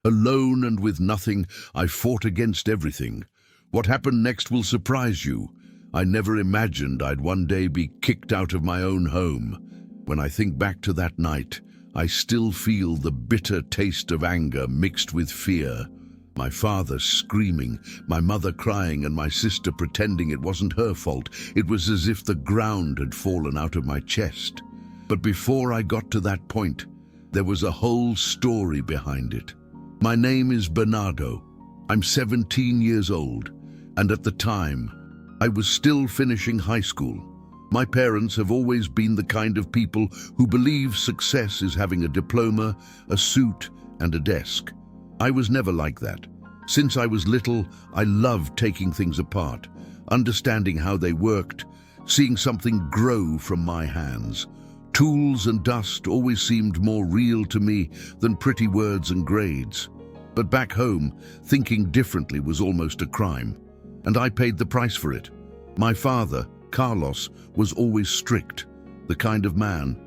Alone and with nothing, I fought against everything. What happened next will surprise you. I never imagined I'd one day be kicked out of my own home. When I think back to that night, I still feel the bitter taste of anger mixed with fear. My father screaming, my mother crying, and my sister pretending it wasn't her fault. It was as if the ground had fallen out of my chest. But before I got to that point, there was a whole story behind it. My name is Bernardo. I'm 17 years old, and at the time, I was still finishing high school. My parents have always been the kind of people who believe success is having a diploma, a suit, and a desk. I was never like that. Since I was little, I loved taking things apart, understanding how they worked, seeing something grow from my hands. Tools and dust always seemed more real to me than pretty words and grades. But back home, thinking differently was almost a crime, and I paid the price for it. My father, Carlos, was always strict, the kind of man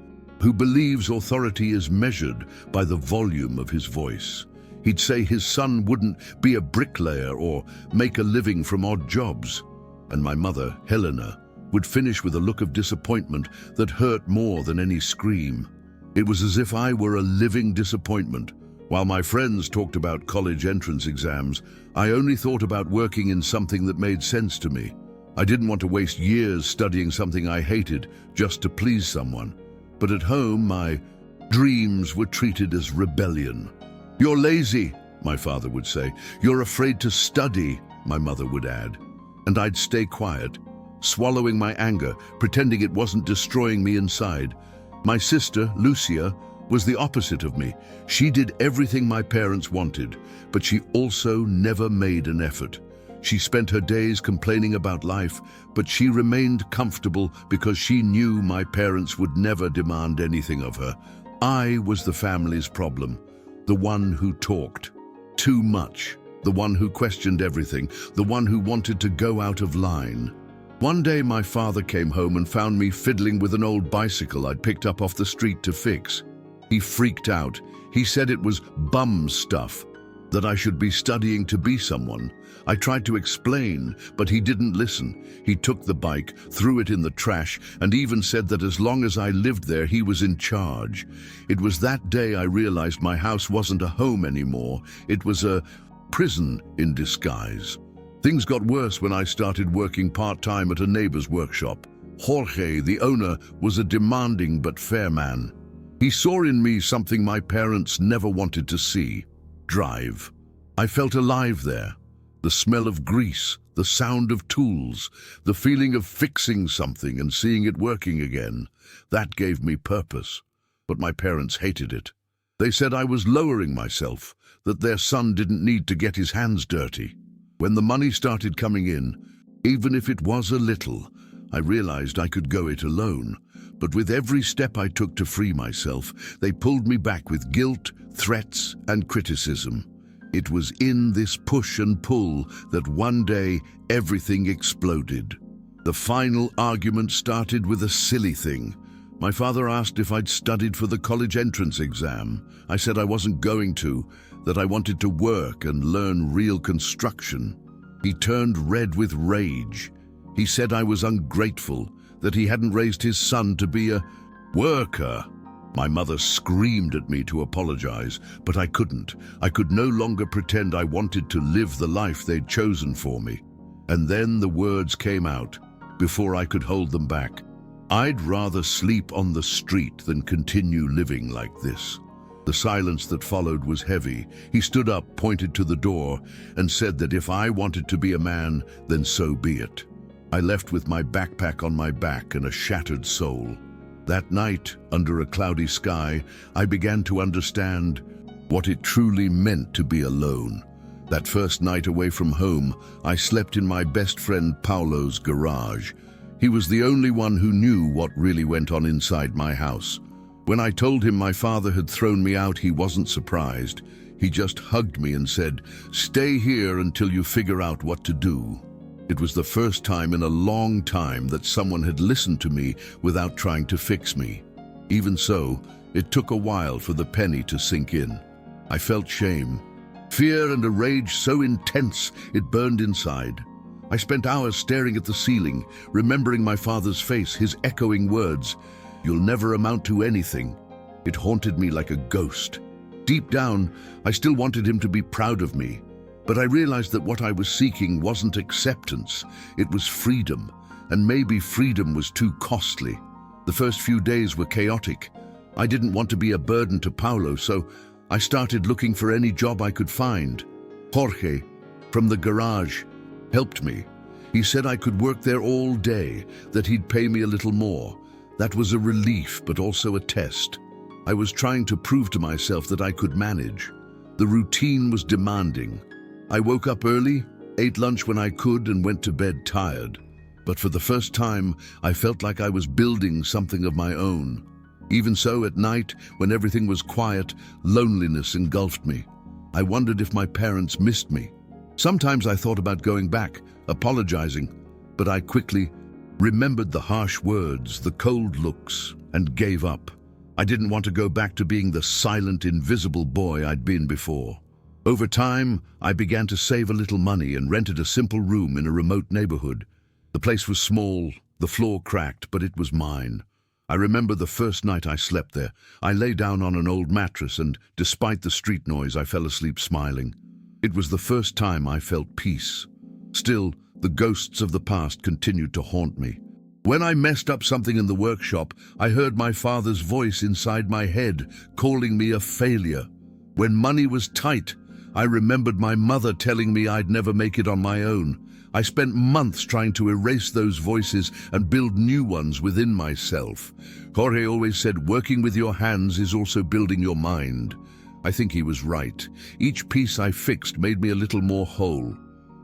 who believes authority is measured by the volume of his voice. He'd say his son wouldn't be a bricklayer or make a living from odd jobs. And my mother, Helena, would finish with a look of disappointment that hurt more than any scream. It was as if I were a living disappointment. While my friends talked about college entrance exams, I only thought about working in something that made sense to me. I didn't want to waste years studying something I hated just to please someone. But at home, my dreams were treated as rebellion. "You're lazy," my father would say. "You're afraid to study," my mother would add. And I'd stay quiet, swallowing my anger, pretending it wasn't destroying me inside. My sister, Lucia, was the opposite of me. She did everything my parents wanted, but she also never made an effort. She spent her days complaining about life, but she remained comfortable because she knew my parents would never demand anything of her. I was the family's problem, the one who talked too much, the one who questioned everything, the one who wanted to go out of line. One day my father came home and found me fiddling with an old bicycle I'd picked up off the street to fix. He freaked out. He said it was bum stuff, that I should be studying to be someone. I tried to explain, but he didn't listen. He took the bike, threw it in the trash, and even said that as long as I lived there, he was in charge. It was that day I realized my house wasn't a home anymore. It was a prison in disguise. Things got worse when I started working part-time at a neighbor's workshop. Jorge, the owner, was a demanding but fair man. He saw in me something my parents never wanted to see: drive. I felt alive there. The smell of grease, the sound of tools, the feeling of fixing something and seeing it working again. That gave me purpose. But my parents hated it. They said I was lowering myself, that their son didn't need to get his hands dirty. When the money started coming in, even if it was a little, I realized I could go it alone. But with every step I took to free myself, they pulled me back with guilt, threats, and criticism. It was in this push and pull that one day everything exploded. The final argument started with a silly thing. My father asked if I'd studied for the college entrance exam. I said I wasn't going to, that I wanted to work and learn real construction. He turned red with rage. He said I was ungrateful, that he hadn't raised his son to be a worker. My mother screamed at me to apologize, but I couldn't. I could no longer pretend I wanted to live the life they'd chosen for me. And then the words came out, before I could hold them back. "I'd rather sleep on the street than continue living like this." The silence that followed was heavy. He stood up, pointed to the door, and said that if I wanted to be a man, then so be it. I left with my backpack on my back and a shattered soul. That night, under a cloudy sky, I began to understand what it truly meant to be alone. That first night away from home, I slept in my best friend Paulo's garage. He was the only one who knew what really went on inside my house. When I told him my father had thrown me out, he wasn't surprised. He just hugged me and said, "Stay here until you figure out what to do." It was the first time in a long time that someone had listened to me without trying to fix me. Even so, it took a while for the penny to sink in. I felt shame. fear and a rage so intense it burned inside. I spent hours staring at the ceiling, remembering my father's face, his echoing words, "You'll never amount to anything." It haunted me like a ghost. Deep down, I still wanted him to be proud of me, but I realized that what I was seeking wasn't acceptance, it was freedom, and maybe freedom was too costly. The first few days were chaotic. I didn't want to be a burden to Paulo, so I started looking for any job I could find. Jorge, from the garage, helped me. He said I could work there all day, that he'd pay me a little more. That was a relief, but also a test. I was trying to prove to myself that I could manage. The routine was demanding. I woke up early, ate lunch when I could, and went to bed tired. But for the first time, I felt like I was building something of my own. Even so, at night, when everything was quiet, loneliness engulfed me. I wondered if my parents missed me. Sometimes I thought about going back, apologizing, but I quickly remembered the harsh words, the cold looks, and gave up. I didn't want to go back to being the silent, invisible boy I'd been before. Over time, I began to save a little money and rented a simple room in a remote neighborhood. The place was small, the floor cracked, but it was mine. I remember the first night I slept there. I lay down on an old mattress and, despite the street noise, I fell asleep smiling. It was the first time I felt peace. Still, the ghosts of the past continued to haunt me. When I messed up something in the workshop, I heard my father's voice inside my head, calling me a failure. When money was tight, I remembered my mother telling me I'd never make it on my own. I spent months trying to erase those voices and build new ones within myself. Jorge always said, working with your hands is also building your mind. I think he was right. Each piece I fixed made me a little more whole.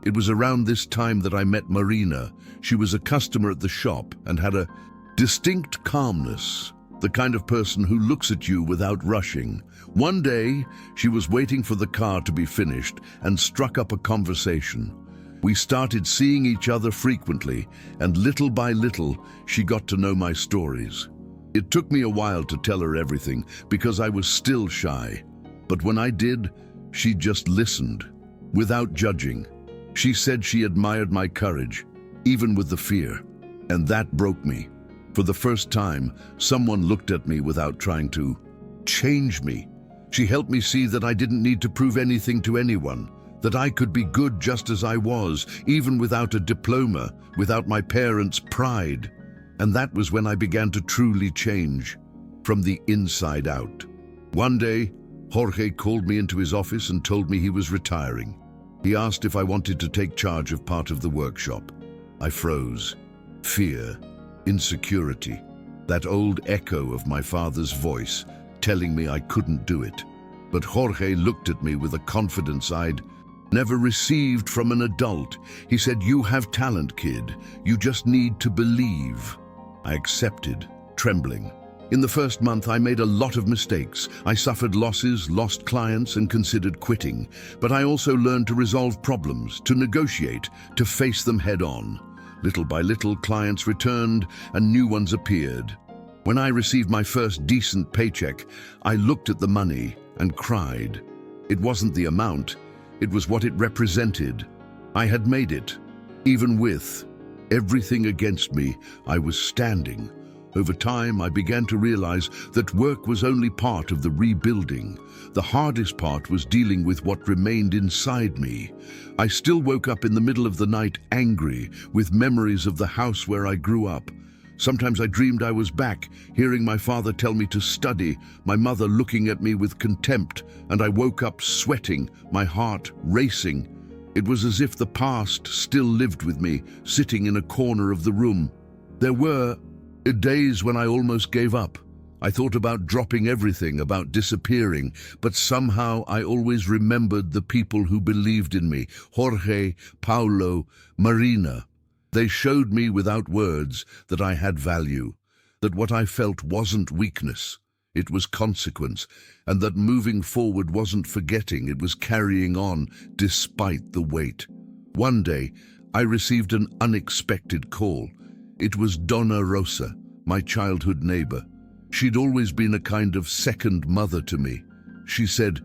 It was around this time that I met Marina. She was a customer at the shop and had a distinct calmness, the kind of person who looks at you without rushing. One day, she was waiting for the car to be finished and struck up a conversation. We started seeing each other frequently, and little by little, she got to know my stories. It took me a while to tell her everything because I was still shy. But when I did, she just listened, without judging. She said she admired my courage, even with the fear, and that broke me. For the first time, someone looked at me without trying to change me. She helped me see that I didn't need to prove anything to anyone, that I could be good just as I was, even without a diploma, without my parents' pride. And that was when I began to truly change, from the inside out. One day, Jorge called me into his office and told me he was retiring. He asked if I wanted to take charge of part of the workshop. I froze. Fear, insecurity, that old echo of my father's voice telling me I couldn't do it. But Jorge looked at me with a confidence I'd never received from an adult. He said, "You have talent, kid. You just need to believe." I accepted, trembling. In the first month, I made a lot of mistakes. I suffered losses, lost clients, and considered quitting. But I also learned to resolve problems, to negotiate, to face them head on. Little by little, clients returned and new ones appeared. When I received my first decent paycheck, I looked at the money and cried. It wasn't the amount, it was what it represented. I had made it. Even with everything against me, I was standing. Over time, I began to realize that work was only part of the rebuilding. The hardest part was dealing with what remained inside me. I still woke up in the middle of the night angry, with memories of the house where I grew up. Sometimes I dreamed I was back, hearing my father tell me to study, my mother looking at me with contempt, and I woke up sweating, my heart racing. It was as if the past still lived with me, sitting in a corner of the room. There were days when I almost gave up. I thought about dropping everything, about disappearing, but somehow I always remembered the people who believed in me, Jorge, Paulo, Marina. They showed me without words that I had value, that what I felt wasn't weakness, it was consequence, and that moving forward wasn't forgetting, it was carrying on despite the weight. One day, I received an unexpected call. It was Donna Rosa, my childhood neighbor. She'd always been a kind of second mother to me. She said,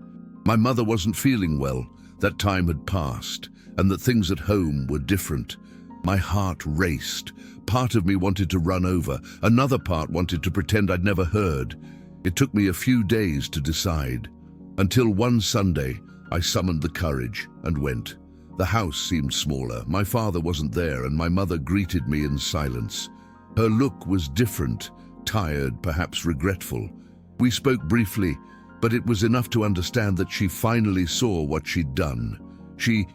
"My mother wasn't feeling well. that time had passed, and that things at home were different. My heart raced. Part of me wanted to run over. Another part wanted to pretend I'd never heard. It took me a few days to decide. Until one Sunday, I summoned the courage and went. The house seemed smaller. My father wasn't there, and my mother greeted me in silence. Her look was different, tired, perhaps regretful. We spoke briefly, but it was enough to understand that she finally saw what she'd done. She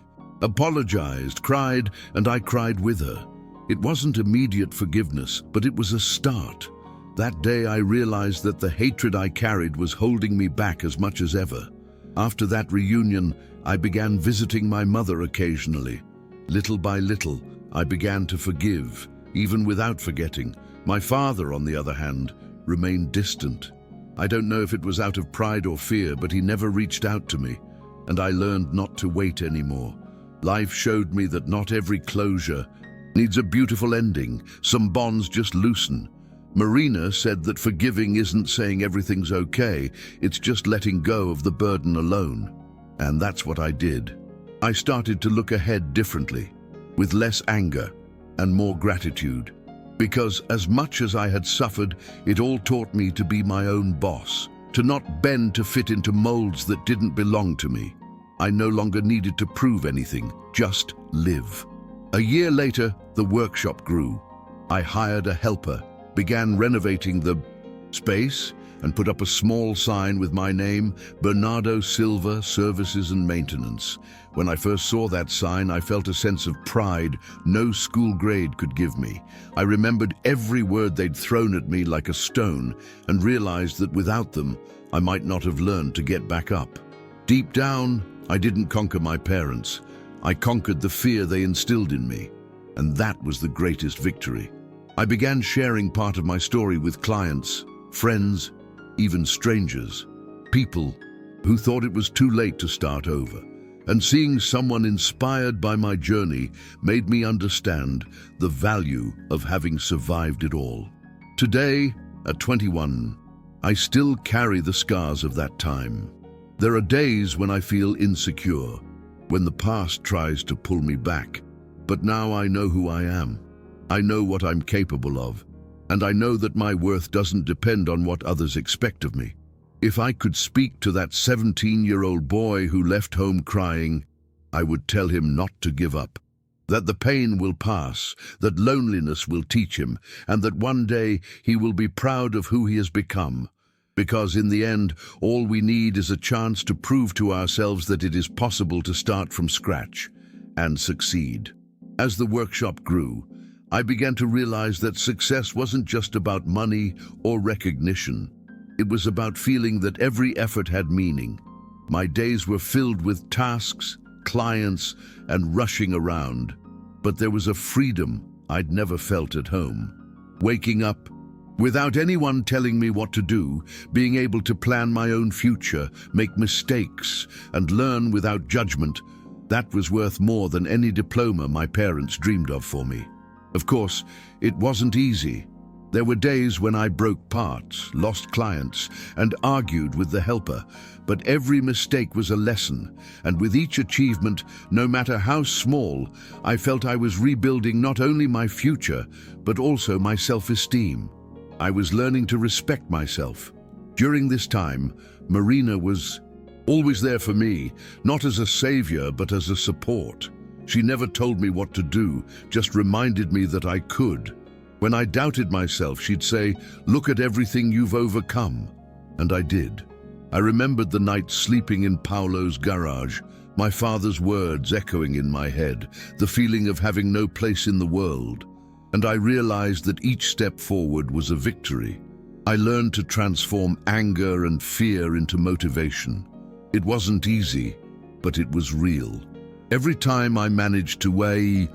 apologized, cried, and I cried with her. It wasn't immediate forgiveness, but it was a start. That day I realized that the hatred I carried was holding me back as much as ever. After that reunion, I began visiting my mother occasionally. Little by little, I began to forgive, even without forgetting. My father, on the other hand, remained distant. I don't know if it was out of pride or fear, but he never reached out to me, and I learned not to wait anymore. Life showed me that not every closure needs a beautiful ending. Some bonds just loosen. Marina said that forgiving isn't saying everything's okay, it's just letting go of the burden alone. And that's what I did. I started to look ahead differently, with less anger and more gratitude. Because as much as I had suffered, it all taught me to be my own boss, to not bend to fit into molds that didn't belong to me. I no longer needed to prove anything, just live. A year later, the workshop grew. I hired a helper, began renovating the space, and put up a small sign with my name, Bernardo Silva, Services and Maintenance. When I first saw that sign, I felt a sense of pride no school grade could give me. I remembered every word they'd thrown at me like a stone, and realized that without them, I might not have learned to get back up. Deep down, I didn't conquer my parents. I conquered the fear they instilled in me, and that was the greatest victory. I began sharing part of my story with clients, friends, even strangers, people who thought it was too late to start over. And seeing someone inspired by my journey made me understand the value of having survived it all. Today, at 21, I still carry the scars of that time. There are days when I feel insecure, when the past tries to pull me back. But now I know who I am. I know what I'm capable of. And I know that my worth doesn't depend on what others expect of me. If I could speak to that 17-year-old boy who left home crying, I would tell him not to give up. That the pain will pass, that loneliness will teach him, and that one day he will be proud of who he has become. Because in the end, all we need is a chance to prove to ourselves that it is possible to start from scratch and succeed. As the workshop grew, I began to realize that success wasn't just about money or recognition. It was about feeling that every effort had meaning. My days were filled with tasks, clients, and rushing around. But there was a freedom I'd never felt at home. Waking up without anyone telling me what to do, being able to plan my own future, make mistakes, and learn without judgment, that was worth more than any diploma my parents dreamed of for me. Of course, it wasn't easy. There were days when I broke parts, lost clients, and argued with the helper, but every mistake was a lesson, and with each achievement, no matter how small, I felt I was rebuilding not only my future, but also my self-esteem. I was learning to respect myself. During this time, Marina was always there for me, not as a savior, but as a support. She never told me what to do, just reminded me that I could. When I doubted myself, she'd say, "Look at everything you've overcome." And I did. I remembered the night sleeping in Paolo's garage, my father's words echoing in my head, the feeling of having no place in the world. And I realized that each step forward was a victory. I learned to transform anger and fear into motivation. It wasn't easy, but it was real. Every time I managed to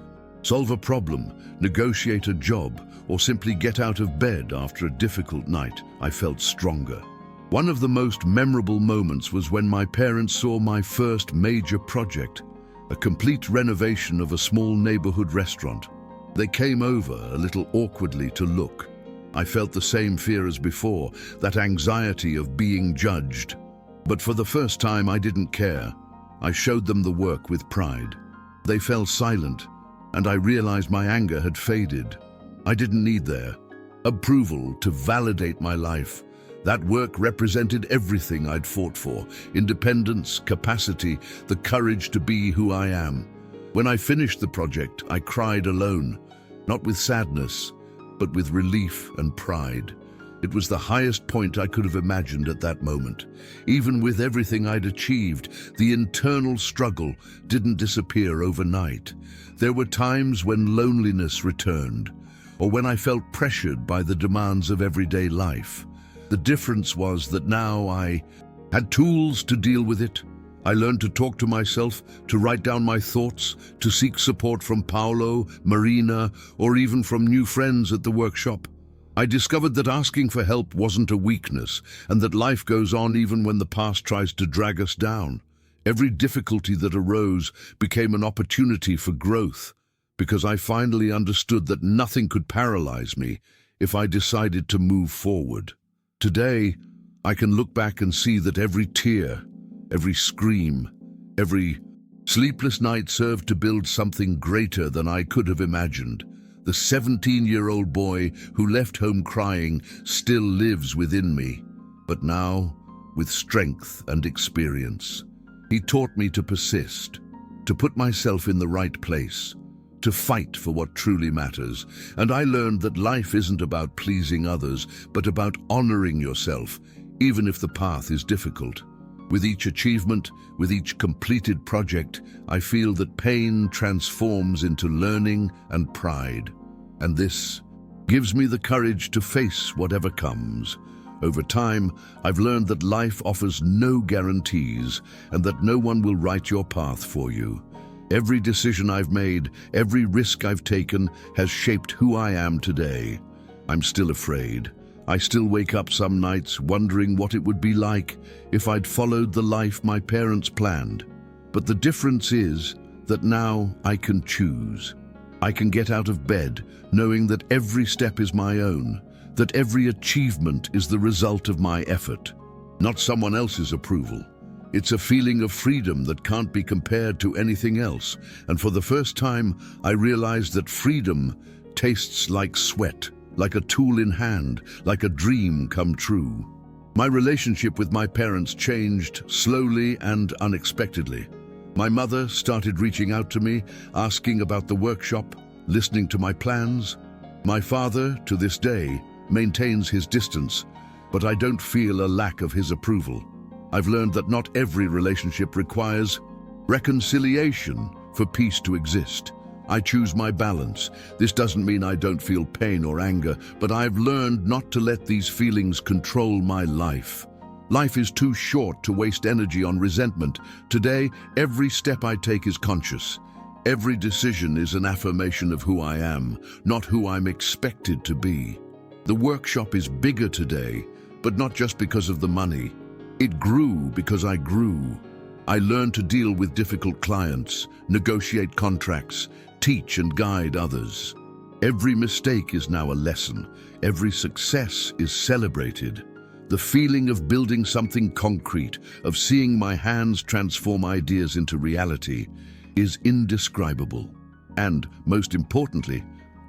solve a problem, negotiate a job, or simply get out of bed after a difficult night, I felt stronger. One of the most memorable moments was when my parents saw my first major project, a complete renovation of a small neighborhood restaurant. They came over a little awkwardly to look. I felt the same fear as before, that anxiety of being judged. But for the first time, I didn't care. I showed them the work with pride. They fell silent, and I realized my anger had faded. I didn't need their approval to validate my life. That work represented everything I'd fought for: independence, capacity, the courage to be who I am. When I finished the project, I cried alone, not with sadness, but with relief and pride. It was the highest point I could have imagined at that moment. Even with everything I'd achieved, the internal struggle didn't disappear overnight. There were times when loneliness returned, or when I felt pressured by the demands of everyday life. The difference was that now I had tools to deal with it. I learned to talk to myself, to write down my thoughts, to seek support from Paolo, Marina, or even from new friends at the workshop. I discovered that asking for help wasn't a weakness, and that life goes on even when the past tries to drag us down. Every difficulty that arose became an opportunity for growth, because I finally understood that nothing could paralyze me if I decided to move forward. Today, I can look back and see that every tear, every scream, every sleepless night served to build something greater than I could have imagined. The 17-year-old boy who left home crying still lives within me, but now with strength and experience. He taught me to persist, to put myself in the right place, to fight for what truly matters. And I learned that life isn't about pleasing others, but about honoring yourself, even if the path is difficult. With each achievement, with each completed project, I feel that pain transforms into learning and pride. And this gives me the courage to face whatever comes. Over time, I've learned that life offers no guarantees and that no one will write your path for you. Every decision I've made, every risk I've taken has shaped who I am today. I'm still afraid. I still wake up some nights wondering what it would be like if I'd followed the life my parents planned. But the difference is that now I can choose. I can get out of bed knowing that every step is my own, that every achievement is the result of my effort, not someone else's approval. It's a feeling of freedom that can't be compared to anything else. And for the first time, I realized that freedom tastes like sweat, like a tool in hand, like a dream come true. My relationship with my parents changed slowly and unexpectedly. My mother started reaching out to me, asking about the workshop, listening to my plans. My father, to this day, maintains his distance, but I don't feel a lack of his approval. I've learned that not every relationship requires reconciliation for peace to exist. I choose my balance. This doesn't mean I don't feel pain or anger, but I've learned not to let these feelings control my life. Life is too short to waste energy on resentment. Today, every step I take is conscious. Every decision is an affirmation of who I am, not who I'm expected to be. The workshop is bigger today, but not just because of the money. It grew because I grew. I learned to deal with difficult clients, negotiate contracts, teach and guide others. Every mistake is now a lesson. Every success is celebrated. The feeling of building something concrete, of seeing my hands transform ideas into reality, is indescribable. And, most importantly,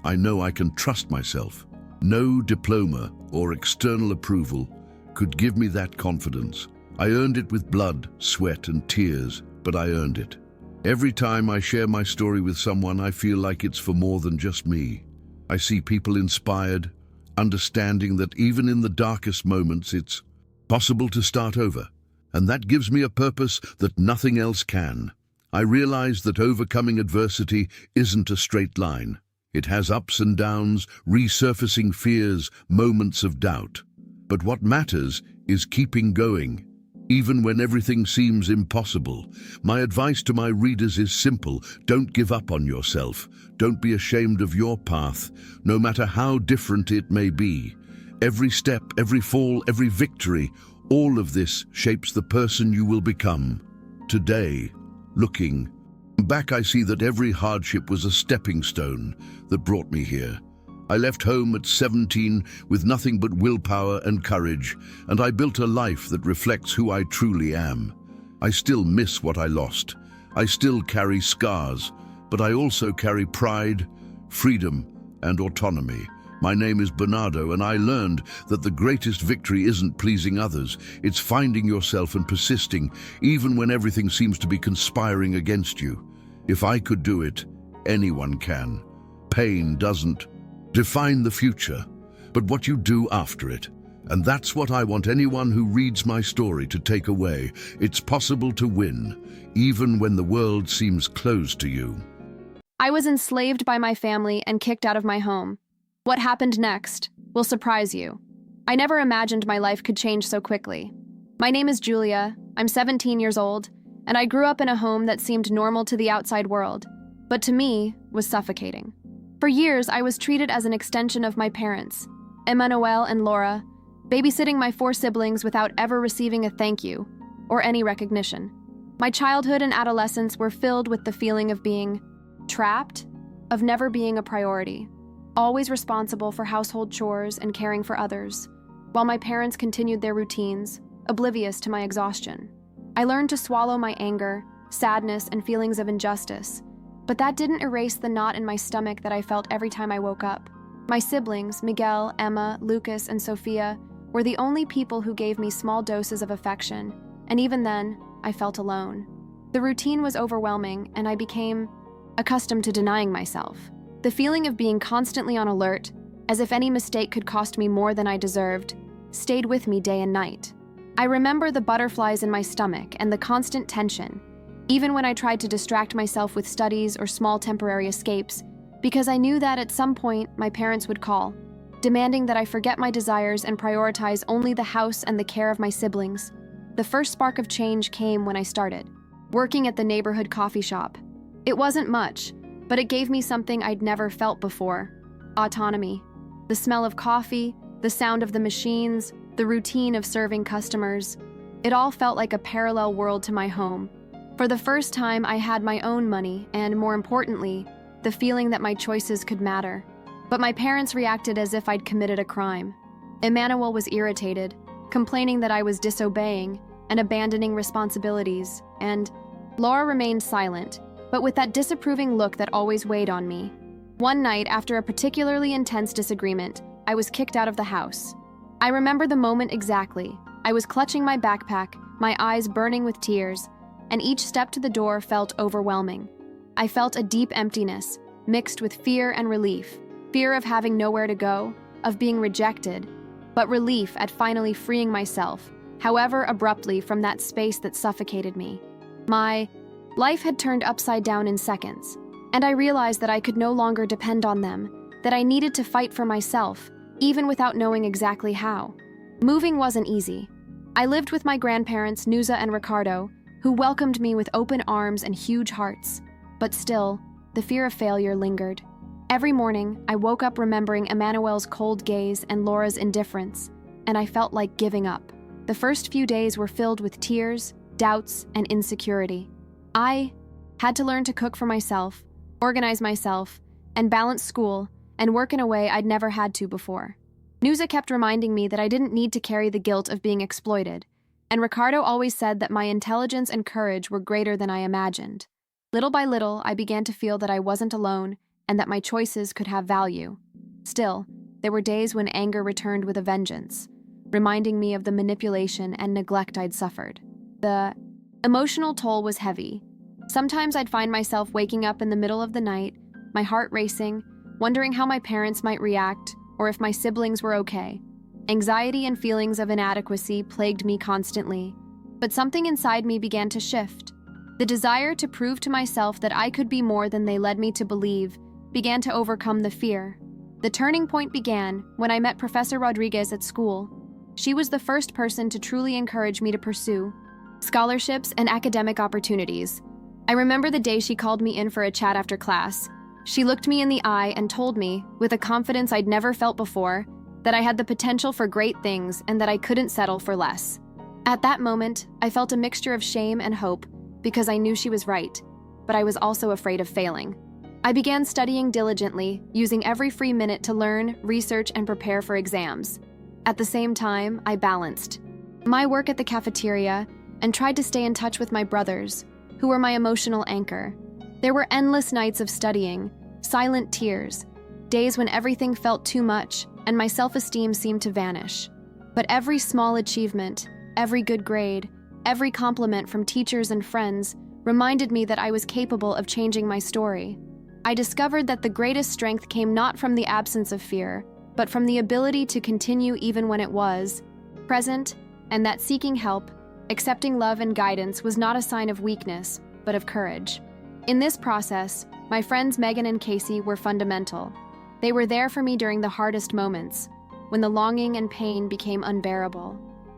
I know I can trust myself. No diploma or external approval could give me that confidence. I earned it with blood, sweat, and tears, but I earned it. Every time I share my story with someone, I feel like it's for more than just me. I see people inspired, understanding that even in the darkest moments, it's possible to start over. And that gives me a purpose that nothing else can. I realize that overcoming adversity isn't a straight line. It has ups and downs, resurfacing fears, moments of doubt. But what matters is keeping going, even when everything seems impossible. My advice to my readers is simple: don't give up on yourself. Don't be ashamed of your path, no matter how different it may be. Every step, every fall, every victory, all of this shapes the person you will become. Today, looking back, I see that every hardship was a stepping stone that brought me here. I left home at 17 with nothing but willpower and courage, and I built a life that reflects who I truly am. I still miss what I lost. I still carry scars, but I also carry pride, freedom, and autonomy. My name is Bernardo, and I learned that the greatest victory isn't pleasing others. It's finding yourself and persisting, even when everything seems to be conspiring against you. If I could do it, anyone can. Pain doesn't define the future, but what you do after it. And that's what I want anyone who reads my story to take away. It's possible to win, even when the world seems closed to you. I was enslaved by my family and kicked out of my home. What happened next will surprise you. I never imagined my life could change so quickly. My name is Julia, I'm 17 years old, and I grew up in a home that seemed normal to the outside world, but to me was suffocating. For years, I was treated as an extension of my parents, Emmanuel and Laura, babysitting my 4 siblings without ever receiving a thank you or any recognition. My childhood and adolescence were filled with the feeling of being trapped, of never being a priority, always responsible for household chores and caring for others, while my parents continued their routines, oblivious to my exhaustion. I learned to swallow my anger, sadness, and feelings of injustice, but that didn't erase the knot in my stomach that I felt every time I woke up. My siblings, Miguel, Emma, Lucas, and Sophia, were the only people who gave me small doses of affection, and even then, I felt alone. The routine was overwhelming, and I became accustomed to denying myself. The feeling of being constantly on alert, as if any mistake could cost me more than I deserved, stayed with me day and night. I remember the butterflies in my stomach and the constant tension, even when I tried to distract myself with studies or small temporary escapes, because I knew that at some point my parents would call, demanding that I forget my desires and prioritize only the house and the care of my siblings. The first spark of change came when I started working at the neighborhood coffee shop. It wasn't much, but it gave me something I'd never felt before: autonomy. The smell of coffee, the sound of the machines, the routine of serving customers. It all felt like a parallel world to my home. For the first time, I had my own money and, more importantly, the feeling that my choices could matter. But my parents reacted as if I'd committed a crime. Emmanuel was irritated, complaining that I was disobeying and abandoning responsibilities, and Laura remained silent, but with that disapproving look that always weighed on me. One night, after a particularly intense disagreement, I was kicked out of the house. I remember the moment exactly. I was clutching my backpack, my eyes burning with tears, and each step to the door felt overwhelming. I felt a deep emptiness, mixed with fear and relief. Fear of having nowhere to go, of being rejected, but relief at finally freeing myself, however abruptly, from that space that suffocated me. My life had turned upside down in seconds, and I realized that I could no longer depend on them, that I needed to fight for myself, even without knowing exactly how. Moving wasn't easy. I lived with my grandparents, Nusa and Ricardo, who welcomed me with open arms and huge hearts. But still, the fear of failure lingered. Every morning, I woke up remembering Emmanuel's cold gaze and Laura's indifference, and I felt like giving up. The first few days were filled with tears, doubts, and insecurity. I had to learn to cook for myself, organize myself, and balance school and work in a way I'd never had to before. Nusa kept reminding me that I didn't need to carry the guilt of being exploited, and Ricardo always said that my intelligence and courage were greater than I imagined. Little by little, I began to feel that I wasn't alone and that my choices could have value. Still, there were days when anger returned with a vengeance, reminding me of the manipulation and neglect I'd suffered. The emotional toll was heavy. Sometimes I'd find myself waking up in the middle of the night, my heart racing, wondering how my parents might react or if my siblings were okay. Anxiety and feelings of inadequacy plagued me constantly, but something inside me began to shift. The desire to prove to myself that I could be more than they led me to believe began to overcome the fear. The turning point began when I met Professor Rodriguez at school. She was the first person to truly encourage me to pursue scholarships and academic opportunities. I remember the day she called me in for a chat after class. She looked me in the eye and told me, with a confidence I'd never felt before, that I had the potential for great things and that I couldn't settle for less. At that moment, I felt a mixture of shame and hope because I knew she was right, but I was also afraid of failing. I began studying diligently, using every free minute to learn, research, and prepare for exams. At the same time, I balanced my work at the cafeteria and tried to stay in touch with my brothers, who were my emotional anchor. There were endless nights of studying, silent tears, days when everything felt too much and my self-esteem seemed to vanish. But every small achievement, every good grade, every compliment from teachers and friends reminded me that I was capable of changing my story. I discovered that the greatest strength came not from the absence of fear, but from the ability to continue even when it was present, and that seeking help, accepting love and guidance was not a sign of weakness, but of courage. In this process, my friends Megan and Casey were fundamental. They were there for me during the hardest moments, when the longing and pain became unbearable.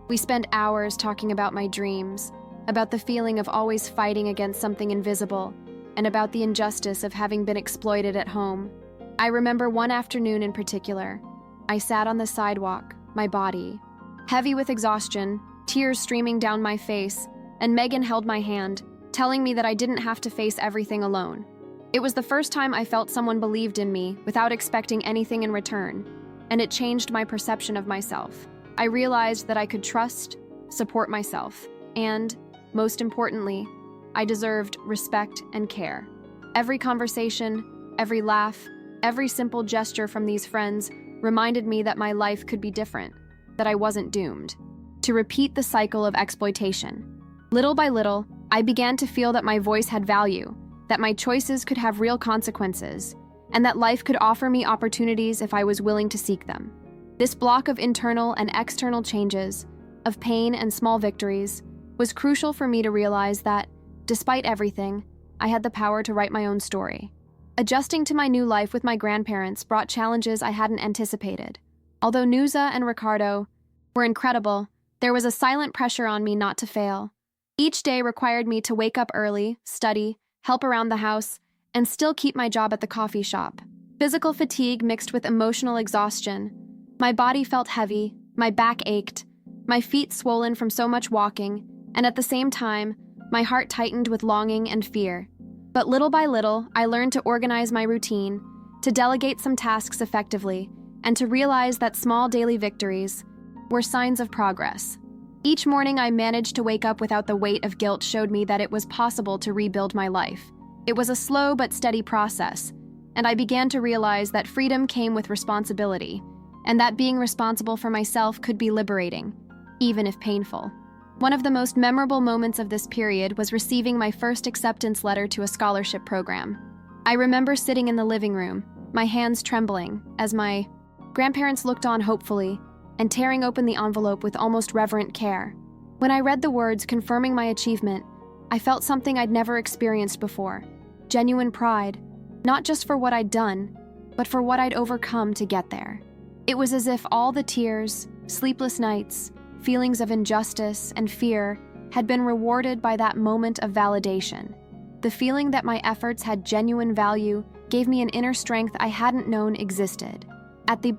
We spent hours talking about my dreams, about the feeling of always fighting against something invisible, and about the injustice of having been exploited at home. I remember one afternoon in particular. I sat on the sidewalk, my body heavy with exhaustion, tears streaming down my face, and Megan held my hand, telling me that I didn't have to face everything alone. It was the first time I felt someone believed in me without expecting anything in return, and it changed my perception of myself. I realized that I could trust, support myself, and, most importantly, I deserved respect and care. Every conversation, every laugh, every simple gesture from these friends reminded me that my life could be different, that I wasn't doomed to repeat the cycle of exploitation. Little by little, I began to feel that my voice had value, that my choices could have real consequences, and that life could offer me opportunities if I was willing to seek them. This block of internal and external changes, of pain and small victories, was crucial for me to realize that, despite everything, I had the power to write my own story. Adjusting to my new life with my grandparents brought challenges I hadn't anticipated. Although Nuza and Ricardo were incredible, there was a silent pressure on me not to fail. Each day required me to wake up early, study, help around the house, and still keep my job at the coffee shop. Physical fatigue mixed with emotional exhaustion. My body felt heavy, my back ached, my feet swollen from so much walking, and at the same time, my heart tightened with longing and fear. But little by little, I learned to organize my routine, to delegate some tasks effectively, and to realize that small daily victories were signs of progress. Each morning I managed to wake up without the weight of guilt showed me that it was possible to rebuild my life. It was a slow but steady process, and I began to realize that freedom came with responsibility, and that being responsible for myself could be liberating, even if painful. One of the most memorable moments of this period was receiving my first acceptance letter to a scholarship program. I remember sitting in the living room, my hands trembling, as my grandparents looked on hopefully, and tearing open the envelope with almost reverent care. When I read the words confirming my achievement, I felt something I'd never experienced before. Genuine pride, not just for what I'd done, but for what I'd overcome to get there. It was as if all the tears, sleepless nights, feelings of injustice and fear had been rewarded by that moment of validation. The feeling that my efforts had genuine value gave me an inner strength I hadn't known existed. At the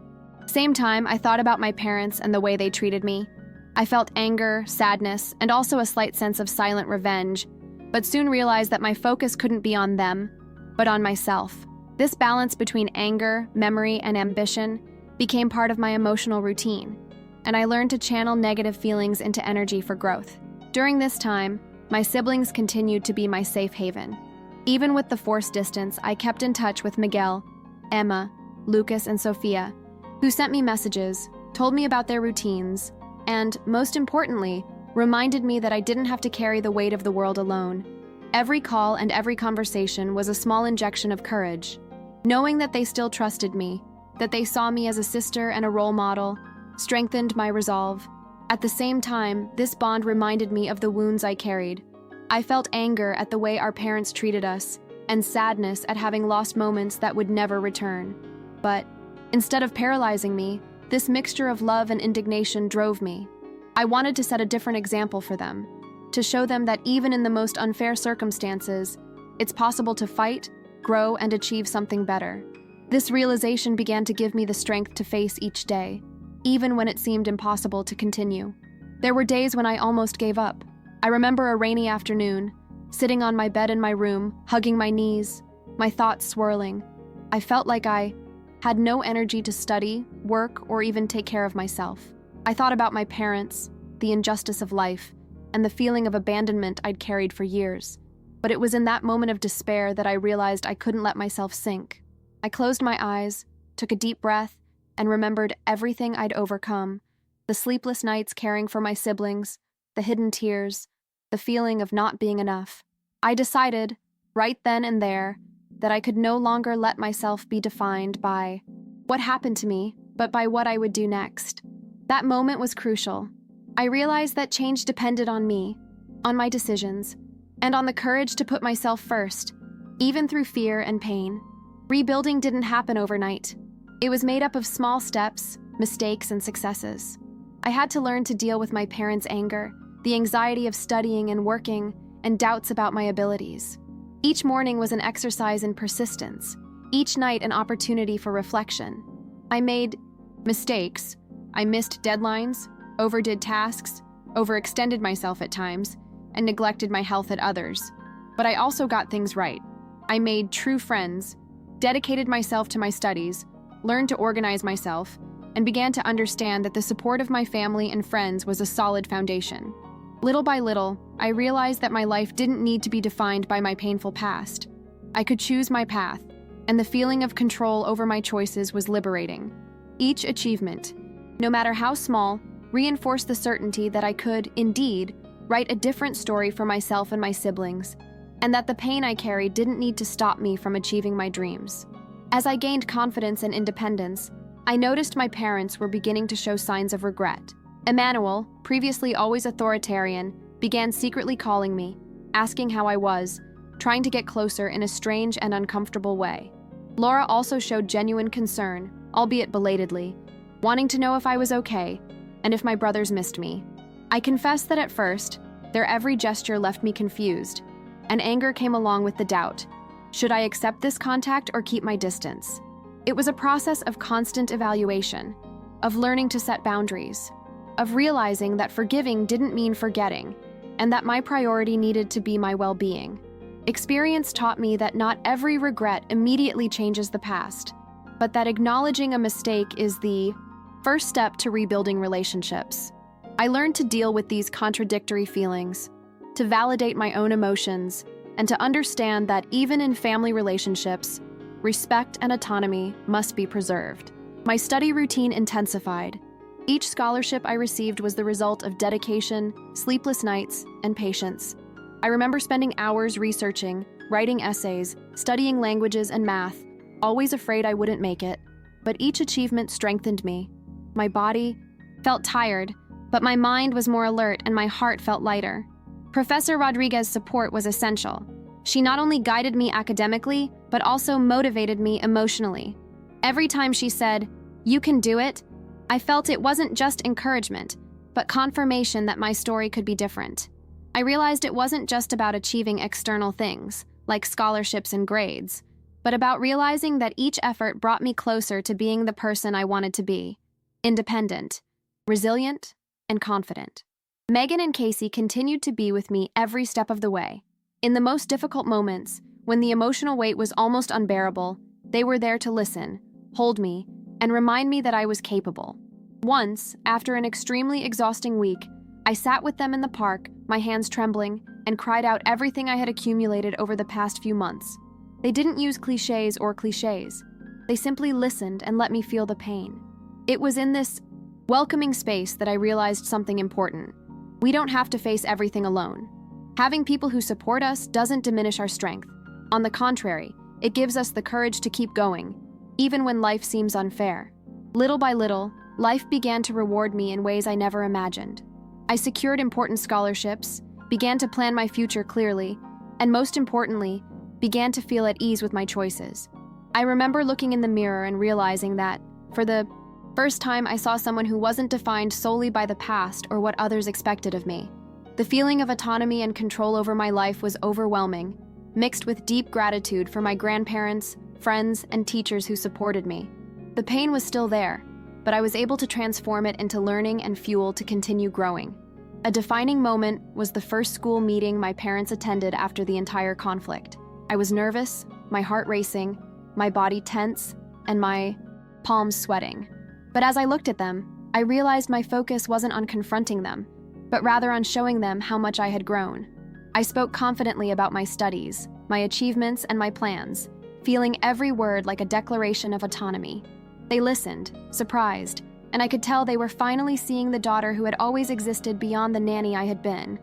same time, I thought about my parents and the way they treated me. I felt anger, sadness, and also a slight sense of silent revenge, but soon realized that my focus couldn't be on them, but on myself. This balance between anger, memory, and ambition became part of my emotional routine, and I learned to channel negative feelings into energy for growth. During this time, my siblings continued to be my safe haven. Even with the forced distance, I kept in touch with Miguel, Emma, Lucas, and Sophia, who sent me messages, told me about their routines, and, most importantly, reminded me that I didn't have to carry the weight of the world alone. Every call and every conversation was a small injection of courage. Knowing that they still trusted me, that they saw me as a sister and a role model, strengthened my resolve. At the same time, this bond reminded me of the wounds I carried. I felt anger at the way our parents treated us, and sadness at having lost moments that would never return. But instead of paralyzing me, this mixture of love and indignation drove me. I wanted to set a different example for them, to show them that even in the most unfair circumstances, it's possible to fight, grow, and achieve something better. This realization began to give me the strength to face each day, even when it seemed impossible to continue. There were days when I almost gave up. I remember a rainy afternoon, sitting on my bed in my room, hugging my knees, my thoughts swirling. I felt like I had no energy to study, work, or even take care of myself. I thought about my parents, the injustice of life, and the feeling of abandonment I'd carried for years. But it was in that moment of despair that I realized I couldn't let myself sink. I closed my eyes, took a deep breath, and remembered everything I'd overcome: the sleepless nights caring for my siblings, the hidden tears, the feeling of not being enough. I decided, right then and there, that I could no longer let myself be defined by what happened to me, but by what I would do next. That moment was crucial. I realized that change depended on me, on my decisions, and on the courage to put myself first, even through fear and pain. Rebuilding didn't happen overnight. It was made up of small steps, mistakes, and successes. I had to learn to deal with my parents' anger, the anxiety of studying and working, and doubts about my abilities. Each morning was an exercise in persistence, each night an opportunity for reflection. I made mistakes. I missed deadlines, overdid tasks, overextended myself at times, and neglected my health at others. But I also got things right. I made true friends, dedicated myself to my studies, learned to organize myself, and began to understand that the support of my family and friends was a solid foundation. Little by little, I realized that my life didn't need to be defined by my painful past. I could choose my path, and the feeling of control over my choices was liberating. Each achievement, no matter how small, reinforced the certainty that I could, indeed, write a different story for myself and my siblings, and that the pain I carried didn't need to stop me from achieving my dreams. As I gained confidence and independence, I noticed my parents were beginning to show signs of regret. Emmanuel, previously always authoritarian, began secretly calling me, asking how I was, trying to get closer in a strange and uncomfortable way. Laura also showed genuine concern, albeit belatedly, wanting to know if I was okay and if my brothers missed me. I confess that at first, their every gesture left me confused, and anger came along with the doubt. Should I accept this contact or keep my distance? It was a process of constant evaluation, of learning to set boundaries, of realizing that forgiving didn't mean forgetting, and that my priority needed to be my well-being. Experience taught me that not every regret immediately changes the past, but that acknowledging a mistake is the first step to rebuilding relationships. I learned to deal with these contradictory feelings, to validate my own emotions, and to understand that even in family relationships, respect and autonomy must be preserved. My study routine intensified. Each scholarship I received was the result of dedication, sleepless nights, and patience. I remember spending hours researching, writing essays, studying languages and math, always afraid I wouldn't make it, but each achievement strengthened me. My body felt tired, but my mind was more alert and my heart felt lighter. Professor Rodriguez's support was essential. She not only guided me academically, but also motivated me emotionally. Every time she said, "You can do it," I felt it wasn't just encouragement, but confirmation that my story could be different. I realized it wasn't just about achieving external things, like scholarships and grades, but about realizing that each effort brought me closer to being the person I wanted to be: independent, resilient, and confident. Megan and Casey continued to be with me every step of the way. In the most difficult moments, when the emotional weight was almost unbearable, they were there to listen, hold me, and remind me that I was capable. Once, after an extremely exhausting week, I sat with them in the park, my hands trembling, and cried out everything I had accumulated over the past few months. They didn't use cliches or cliches. They simply listened and let me feel the pain. It was in this welcoming space that I realized something important. We don't have to face everything alone. Having people who support us doesn't diminish our strength. On the contrary, it gives us the courage to keep going, even when life seems unfair. Little by little, life began to reward me in ways I never imagined. I secured important scholarships, began to plan my future clearly, and most importantly, began to feel at ease with my choices. I remember looking in the mirror and realizing that, for the first time, I saw someone who wasn't defined solely by the past or what others expected of me. The feeling of autonomy and control over my life was overwhelming, mixed with deep gratitude for my grandparents, friends, and teachers who supported me. The pain was still there, but I was able to transform it into learning and fuel to continue growing. A defining moment was the first school meeting my parents attended after the entire conflict. I was nervous, my heart racing, my body tense, and my palms sweating. But as I looked at them, I realized my focus wasn't on confronting them, but but rather on showing them how much I had grown. I spoke confidently about my studies, my achievements, and my plans, feeling every word like a declaration of autonomy. They listened, surprised, and I could tell they were finally seeing the daughter who had always existed beyond the nanny I had been.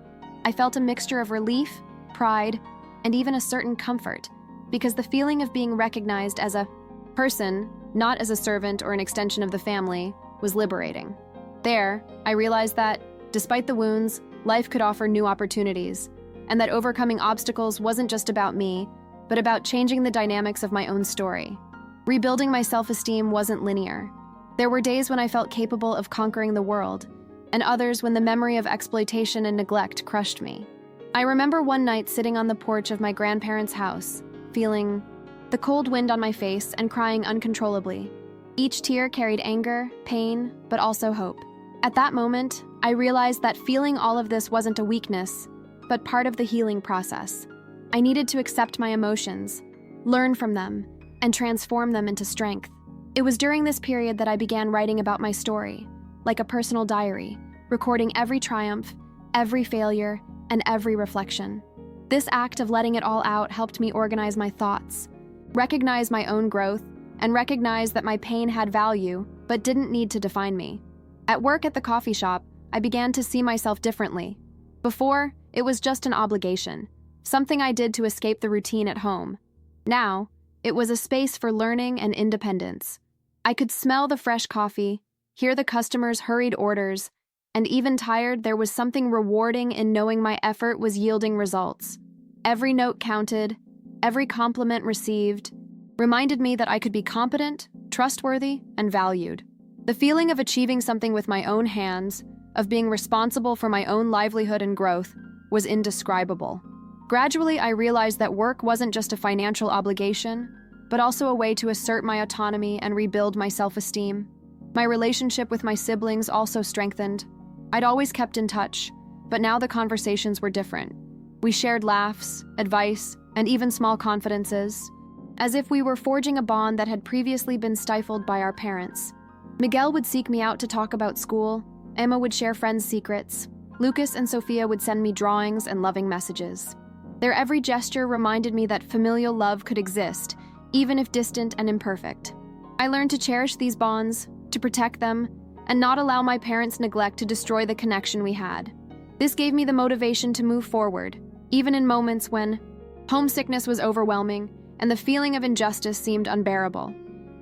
I felt a mixture of relief, pride, and even a certain comfort, because the feeling of being recognized as a person, not as a servant or an extension of the family, was liberating. There, I realized that, despite the wounds, life could offer new opportunities, and that overcoming obstacles wasn't just about me, but about changing the dynamics of my own story. Rebuilding my self-esteem wasn't linear. There were days when I felt capable of conquering the world, and others when the memory of exploitation and neglect crushed me. I remember one night sitting on the porch of my grandparents' house, feeling the cold wind on my face and crying uncontrollably. Each tear carried anger, pain, but also hope. At that moment, I realized that feeling all of this wasn't a weakness, but part of the healing process. I needed to accept my emotions, learn from them, and transform them into strength. It was during this period that I began writing about my story, like a personal diary, recording every triumph, every failure, and every reflection. This act of letting it all out helped me organize my thoughts, recognize my own growth, and recognize that my pain had value, but didn't need to define me. At work at the coffee shop, I began to see myself differently. Before, it was just an obligation, something I did to escape the routine at home. Now, it was a space for learning and independence. I could smell the fresh coffee, hear the customers' hurried orders, and even tired, there was something rewarding in knowing my effort was yielding results. Every note counted, every compliment received, reminded me that I could be competent, trustworthy, and valued. The feeling of achieving something with my own hands, of being responsible for my own livelihood and growth, was indescribable. Gradually, I realized that work wasn't just a financial obligation, but also a way to assert my autonomy and rebuild my self-esteem. My relationship with my siblings also strengthened. I'd always kept in touch, but now the conversations were different. We shared laughs, advice, and even small confidences, as if we were forging a bond that had previously been stifled by our parents. Miguel would seek me out to talk about school, Emma would share friends' secrets, Lucas and Sophia would send me drawings and loving messages. Their every gesture reminded me that familial love could exist, even if distant and imperfect. I learned to cherish these bonds, to protect them, and not allow my parents' neglect to destroy the connection we had. This gave me the motivation to move forward, even in moments when homesickness was overwhelming and the feeling of injustice seemed unbearable.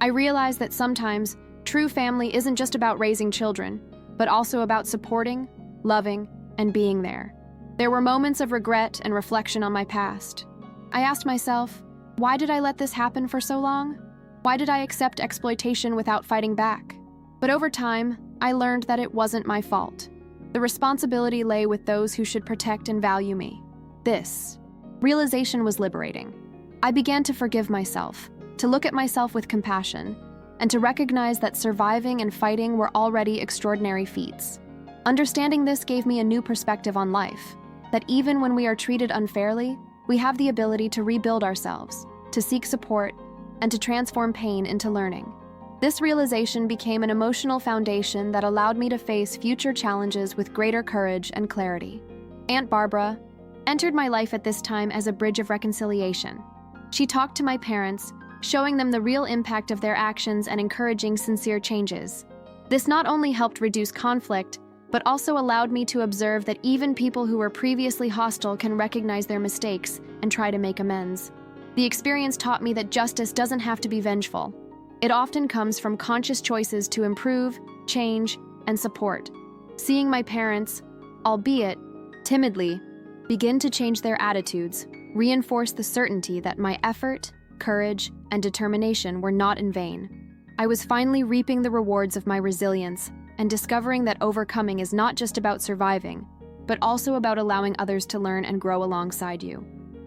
I realized that sometimes true family isn't just about raising children, but also about supporting, loving, and being there. There were moments of regret and reflection on my past. I asked myself, why did I let this happen for so long? Why did I accept exploitation without fighting back? But over time, I learned that it wasn't my fault. The responsibility lay with those who should protect and value me. This realization was liberating. I began to forgive myself, to look at myself with compassion, and to recognize that surviving and fighting were already extraordinary feats. Understanding this gave me a new perspective on life, that even when we are treated unfairly, we have the ability to rebuild ourselves, to seek support, and to transform pain into learning. This realization became an emotional foundation that allowed me to face future challenges with greater courage and clarity. Aunt Barbara entered my life at this time as a bridge of reconciliation. She talked to my parents, showing them the real impact of their actions and encouraging sincere changes. This not only helped reduce conflict, but also allowed me to observe that even people who were previously hostile can recognize their mistakes and try to make amends. The experience taught me that justice doesn't have to be vengeful. It often comes from conscious choices to improve, change, and support. Seeing my parents, albeit timidly, begin to change their attitudes reinforced the certainty that my effort, courage, and determination were not in vain. I was finally reaping the rewards of my resilience and discovering that overcoming is not just about surviving, but also about allowing others to learn and grow alongside you.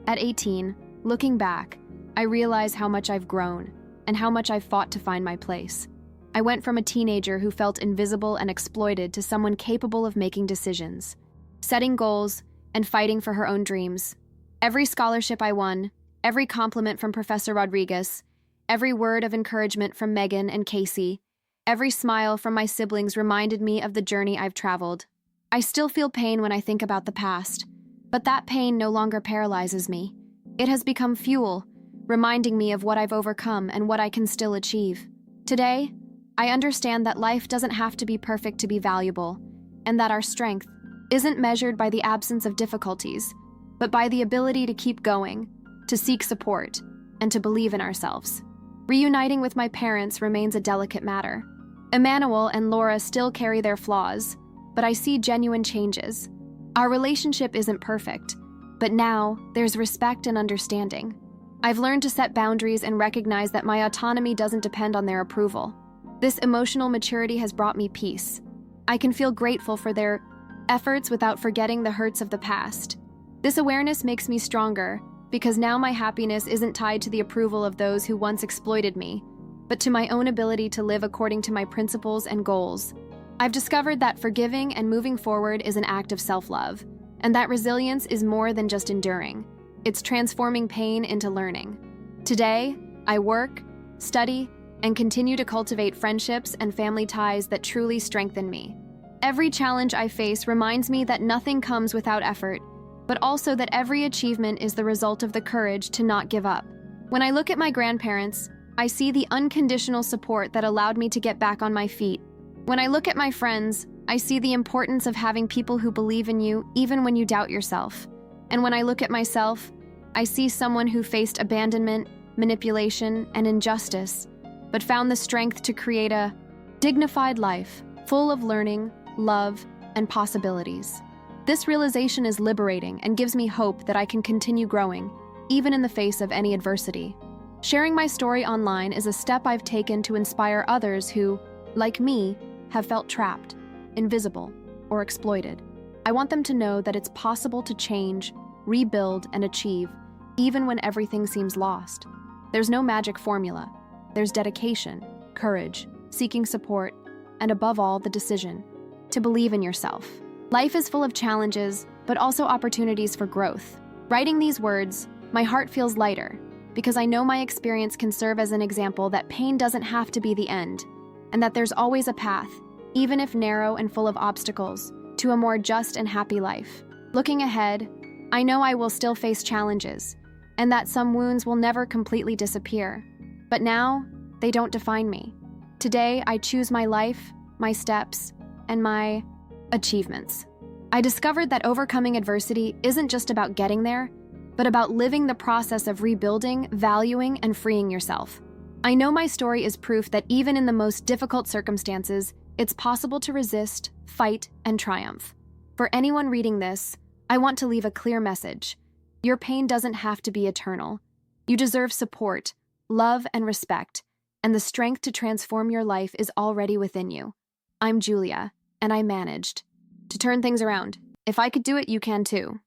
At 18, looking back, I realize how much I've grown and how much I've fought to find my place. I went from a teenager who felt invisible and exploited to someone capable of making decisions, setting goals, and fighting for her own dreams. Every scholarship I won, every compliment from Professor Rodriguez, every word of encouragement from Megan and Casey, every smile from my siblings reminded me of the journey I've traveled. I still feel pain when I think about the past, but that pain no longer paralyzes me. It has become fuel, reminding me of what I've overcome and what I can still achieve. Today, I understand that life doesn't have to be perfect to be valuable, and that our strength isn't measured by the absence of difficulties, but by the ability to keep going, to seek support, and to believe in ourselves. Reuniting with my parents remains a delicate matter. Emmanuel and Laura still carry their flaws, but I see genuine changes. Our relationship isn't perfect, but now there's respect and understanding. I've learned to set boundaries and recognize that my autonomy doesn't depend on their approval. This emotional maturity has brought me peace. I can feel grateful for their efforts without forgetting the hurts of the past. This awareness makes me stronger because now my happiness isn't tied to the approval of those who once exploited me, but to my own ability to live according to my principles and goals. I've discovered that forgiving and moving forward is an act of self-love, and that resilience is more than just enduring. It's transforming pain into learning. Today, I work, study, and continue to cultivate friendships and family ties that truly strengthen me. Every challenge I face reminds me that nothing comes without effort, but also that every achievement is the result of the courage to not give up. When I look at my grandparents, I see the unconditional support that allowed me to get back on my feet. When I look at my friends, I see the importance of having people who believe in you even when you doubt yourself. And when I look at myself, I see someone who faced abandonment, manipulation, and injustice, but found the strength to create a dignified life, full of learning, love, and possibilities. This realization is liberating and gives me hope that I can continue growing, even in the face of any adversity. Sharing my story online is a step I've taken to inspire others who, like me, have felt trapped, invisible, or exploited. I want them to know that it's possible to change, rebuild, and achieve, even when everything seems lost. There's no magic formula. There's dedication, courage, seeking support, and above all, the decision to believe in yourself. Life is full of challenges, but also opportunities for growth. Writing these words, my heart feels lighter, because I know my experience can serve as an example that pain doesn't have to be the end, and that there's always a path, even if narrow and full of obstacles, to a more just and happy life. Looking ahead, I know I will still face challenges, and that some wounds will never completely disappear. But now, they don't define me. Today, I choose my life, my steps, and my achievements. I discovered that overcoming adversity isn't just about getting there, but about living the process of rebuilding, valuing, and freeing yourself. I know my story is proof that even in the most difficult circumstances, it's possible to resist, fight, and triumph. For anyone reading this, I want to leave a clear message. Your pain doesn't have to be eternal. You deserve support, love, and respect, and the strength to transform your life is already within you. I'm Julia, and I managed to turn things around. If I could do it, you can too.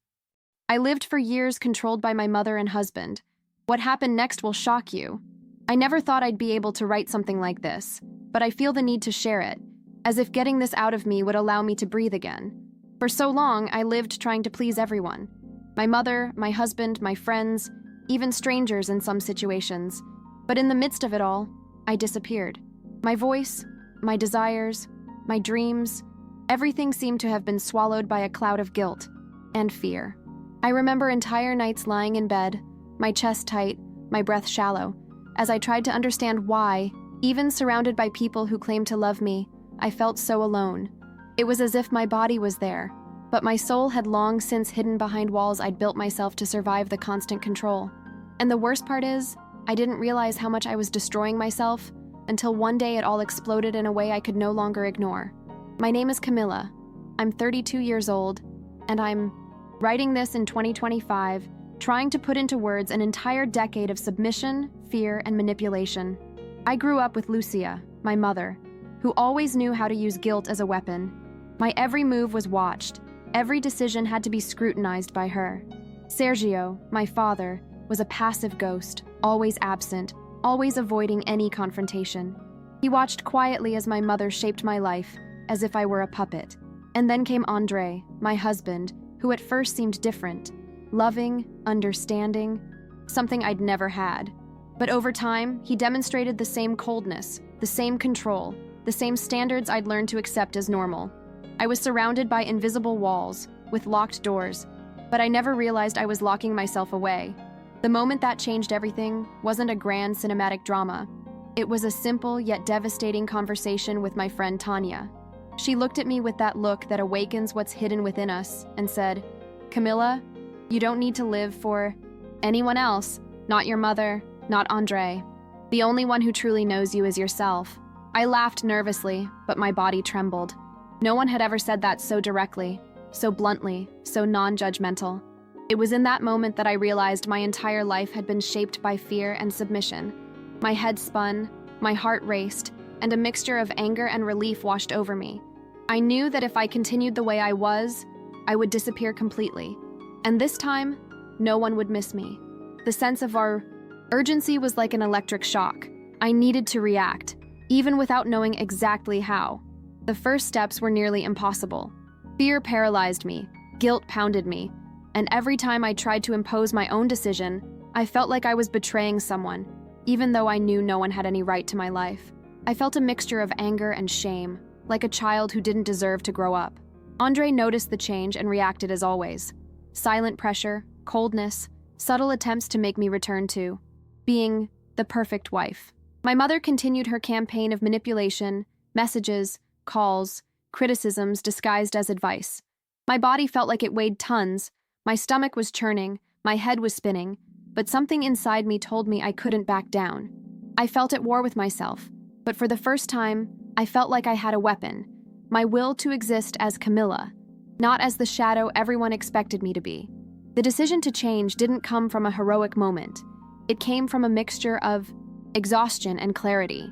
I lived for years controlled by my mother and husband. What happened next will shock you. I never thought I'd be able to write something like this, but I feel the need to share it, as if getting this out of me would allow me to breathe again. For so long, I lived trying to please everyone. My mother, my husband, my friends, even strangers in some situations. But in the midst of it all, I disappeared. My voice, my desires, my dreams, everything seemed to have been swallowed by a cloud of guilt and fear. I remember entire nights lying in bed, my chest tight, my breath shallow, as I tried to understand why, even surrounded by people who claimed to love me, I felt so alone. It was as if my body was there, but my soul had long since hidden behind walls I'd built myself to survive the constant control. And the worst part is, I didn't realize how much I was destroying myself until one day it all exploded in a way I could no longer ignore. My name is Camilla. I'm 32 years old, and I'm writing this in 2025, trying to put into words an entire decade of submission, fear, and manipulation. I grew up with Lucia, my mother, who always knew how to use guilt as a weapon. My every move was watched. Every decision had to be scrutinized by her. Sergio, my father, was a passive ghost, always absent, always avoiding any confrontation. He watched quietly as my mother shaped my life, as if I were a puppet. And then came Andre, my husband, who at first seemed different, loving, understanding, something I'd never had. But over time, he demonstrated the same coldness, the same control, the same standards I'd learned to accept as normal. I was surrounded by invisible walls with locked doors, but I never realized I was locking myself away. The moment that changed everything wasn't a grand cinematic drama. It was a simple yet devastating conversation with my friend Tanya. She looked at me with that look that awakens what's hidden within us and said, "Camilla, you don't need to live for anyone else, not your mother, not Andre. The only one who truly knows you is yourself." I laughed nervously, but my body trembled. No one had ever said that so directly, so bluntly, so non-judgmental. It was in that moment that I realized my entire life had been shaped by fear and submission. My head spun, my heart raced, and a mixture of anger and relief washed over me. I knew that if I continued the way I was, I would disappear completely. And this time, no one would miss me. The sense of our urgency was like an electric shock. I needed to react, even without knowing exactly how. The first steps were nearly impossible. Fear paralyzed me, guilt pounded me, and every time I tried to impose my own decision, I felt like I was betraying someone, even though I knew no one had any right to my life. I felt a mixture of anger and shame, like a child who didn't deserve to grow up. Andre noticed the change and reacted as always. Silent pressure, coldness, subtle attempts to make me return to being the perfect wife. My mother continued her campaign of manipulation, messages, calls, criticisms disguised as advice. My body felt like it weighed tons, my stomach was churning, my head was spinning, but something inside me told me I couldn't back down. I felt at war with myself, but for the first time, I felt like I had a weapon, my will to exist as Camilla, not as the shadow everyone expected me to be. The decision to change didn't come from a heroic moment. It came from a mixture of exhaustion and clarity.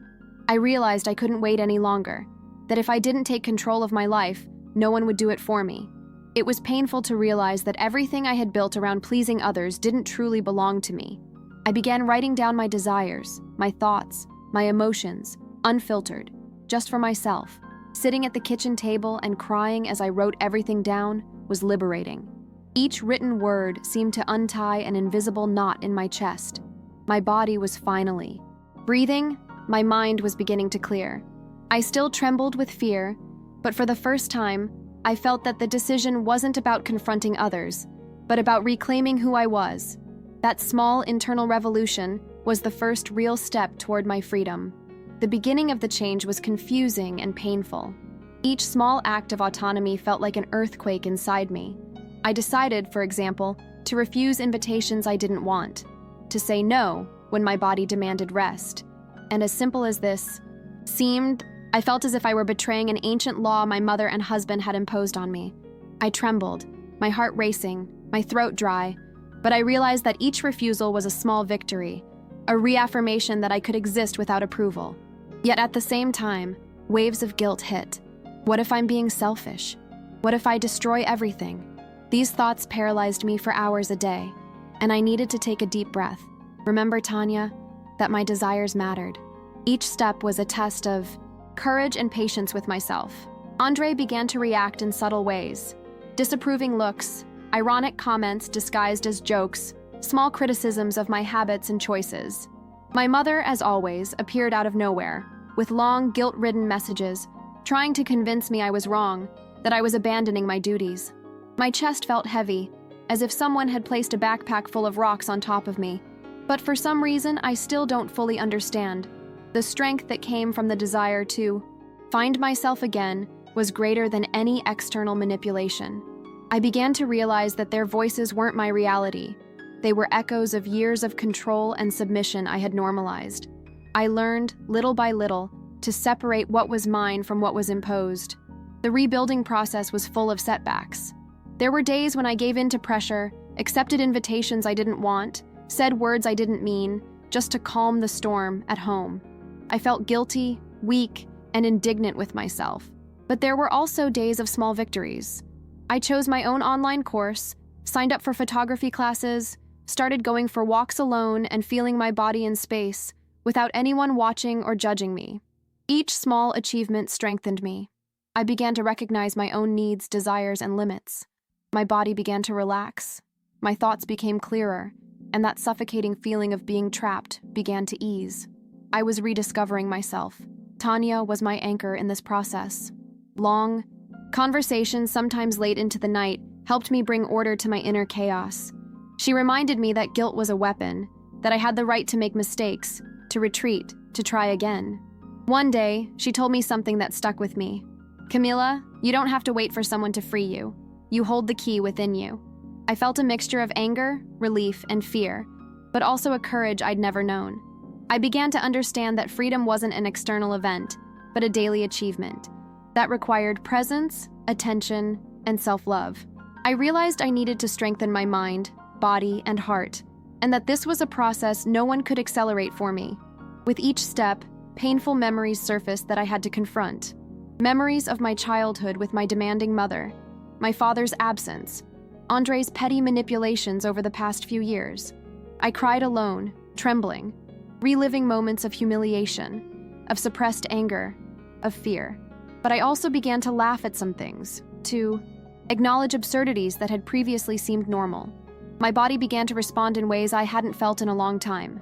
I realized I couldn't wait any longer, that if I didn't take control of my life, no one would do it for me. It was painful to realize that everything I had built around pleasing others didn't truly belong to me. I began writing down my desires, my thoughts, my emotions, unfiltered, just for myself. Sitting at the kitchen table and crying as I wrote everything down was liberating. Each written word seemed to untie an invisible knot in my chest. My body was finally breathing, my mind was beginning to clear. I still trembled with fear, but for the first time, I felt that the decision wasn't about confronting others, but about reclaiming who I was. That small internal revolution was the first real step toward my freedom. The beginning of the change was confusing and painful. Each small act of autonomy felt like an earthquake inside me. I decided, for example, to refuse invitations I didn't want, to say no when my body demanded rest. And as simple as this seemed, I felt as if I were betraying an ancient law my mother and husband had imposed on me. I trembled, my heart racing, my throat dry, but I realized that each refusal was a small victory, a reaffirmation that I could exist without approval. Yet at the same time, waves of guilt hit. What if I'm being selfish? What if I destroy everything? These thoughts paralyzed me for hours a day, and I needed to take a deep breath. Remember, Tanya, that my desires mattered. Each step was a test of courage and patience with myself. Andre began to react in subtle ways. Disapproving looks, ironic comments disguised as jokes, small criticisms of my habits and choices. My mother, as always, appeared out of nowhere, with long, guilt-ridden messages, trying to convince me I was wrong, that I was abandoning my duties. My chest felt heavy, as if someone had placed a backpack full of rocks on top of me. But for some reason, I still don't fully understand. The strength that came from the desire to find myself again was greater than any external manipulation. I began to realize that their voices weren't my reality. They were echoes of years of control and submission I had normalized. I learned, little by little, to separate what was mine from what was imposed. The rebuilding process was full of setbacks. There were days when I gave in to pressure, accepted invitations I didn't want, said words I didn't mean, just to calm the storm at home. I felt guilty, weak, and indignant with myself. But there were also days of small victories. I chose my own online course, signed up for photography classes, started going for walks alone and feeling my body in space, without anyone watching or judging me. Each small achievement strengthened me. I began to recognize my own needs, desires, and limits. My body began to relax. My thoughts became clearer, and that suffocating feeling of being trapped began to ease. I was rediscovering myself. Tanya was my anchor in this process. Long, Conversations, sometimes late into the night, helped me bring order to my inner chaos. She reminded me that guilt was a weapon, that I had the right to make mistakes, to retreat, to try again. One day, she told me something that stuck with me. "Camila, you don't have to wait for someone to free you. You hold the key within you." I felt a mixture of anger, relief, and fear, but also a courage I'd never known. I began to understand that freedom wasn't an external event, but a daily achievement that required presence, attention, and self-love. I realized I needed to strengthen my mind, body, and heart, and that this was a process no one could accelerate for me. With each step, painful memories surfaced that I had to confront. Memories of my childhood with my demanding mother, my father's absence, Andre's petty manipulations over the past few years. I cried alone, trembling, reliving moments of humiliation, of suppressed anger, of fear. But I also began to laugh at some things, to acknowledge absurdities that had previously seemed normal. My body began to respond in ways I hadn't felt in a long time.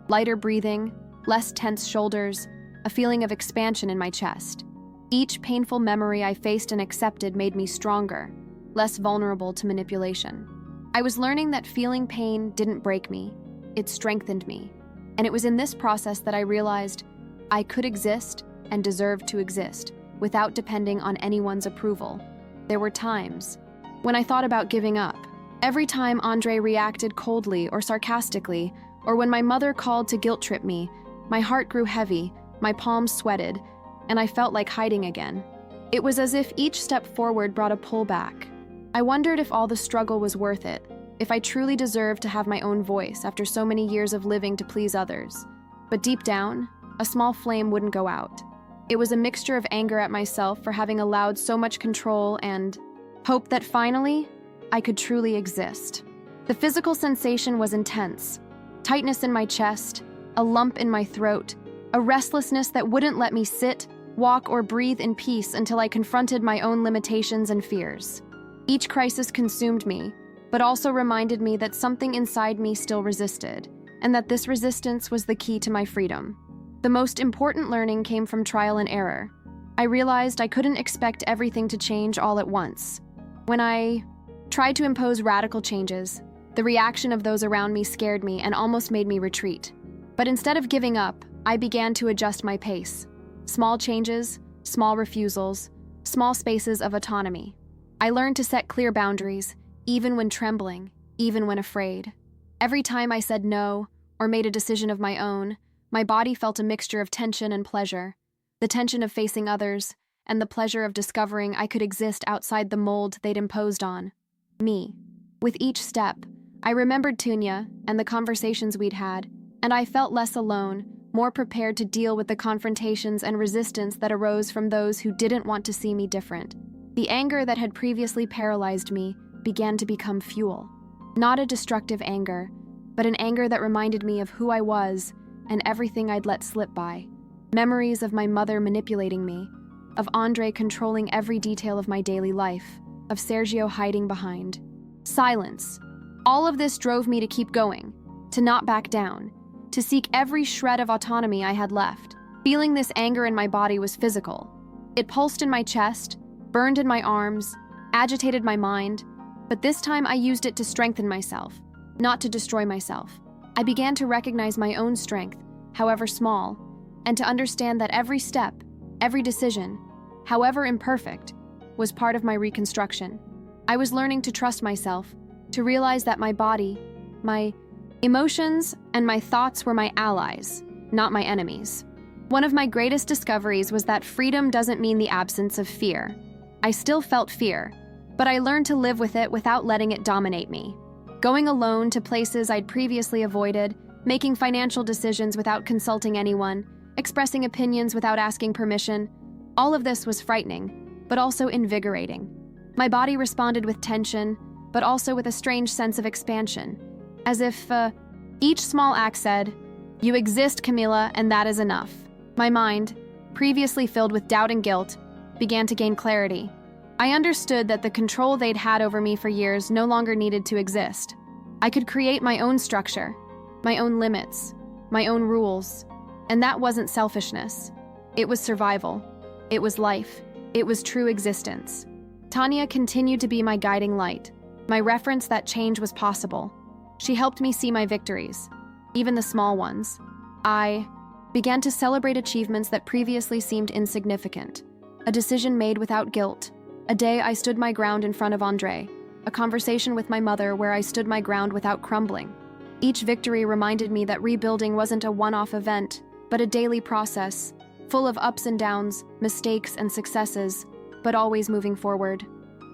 Lighter breathing, less tense shoulders, a feeling of expansion in my chest. Each painful memory I faced and accepted made me stronger, less vulnerable to manipulation. I was learning that feeling pain didn't break me, it strengthened me. And it was in this process that I realized I could exist and deserved to exist without depending on anyone's approval. There were times when I thought about giving up. Every time Andre reacted coldly or sarcastically, or when my mother called to guilt trip me, my heart grew heavy, my palms sweated, and I felt like hiding again. It was as if each step forward brought a pull back. I wondered if all the struggle was worth it, if I truly deserved to have my own voice after so many years of living to please others. But deep down, a small flame wouldn't go out. It was a mixture of anger at myself for having allowed so much control and hope that finally, I could truly exist. The physical sensation was intense. Tightness in my chest, a lump in my throat, a restlessness that wouldn't let me sit, walk, or breathe in peace until I confronted my own limitations and fears. Each crisis consumed me, but also reminded me that something inside me still resisted, and that this resistance was the key to my freedom. The most important learning came from trial and error. I realized I couldn't expect everything to change all at once. When I tried to impose radical changes, the reaction of those around me scared me and almost made me retreat. But instead of giving up, I began to adjust my pace. Small changes, small refusals, small spaces of autonomy. I learned to set clear boundaries, even when trembling, even when afraid. Every time I said no or made a decision of my own, my body felt a mixture of tension and pleasure, the tension of facing others, and the pleasure of discovering I could exist outside the mold they'd imposed on me. With each step, I remembered Tunya and the conversations we'd had, and I felt less alone, more prepared to deal with the confrontations and resistance that arose from those who didn't want to see me different. The anger that had previously paralyzed me began to become fuel. Not a destructive anger, but an anger that reminded me of who I was and everything I'd let slip by. Memories of my mother manipulating me, of Andre controlling every detail of my daily life, of Sergio hiding behind. Silence. All of this drove me to keep going, to not back down, to seek every shred of autonomy I had left. Feeling this anger in my body was physical. It pulsed in my chest, burned in my arms, agitated my mind, but this time I used it to strengthen myself, not to destroy myself. I began to recognize my own strength, however small, and to understand that every step, every decision, however imperfect, was part of my reconstruction. I was learning to trust myself, to realize that my body, my emotions, and my thoughts were my allies, not my enemies. One of my greatest discoveries was that freedom doesn't mean the absence of fear. I still felt fear, but I learned to live with it without letting it dominate me. Going alone to places I'd previously avoided, making financial decisions without consulting anyone, expressing opinions without asking permission, all of this was frightening, but also invigorating. My body responded with tension, but also with a strange sense of expansion, as if each small act said, "You exist, Camila, and that is enough." My mind, previously filled with doubt and guilt, began to gain clarity. I understood that the control they'd had over me for years no longer needed to exist. I could create my own structure, my own limits, my own rules, and that wasn't selfishness. It was survival. It was life. It was true existence. Tanya continued to be my guiding light, my reference that change was possible. She helped me see my victories, even the small ones. I began to celebrate achievements that previously seemed insignificant. A decision made without guilt. A day I stood my ground in front of Andre. A conversation with my mother where I stood my ground without crumbling. Each victory reminded me that rebuilding wasn't a one-off event, but a daily process, full of ups and downs, mistakes and successes, but always moving forward.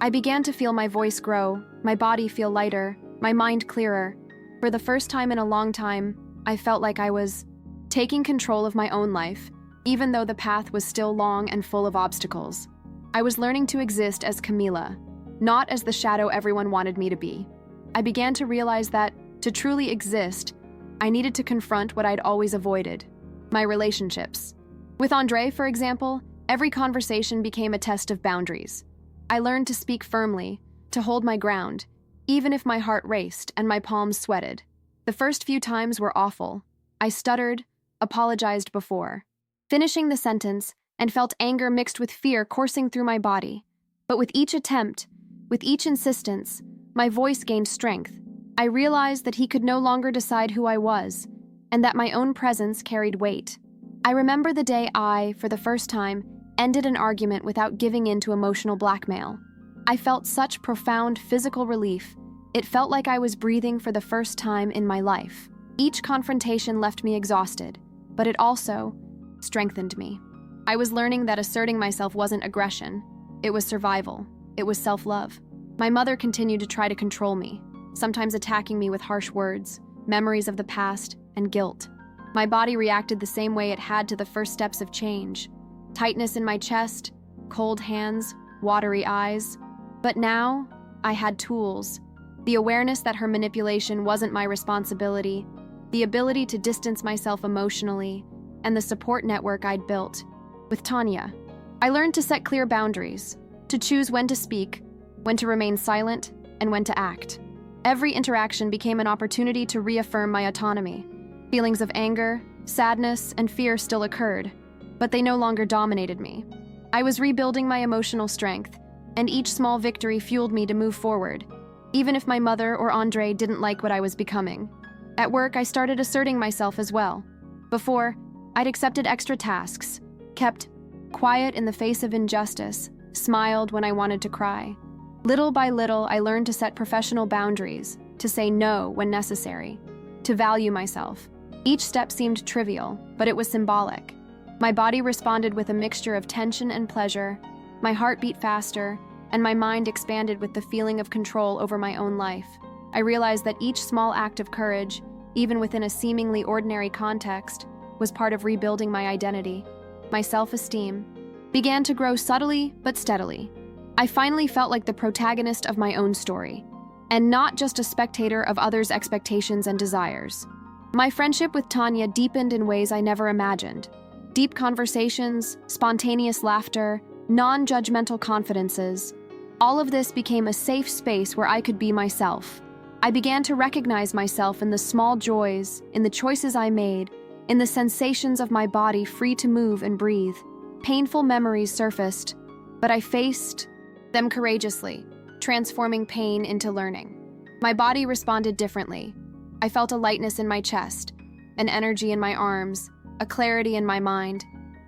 I began to feel my voice grow, my body feel lighter, my mind clearer. For the first time in a long time, I felt like I was taking control of my own life, even though the path was still long and full of obstacles. I was learning to exist as Camila, not as the shadow everyone wanted me to be. I began to realize that, to truly exist, I needed to confront what I'd always avoided: my relationships. With Andre, for example, every conversation became a test of boundaries. I learned to speak firmly, to hold my ground, even if my heart raced and my palms sweated. The first few times were awful. I stuttered, apologized before finishing the sentence, and felt anger mixed with fear coursing through my body. But with each attempt, with each insistence, my voice gained strength. I realized that he could no longer decide who I was, and that my own presence carried weight. I remember the day I, for the first time, ended an argument without giving in to emotional blackmail. I felt such profound physical relief. It felt like I was breathing for the first time in my life. Each confrontation left me exhausted, but it also strengthened me. I was learning that asserting myself wasn't aggression. It was survival. It was self-love. My mother continued to try to control me, sometimes attacking me with harsh words, memories of the past, and guilt. My body reacted the same way it had to the first steps of change: tightness in my chest, cold hands, watery eyes. But now, I had tools. The awareness that her manipulation wasn't my responsibility, the ability to distance myself emotionally, and the support network I'd built. With Tanya, I learned to set clear boundaries, to choose when to speak, when to remain silent, and when to act. Every interaction became an opportunity to reaffirm my autonomy. Feelings of anger, sadness, and fear still occurred, but they no longer dominated me. I was rebuilding my emotional strength, and each small victory fueled me to move forward, even if my mother or Andre didn't like what I was becoming. At work, I started asserting myself as well. Before, I'd accepted extra tasks, kept quiet in the face of injustice, smiled when I wanted to cry. Little by little, I learned to set professional boundaries, to say no when necessary, to value myself. Each step seemed trivial, but it was symbolic. My body responded with a mixture of tension and pleasure, my heart beat faster, and my mind expanded with the feeling of control over my own life. I realized that each small act of courage, even within a seemingly ordinary context, was part of rebuilding my identity. My self-esteem began to grow subtly but steadily. I finally felt like the protagonist of my own story, and not just a spectator of others' expectations and desires. My friendship with Tanya deepened in ways I never imagined. Deep conversations, spontaneous laughter, non-judgmental confidences. All of this became a safe space where I could be myself. I began to recognize myself in the small joys, in the choices I made, in the sensations of my body free to move and breathe. Painful memories surfaced, but I faced them courageously, transforming pain into learning. My body responded differently. I felt a lightness in my chest, an energy in my arms, a clarity in my mind.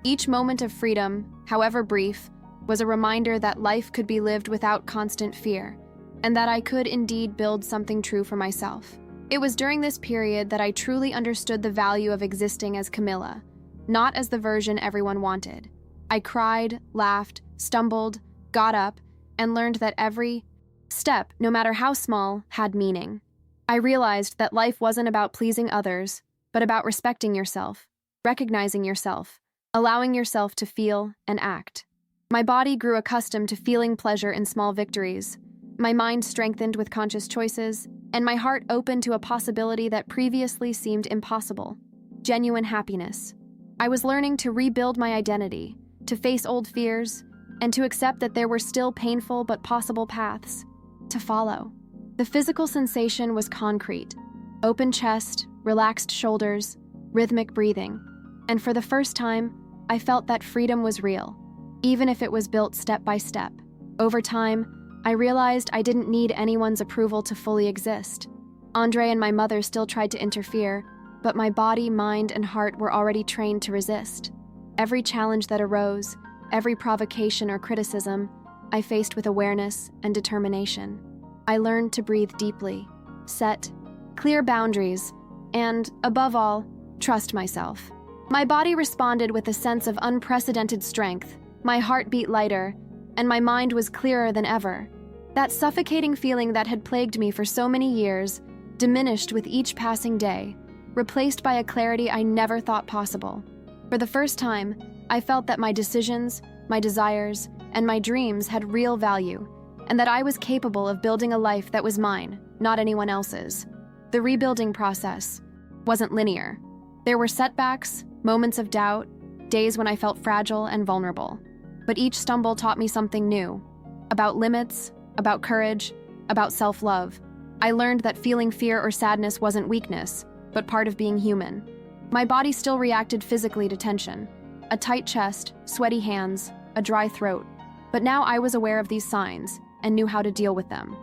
Each moment of freedom, however brief, was a reminder that life could be lived without constant fear, and that I could indeed build something true for myself. It was during this period that I truly understood the value of existing as Camilla, not as the version everyone wanted. I cried, laughed, stumbled, got up, and learned that every step, no matter how small, had meaning. I realized that life wasn't about pleasing others, but about respecting yourself, recognizing yourself, allowing yourself to feel and act. My body grew accustomed to feeling pleasure in small victories. My mind strengthened with conscious choices, and my heart opened to a possibility that previously seemed impossible: genuine happiness. I was learning to rebuild my identity, to face old fears, and to accept that there were still painful but possible paths to follow. The physical sensation was concrete: open chest, relaxed shoulders, rhythmic breathing. And for the first time, I felt that freedom was real, even if it was built step by step. Over time, I realized I didn't need anyone's approval to fully exist. Andre and my mother still tried to interfere, but my body, mind, and heart were already trained to resist. Every challenge that arose, every provocation or criticism, I faced with awareness and determination. I learned to breathe deeply, set clear boundaries, and, above all, trust myself. My body responded with a sense of unprecedented strength, my heart beat lighter, and my mind was clearer than ever. That suffocating feeling that had plagued me for so many years diminished with each passing day, replaced by a clarity I never thought possible. For the first time, I felt that my decisions, my desires, and my dreams had real value, and that I was capable of building a life that was mine, not anyone else's. The rebuilding process wasn't linear. There were setbacks, moments of doubt, days when I felt fragile and vulnerable. But each stumble taught me something new, about limits, about courage, about self-love. I learned that feeling fear or sadness wasn't weakness, but part of being human. My body still reacted physically to tension, a tight chest, sweaty hands, a dry throat. But now I was aware of these signs and knew how to deal with them.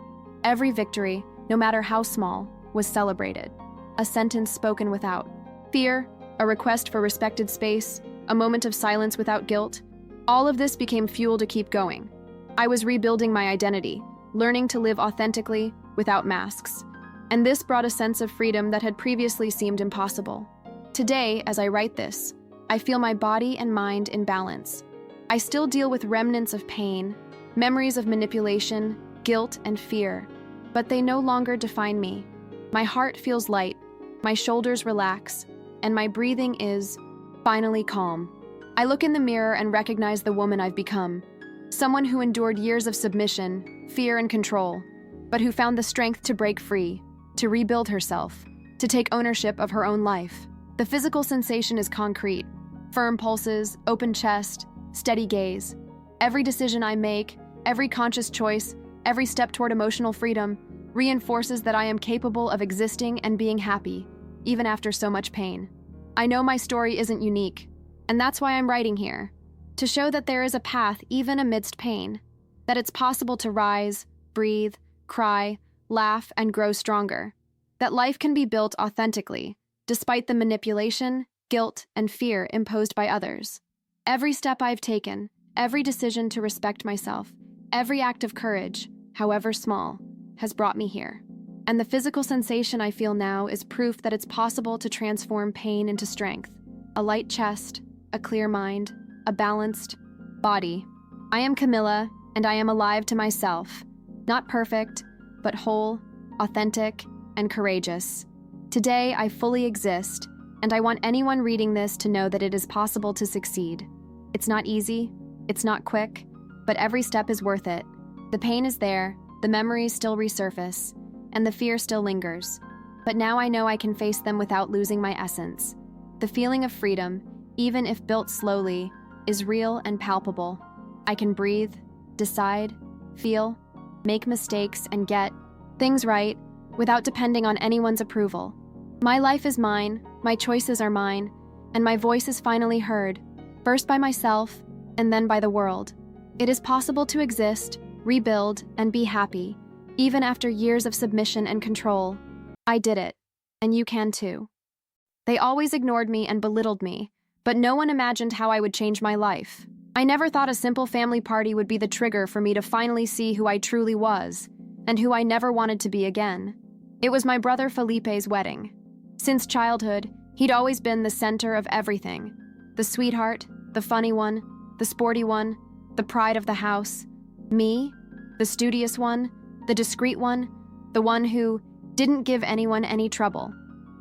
Every victory, no matter how small, was celebrated. A sentence spoken without fear, a request for respected space, a moment of silence without guilt. All of this became fuel to keep going. I was rebuilding my identity, learning to live authentically, without masks. And this brought a sense of freedom that had previously seemed impossible. Today, as I write this, I feel my body and mind in balance. I still deal with remnants of pain, memories of manipulation, guilt, and fear, but they no longer define me. My heart feels light, my shoulders relax, and my breathing is finally calm. I look in the mirror and recognize the woman I've become, someone who endured years of submission, fear, and control, but who found the strength to break free, to rebuild herself, to take ownership of her own life. The physical sensation is concrete: firm pulses, open chest, steady gaze. Every decision I make, every conscious choice, every step toward emotional freedom reinforces that I am capable of existing and being happy, even after so much pain. I know my story isn't unique, and that's why I'm writing here, to show that there is a path even amidst pain, that it's possible to rise, breathe, cry, laugh, and grow stronger, that life can be built authentically, despite the manipulation, guilt, and fear imposed by others. Every step I've taken, every decision to respect myself, every act of courage, however small, has brought me here. And the physical sensation I feel now is proof that it's possible to transform pain into strength. A light chest, a clear mind, a balanced body. I am Camilla, and I am alive to myself. Not perfect, but whole, authentic, and courageous. Today, I fully exist, and I want anyone reading this to know that it is possible to succeed. It's not easy, it's not quick, but every step is worth it. The pain is there, the memories still resurface, and the fear still lingers. But now I know I can face them without losing my essence. The feeling of freedom, even if built slowly, is real and palpable. I can breathe, decide, feel, make mistakes, and get things right without depending on anyone's approval. My life is mine, my choices are mine, and my voice is finally heard, first by myself and then by the world. It is possible to exist, rebuild, and be happy, even after years of submission and control. I did it, and you can too. They always ignored me and belittled me, but no one imagined how I would change my life. I never thought a simple family party would be the trigger for me to finally see who I truly was, and who I never wanted to be again. It was my brother Felipe's wedding. Since childhood, he'd always been the center of everything. The sweetheart, the funny one, the sporty one, the pride of the house. Me, the studious one, the discreet one, the one who didn't give anyone any trouble.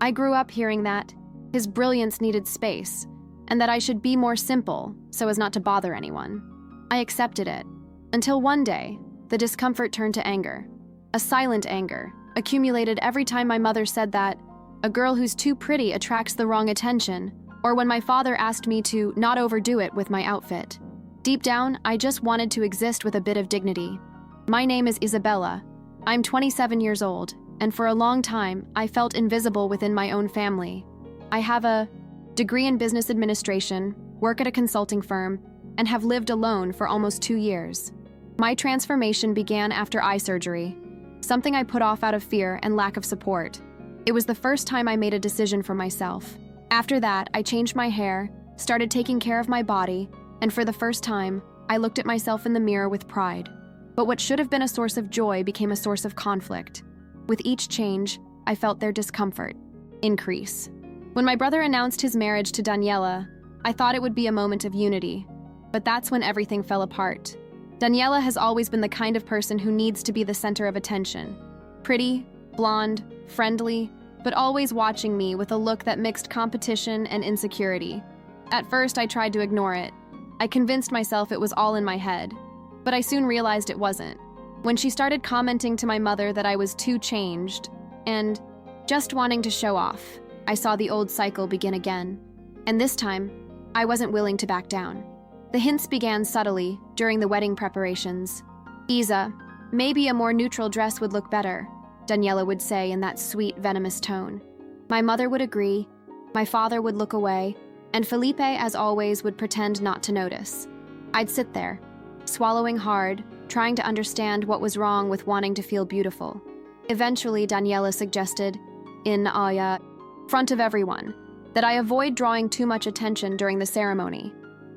I grew up hearing that his brilliance needed space, and that I should be more simple so as not to bother anyone. I accepted it, until one day, the discomfort turned to anger. A silent anger, accumulated every time my mother said that a girl who's too pretty attracts the wrong attention, or when my father asked me to not overdo it with my outfit. Deep down, I just wanted to exist with a bit of dignity. My name is Isabella. I'm 27 years old, and for a long time, I felt invisible within my own family. I have a degree in business administration, work at a consulting firm, and have lived alone for almost 2 years. My transformation began after eye surgery, something I put off out of fear and lack of support. It was the first time I made a decision for myself. After that, I changed my hair, started taking care of my body, and for the first time, I looked at myself in the mirror with pride. But what should have been a source of joy became a source of conflict. With each change, I felt their discomfort increase. When my brother announced his marriage to Daniela, I thought it would be a moment of unity. But that's when everything fell apart. Daniela has always been the kind of person who needs to be the center of attention. Pretty, blonde, friendly, but always watching me with a look that mixed competition and insecurity. At first, I tried to ignore it. I convinced myself it was all in my head. But I soon realized it wasn't. When she started commenting to my mother that I was too changed and just wanting to show off, I saw the old cycle begin again. And this time, I wasn't willing to back down. The hints began subtly during the wedding preparations. "Isa, maybe a more neutral dress would look better," Daniela would say in that sweet, venomous tone. My mother would agree, my father would look away, and Felipe, as always, would pretend not to notice. I'd sit there, swallowing hard, trying to understand what was wrong with wanting to feel beautiful. Eventually, Daniela suggested, in front of everyone, that I avoid drawing too much attention during the ceremony.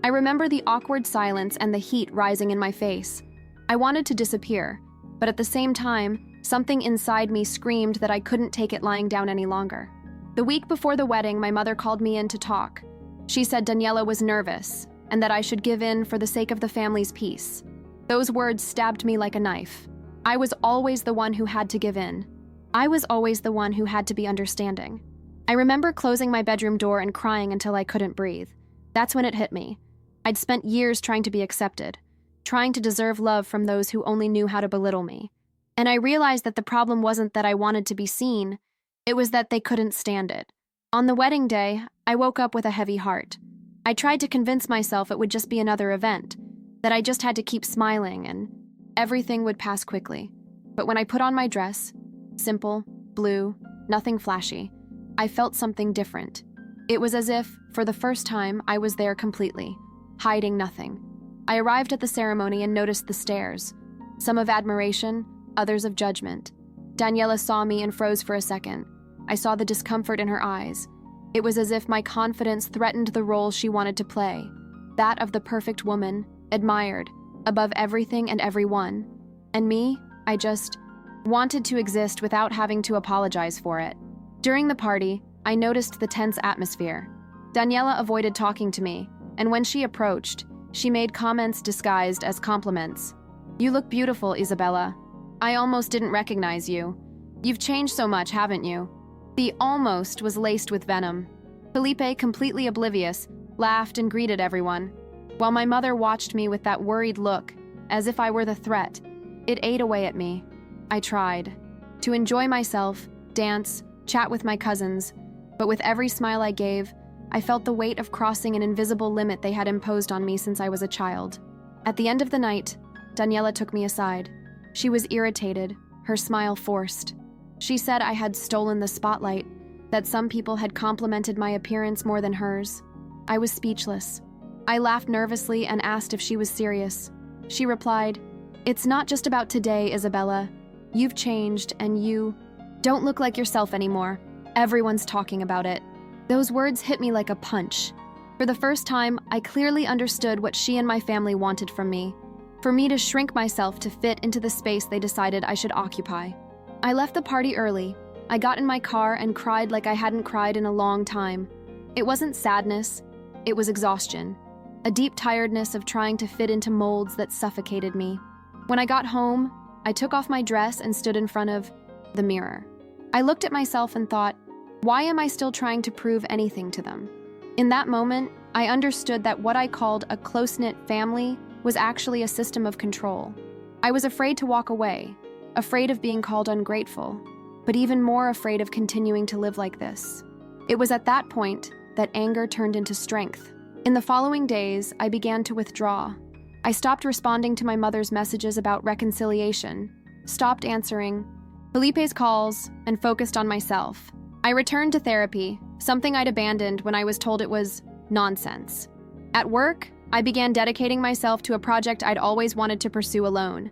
I remember the awkward silence and the heat rising in my face. I wanted to disappear, but at the same time, something inside me screamed that I couldn't take it lying down any longer. The week before the wedding, my mother called me in to talk. She said Daniela was nervous and that I should give in for the sake of the family's peace. Those words stabbed me like a knife. I was always the one who had to give in. I was always the one who had to be understanding. I remember closing my bedroom door and crying until I couldn't breathe. That's when it hit me. I'd spent years trying to be accepted, trying to deserve love from those who only knew how to belittle me. And I realized that the problem wasn't that I wanted to be seen, it was that they couldn't stand it. On the wedding day, I woke up with a heavy heart. I tried to convince myself it would just be another event, that I just had to keep smiling and everything would pass quickly. But when I put on my dress, simple, blue, nothing flashy, I felt something different. It was as if, for the first time, I was there completely, hiding nothing. I arrived at the ceremony and noticed the stares, some of admiration, others of judgment. Daniela saw me and froze for a second. I saw the discomfort in her eyes. It was as if my confidence threatened the role she wanted to play, that of the perfect woman, admired, above everything and everyone. And me, I just wanted to exist without having to apologize for it. During the party, I noticed the tense atmosphere. Daniela avoided talking to me, and when she approached, she made comments disguised as compliments. "You look beautiful, Isabella. I almost didn't recognize you. You've changed so much, haven't you?" The almost was laced with venom. Felipe, completely oblivious, laughed and greeted everyone, while my mother watched me with that worried look, as if I were the threat. It ate away at me. I tried to enjoy myself, dance, chat with my cousins, but with every smile I gave, I felt the weight of crossing an invisible limit they had imposed on me since I was a child. At the end of the night, Daniela took me aside. She was irritated, her smile forced. She said I had stolen the spotlight, that some people had complimented my appearance more than hers. I was speechless. I laughed nervously and asked if she was serious. She replied, "It's not just about today, Isabella. You've changed and you don't look like yourself anymore. Everyone's talking about it." Those words hit me like a punch. For the first time, I clearly understood what she and my family wanted from me. For me to shrink myself to fit into the space they decided I should occupy. I left the party early. I got in my car and cried like I hadn't cried in a long time. It wasn't sadness, it was exhaustion. A deep tiredness of trying to fit into molds that suffocated me. When I got home, I took off my dress and stood in front of the mirror. I looked at myself and thought, why am I still trying to prove anything to them? In that moment, I understood that what I called a close-knit family was actually a system of control. I was afraid to walk away, afraid of being called ungrateful, but even more afraid of continuing to live like this. It was at that point that anger turned into strength. In the following days, I began to withdraw. I stopped responding to my mother's messages about reconciliation, stopped answering Felipe's calls, and focused on myself. I returned to therapy, something I'd abandoned when I was told it was nonsense. At work, I began dedicating myself to a project I'd always wanted to pursue alone.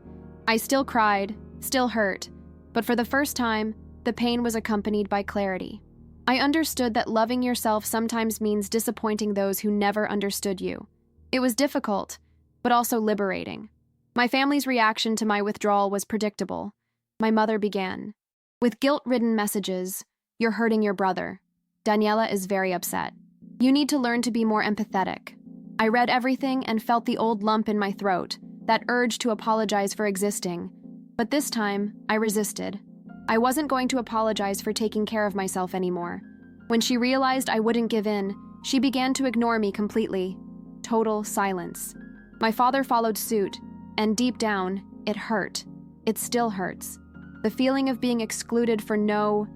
I still cried, still hurt, but for the first time, the pain was accompanied by clarity. I understood that loving yourself sometimes means disappointing those who never understood you. It was difficult, but also liberating. My family's reaction to my withdrawal was predictable. My mother began, with guilt-ridden messages, "You're hurting your brother. Daniela is very upset. You need to learn to be more empathetic." I read everything and felt the old lump in my throat, that urge to apologize for existing. But this time, I resisted. I wasn't going to apologize for taking care of myself anymore. When she realized I wouldn't give in, she began to ignore me completely. Total silence. My father followed suit, and deep down, it hurt. It still hurts. The feeling of being excluded for no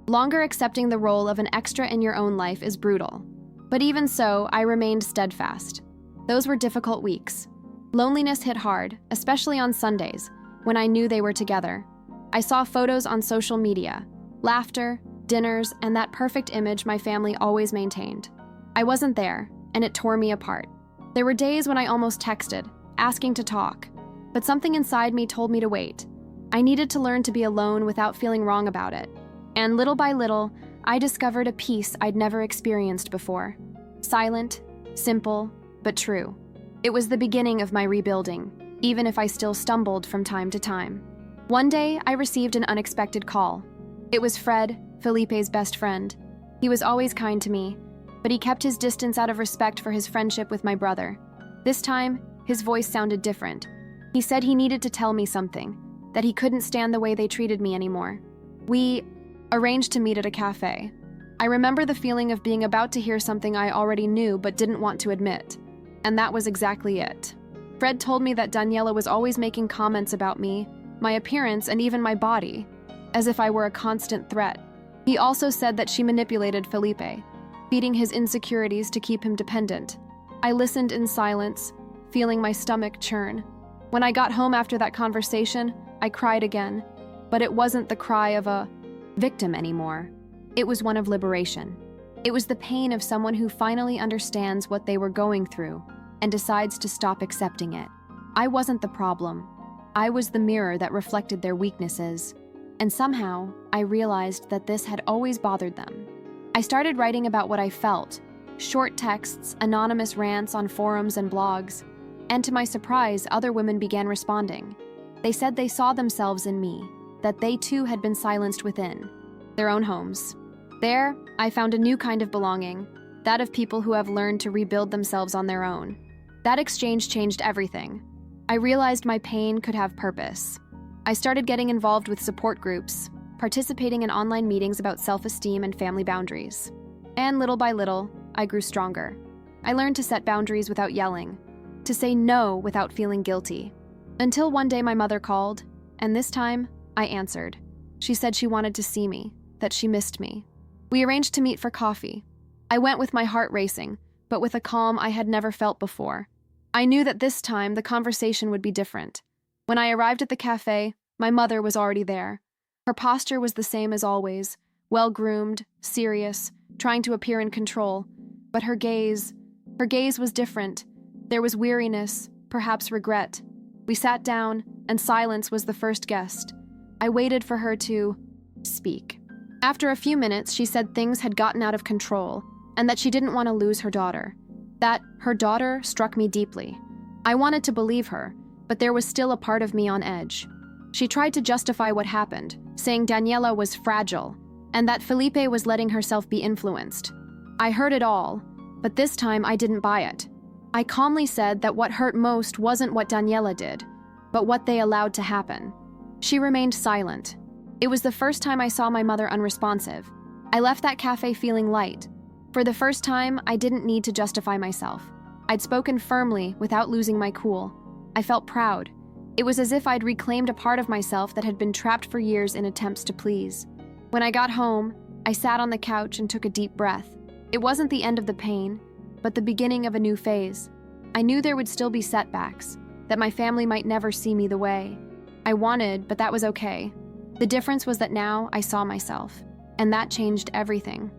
longer accepting the role of an extra in your own life is brutal. But even so, I remained steadfast. Those were difficult weeks. Loneliness hit hard, especially on Sundays, when I knew they were together. I saw photos on social media, laughter, dinners, and that perfect image my family always maintained. I wasn't there, and it tore me apart. There were days when I almost texted, asking to talk, but something inside me told me to wait. I needed to learn to be alone without feeling wrong about it. And little by little, I discovered a peace I'd never experienced before. Silent, simple, but true. It was the beginning of my rebuilding, even if I still stumbled from time to time. One day, I received an unexpected call. It was Fred, Felipe's best friend. He was always kind to me, but he kept his distance out of respect for his friendship with my brother. This time, his voice sounded different. He said he needed to tell me something, that he couldn't stand the way they treated me anymore. We arranged to meet at a cafe. I remember the feeling of being about to hear something I already knew but didn't want to admit. And that was exactly it. Fred told me that Daniela was always making comments about me, my appearance, and even my body, as if I were a constant threat. He also said that she manipulated Felipe, feeding his insecurities to keep him dependent. I listened in silence, feeling my stomach churn. When I got home after that conversation, I cried again, but it wasn't the cry of a victim anymore. It was one of liberation. It was the pain of someone who finally understands what they were going through and decides to stop accepting it. I wasn't the problem. I was the mirror that reflected their weaknesses. And somehow, I realized that this had always bothered them. I started writing about what I felt, short texts, anonymous rants on forums and blogs, and to my surprise, other women began responding. They said they saw themselves in me, that they too had been silenced within their own homes. There, I found a new kind of belonging, that of people who have learned to rebuild themselves on their own. That exchange changed everything. I realized my pain could have purpose. I started getting involved with support groups, participating in online meetings about self-esteem and family boundaries. And little by little, I grew stronger. I learned to set boundaries without yelling, to say no without feeling guilty. Until one day my mother called, and this time, I answered. She said she wanted to see me, that she missed me. We arranged to meet for coffee. I went with my heart racing, but with a calm I had never felt before. I knew that this time the conversation would be different. When I arrived at the cafe, my mother was already there. Her posture was the same as always, well-groomed, serious, trying to appear in control. But her gaze was different. There was weariness, perhaps regret. We sat down, and silence was the first guest. I waited for her to speak. After a few minutes, she said things had gotten out of control, and that she didn't want to lose her daughter. That her daughter struck me deeply. I wanted to believe her, but there was still a part of me on edge. She tried to justify what happened, saying Daniela was fragile, and that Felipe was letting herself be influenced. I heard it all, but this time I didn't buy it. I calmly said that what hurt most wasn't what Daniela did, but what they allowed to happen. She remained silent. It was the first time I saw my mother unresponsive. I left that cafe feeling light. For the first time, I didn't need to justify myself. I'd spoken firmly without losing my cool. I felt proud. It was as if I'd reclaimed a part of myself that had been trapped for years in attempts to please. When I got home, I sat on the couch and took a deep breath. It wasn't the end of the pain, but the beginning of a new phase. I knew there would still be setbacks, that my family might never see me the way I wanted, but that was okay. The difference was that now I saw myself, and that changed everything.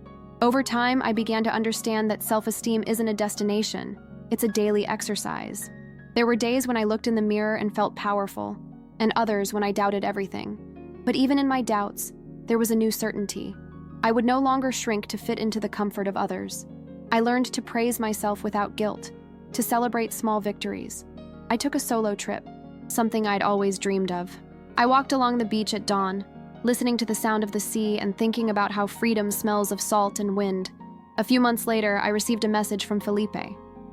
Over time, I began to understand that self-esteem isn't a destination, it's a daily exercise. There were days when I looked in the mirror and felt powerful, and others when I doubted everything. But even in my doubts, there was a new certainty. I would no longer shrink to fit into the comfort of others. I learned to praise myself without guilt, to celebrate small victories. I took a solo trip, something I'd always dreamed of. I walked along the beach at dawn, listening to the sound of the sea and thinking about how freedom smells of salt and wind. A few months later, I received a message from Felipe.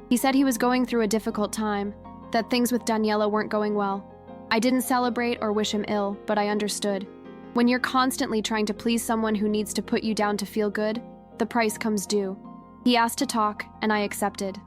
He said he was going through a difficult time, that things with Daniela weren't going well. I didn't celebrate or wish him ill, but I understood. When you're constantly trying to please someone who needs to put you down to feel good, the price comes due. He asked to talk, and I accepted.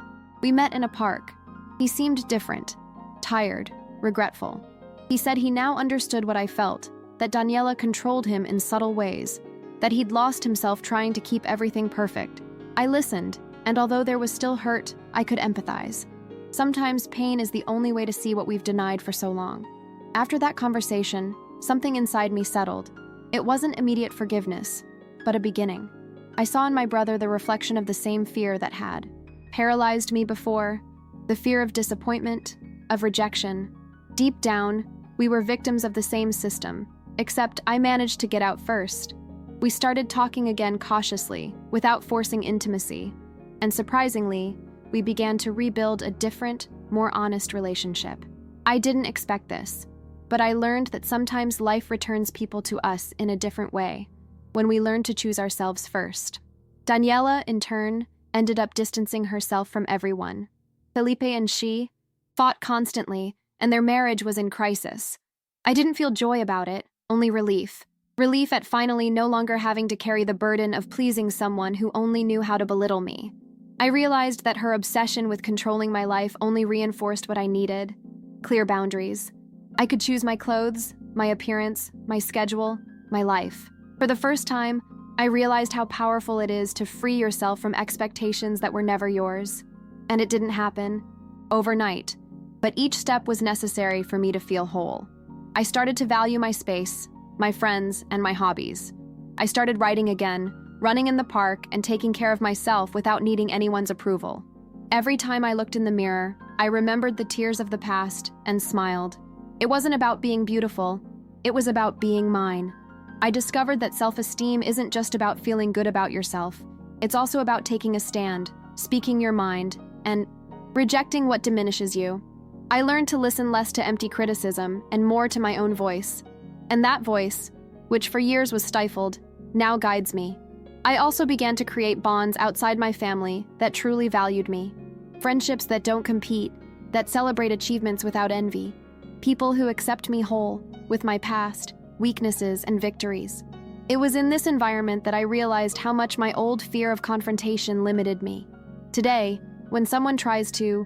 We met in a park. He seemed different, tired, regretful. He said he now understood what I felt, that Daniela controlled him in subtle ways, that he'd lost himself trying to keep everything perfect. I listened, and although there was still hurt, I could empathize. Sometimes pain is the only way to see what we've denied for so long. After that conversation, something inside me settled. It wasn't immediate forgiveness, but a beginning. I saw in my brother the reflection of the same fear that had paralyzed me before, the fear of disappointment, of rejection. Deep down, we were victims of the same system, except I managed to get out first. We started talking again cautiously, without forcing intimacy, and surprisingly, we began to rebuild a different, more honest relationship. I didn't expect this, but I learned that sometimes life returns people to us in a different way, when we learn to choose ourselves first. Daniela, in turn, ended up distancing herself from everyone. Felipe and she fought constantly, and their marriage was in crisis. I didn't feel joy about it, only relief. Relief at finally no longer having to carry the burden of pleasing someone who only knew how to belittle me. I realized that her obsession with controlling my life only reinforced what I needed: clear boundaries. I could choose my clothes, my appearance, my schedule, my life. For the first time, I realized how powerful it is to free yourself from expectations that were never yours. And it didn't happen overnight, but each step was necessary for me to feel whole. I started to value my space, my friends, and my hobbies. I started writing again, running in the park, and taking care of myself without needing anyone's approval. Every time I looked in the mirror, I remembered the tears of the past and smiled. It wasn't about being beautiful, it was about being mine. I discovered that self-esteem isn't just about feeling good about yourself. It's also about taking a stand, speaking your mind, and rejecting what diminishes you. I learned to listen less to empty criticism and more to my own voice. And that voice, which for years was stifled, now guides me. I also began to create bonds outside my family that truly valued me. Friendships that don't compete, that celebrate achievements without envy. People who accept me whole, with my past, weaknesses, and victories. It was in this environment that I realized how much my old fear of confrontation limited me. Today, when someone tries to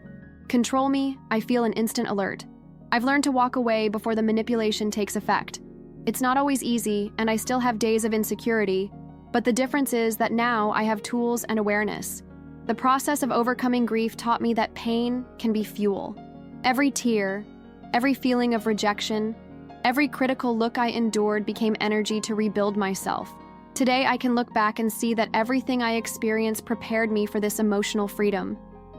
control me, I feel an instant alert. I've learned to walk away before the manipulation takes effect. It's not always easy, and I still have days of insecurity, but the difference is that now I have tools and awareness. The process of overcoming grief taught me that pain can be fuel. Every tear, every feeling of rejection, every critical look I endured became energy to rebuild myself. Today, I can look back and see that everything I experienced prepared me for this emotional freedom.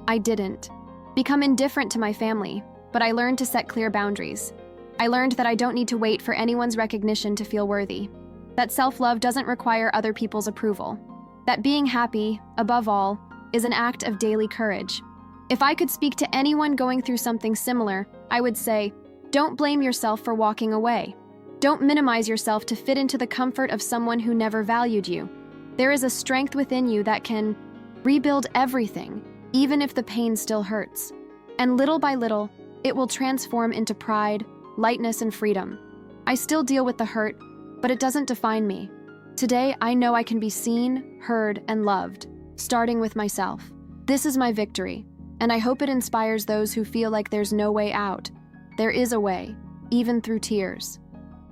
I didn't become indifferent to my family, but I learned to set clear boundaries. I learned that I don't need to wait for anyone's recognition to feel worthy. That self-love doesn't require other people's approval. That being happy, above all, is an act of daily courage. If I could speak to anyone going through something similar, I would say, don't blame yourself for walking away. Don't minimize yourself to fit into the comfort of someone who never valued you. There is a strength within you that can rebuild everything, even if the pain still hurts. And little by little, it will transform into pride, lightness, and freedom. I still deal with the hurt, but it doesn't define me. Today, I know I can be seen, heard, and loved, starting with myself. This is my victory, and I hope it inspires those who feel like there's no way out. There is a way, even through tears.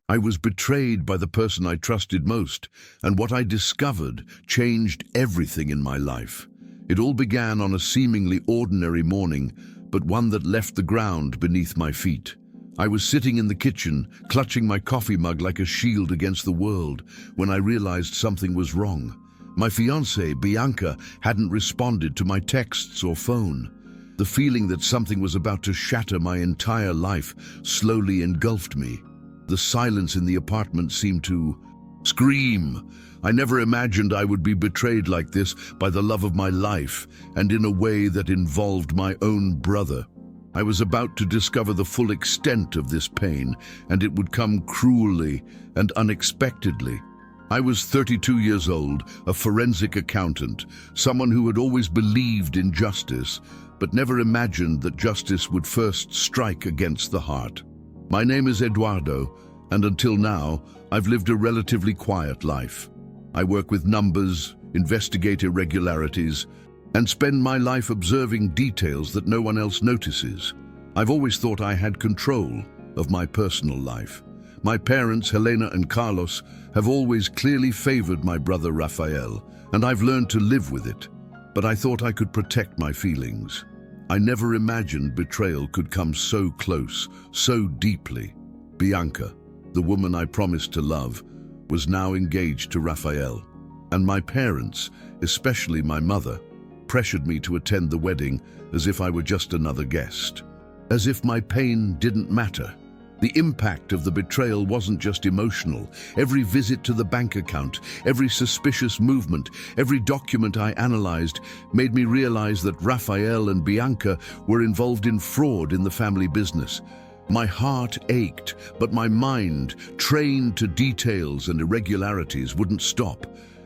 I was betrayed by the person I trusted most, and what I discovered changed everything in my life. It all began on a seemingly ordinary morning, but one that left the ground beneath my feet. I was sitting in the kitchen, clutching my coffee mug like a shield against the world, when I realized something was wrong. My fiancée, Bianca, hadn't responded to my texts or phone. The feeling that something was about to shatter my entire life slowly engulfed me. The silence in the apartment seemed to scream. I never imagined I would be betrayed like this by the love of my life, and in a way that involved my own brother. I was about to discover the full extent of this pain, and it would come cruelly and unexpectedly. I was 32 years old, a forensic accountant, someone who had always believed in justice, but never imagined that justice would first strike against the heart. My name is Eduardo, and until now, I've lived a relatively quiet life. I work with numbers, investigate irregularities, and spend my life observing details that no one else notices. I've always thought I had control of my personal life. My parents, Helena and Carlos, have always clearly favored my brother Rafael, and I've learned to live with it. But I thought I could protect my feelings. I never imagined betrayal could come so close, so deeply. Bianca, the woman I promised to love, was now engaged to Rafael, and my parents, especially my mother, pressured me to attend the wedding as if I were just another guest. As if my pain didn't matter. The impact of the betrayal wasn't just emotional. Every visit to the bank account, every suspicious movement, every document I analyzed made me realize that Rafael and Bianca were involved in fraud in the family business. My heart ached, but my mind, trained to details and irregularities, wouldn't stop.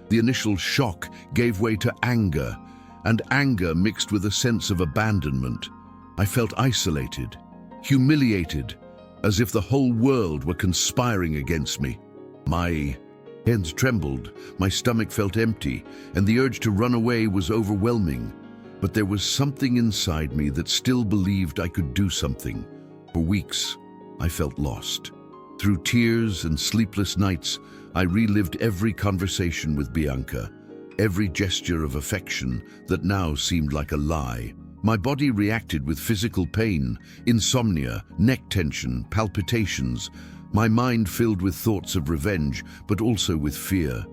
The initial shock gave way to anger, and anger mixed with a sense of abandonment. I felt isolated, humiliated, as if the whole world were conspiring against me. My hands trembled, my stomach felt empty, and the urge to run away was overwhelming. But there was something inside me that still believed I could do something. For weeks, I felt lost. Through tears and sleepless nights, I relived every conversation with Bianca, every gesture of affection that now seemed like a lie. My body reacted with physical pain, insomnia, neck tension, palpitations. My mind filled with thoughts of revenge, but also with fear.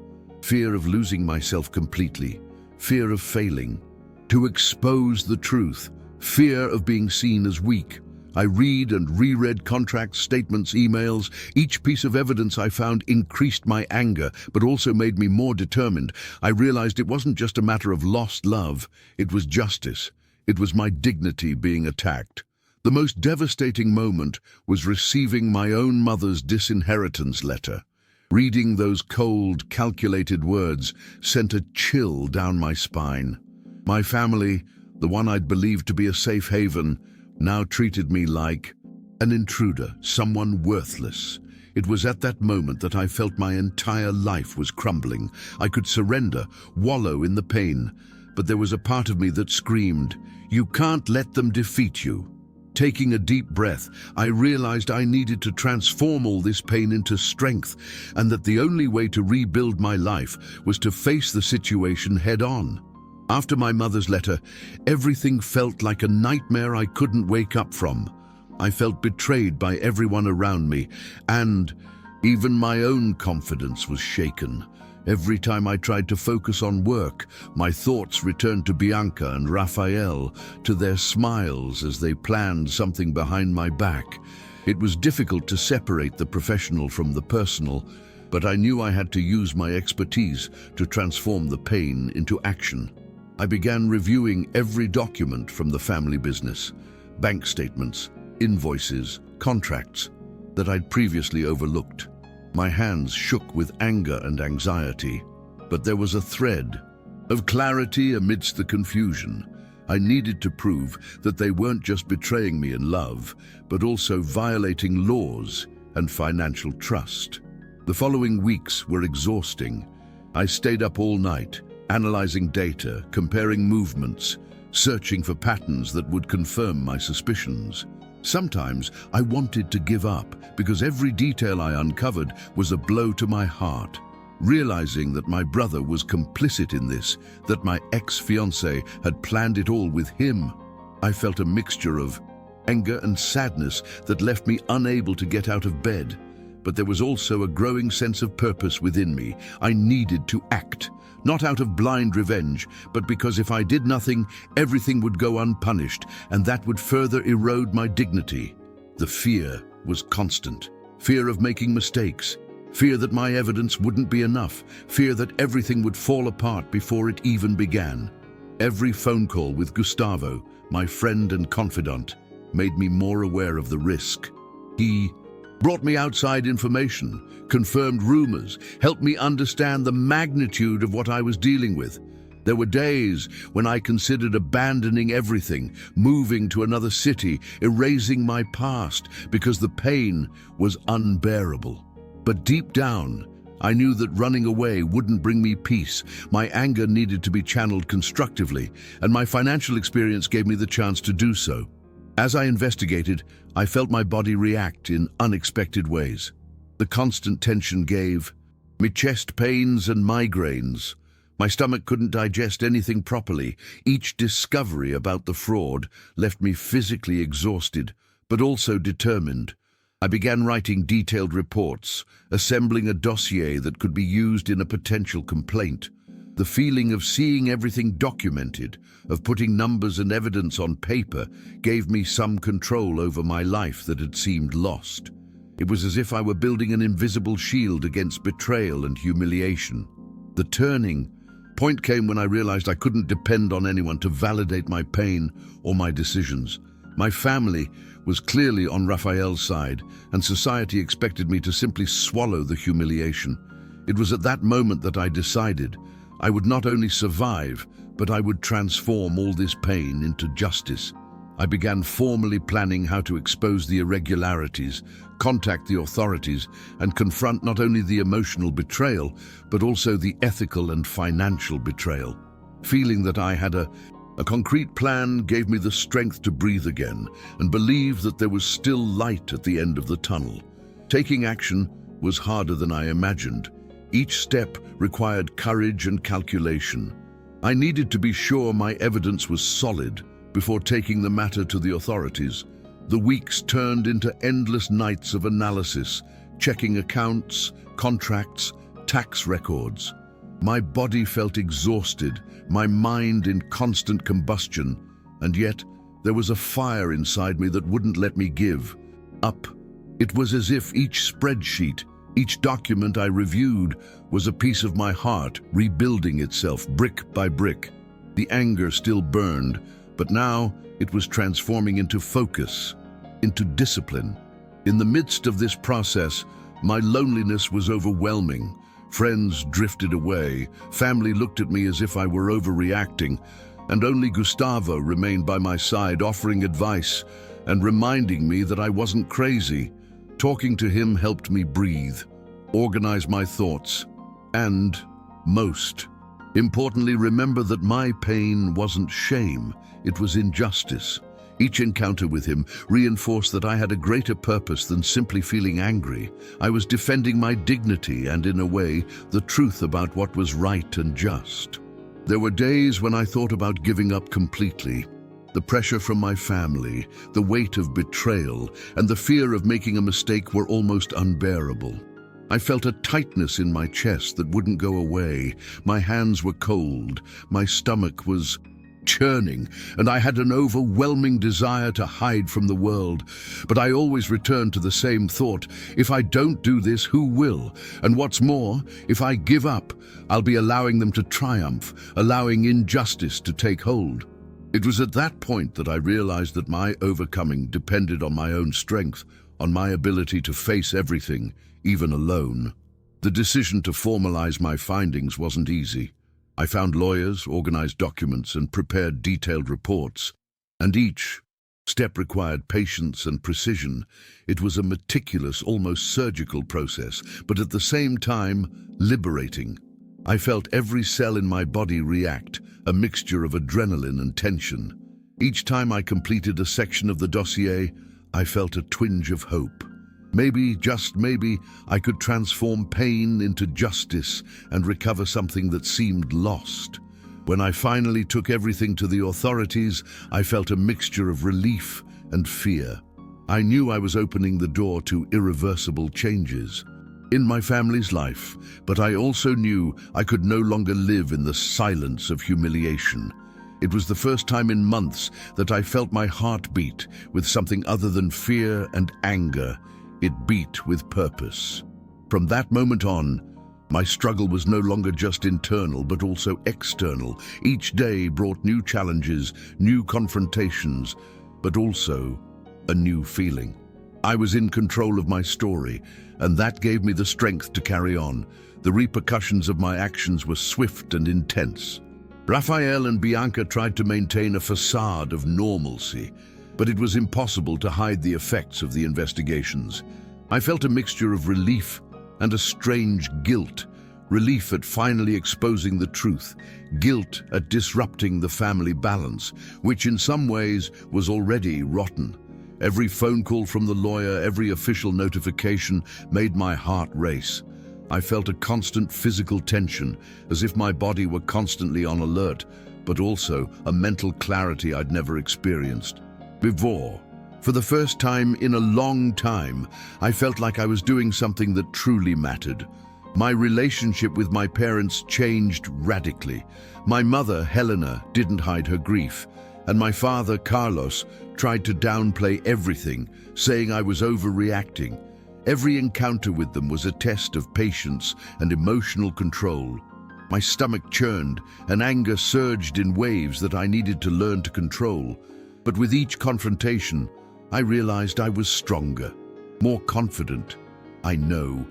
Fear of losing myself completely, fear of failing, to expose the truth, fear of being seen as weak. I read and reread contracts, statements, emails. Each piece of evidence I found increased my anger, but also made me more determined. I realized it wasn't just a matter of lost love, it was justice. It was my dignity being attacked. The most devastating moment was receiving my own mother's disinheritance letter. Reading those cold, calculated words sent a chill down my spine. My family, the one I'd believed to be a safe haven, now treated me like an intruder, someone worthless. It was at that moment that I felt my entire life was crumbling. I could surrender, wallow in the pain, but there was a part of me that screamed, "You can't let them defeat you." Taking a deep breath, I realized I needed to transform all this pain into strength, and that the only way to rebuild my life was to face the situation head on. After my mother's letter, everything felt like a nightmare I couldn't wake up from. I felt betrayed by everyone around me, and even my own confidence was shaken. Every time I tried to focus on work, my thoughts returned to Bianca and Rafael, to their smiles as they planned something behind my back. It was difficult to separate the professional from the personal, but I knew I had to use my expertise to transform the pain into action. I began reviewing every document from the family business, bank statements, invoices, contracts that I'd previously overlooked. My hands shook with anger and anxiety, but there was a thread of clarity amidst the confusion. I needed to prove that they weren't just betraying me in love, but also violating laws and financial trust. The following weeks were exhausting. I stayed up all night, analyzing data, comparing movements, searching for patterns that would confirm my suspicions. Sometimes I wanted to give up because every detail I uncovered was a blow to my heart. Realizing that my brother was complicit in this, that my ex-fiancé had planned it all with him, I felt a mixture of anger and sadness that left me unable to get out of bed. but there was also a growing sense of purpose within me. I needed to act, not out of blind revenge, but because if I did nothing, everything would go unpunished, and that would further erode my dignity. The fear was constant. Fear of making mistakes. Fear that my evidence wouldn't be enough. Fear that everything would fall apart before it even began. Every phone call with Gustavo, my friend and confidant, made me more aware of the risk. He brought me outside information, confirmed rumors, helped me understand the magnitude of what I was dealing with. There were days when I considered abandoning everything, moving to another city, erasing my past, because the pain was unbearable. But deep down, I knew that running away wouldn't bring me peace. My anger needed to be channeled constructively, and my financial experience gave me the chance to do so. As I investigated, I felt my body react in unexpected ways. The constant tension gave me chest pains and migraines. My stomach couldn't digest anything properly. Each discovery about the fraud left me physically exhausted, but also determined. I began writing detailed reports, assembling a dossier that could be used in a potential complaint. The feeling of seeing everything documented, of putting numbers and evidence on paper, gave me some control over my life that had seemed lost. It was as if I were building an invisible shield against betrayal and humiliation. The turning point came when I realized I couldn't depend on anyone to validate my pain or my decisions. My family was clearly on Raphael's side, and society expected me to simply swallow the humiliation. It was at that moment that I decided I would not only survive, but I would transform all this pain into justice. I began formally planning how to expose the irregularities, contact the authorities, and confront not only the emotional betrayal, but also the ethical and financial betrayal. Feeling that I had a concrete plan gave me the strength to breathe again and believe that there was still light at the end of the tunnel. Taking action was harder than I imagined. Each step required courage and calculation. I needed to be sure my evidence was solid before taking the matter to the authorities. The weeks turned into endless nights of analysis, checking accounts, contracts, tax records. My body felt exhausted, my mind in constant combustion, and yet there was a fire inside me that wouldn't let me give up. It was as if each spreadsheet, each document I reviewed, was a piece of my heart rebuilding itself brick by brick. The anger still burned, but now it was transforming into focus, into discipline. In the midst of this process, my loneliness was overwhelming. Friends drifted away, family looked at me as if I were overreacting, and only Gustavo remained by my side, offering advice and reminding me that I wasn't crazy. Talking to him helped me breathe, organize my thoughts, and, most importantly, remember that my pain wasn't shame, it was injustice. Each encounter with him reinforced that I had a greater purpose than simply feeling angry. I was defending my dignity and, in a way, the truth about what was right and just. There were days when I thought about giving up completely. The pressure from my family, the weight of betrayal, and the fear of making a mistake were almost unbearable. I felt a tightness in my chest that wouldn't go away. My hands were cold, my stomach was churning, and I had an overwhelming desire to hide from the world. But I always returned to the same thought: if I don't do this, who will? And what's more, if I give up, I'll be allowing them to triumph, allowing injustice to take hold. It was at that point that I realized that my overcoming depended on my own strength, on my ability to face everything, even alone. The decision to formalize my findings wasn't easy. I found lawyers, organized documents, and prepared detailed reports, and each step required patience and precision. It was a meticulous, almost surgical process, but at the same time, liberating. I felt every cell in my body react, a mixture of adrenaline and tension. Each time I completed a section of the dossier, I felt a twinge of hope. Maybe, just maybe, I could transform pain into justice and recover something that seemed lost. When I finally took everything to the authorities, I felt a mixture of relief and fear. I knew I was opening the door to irreversible changes in my family's life, but I also knew I could no longer live in the silence of humiliation. It was the first time in months that I felt my heart beat with something other than fear and anger. It beat with purpose. From that moment on, my struggle was no longer just internal, but also external. Each day brought new challenges, new confrontations, but also a new feeling. I was in control of my story, and that gave me the strength to carry on. The repercussions of my actions were swift and intense. Raphael and Bianca tried to maintain a facade of normalcy, but it was impossible to hide the effects of the investigations. I felt a mixture of relief and a strange guilt. Relief at finally exposing the truth, guilt at disrupting the family balance, which in some ways was already rotten. Every phone call from the lawyer, every official notification made my heart race. I felt a constant physical tension, as if my body were constantly on alert, but also a mental clarity I'd never experienced before. For the first time in a long time, I felt like I was doing something that truly mattered. My relationship with my parents changed radically. My mother, Helena, didn't hide her grief, and my father, Carlos, tried to downplay everything, saying I was overreacting. Every encounter with them was a test of patience and emotional control. My stomach churned, and anger surged in waves that I needed to learn to control. But with each confrontation, I realized I was stronger, more confident. I no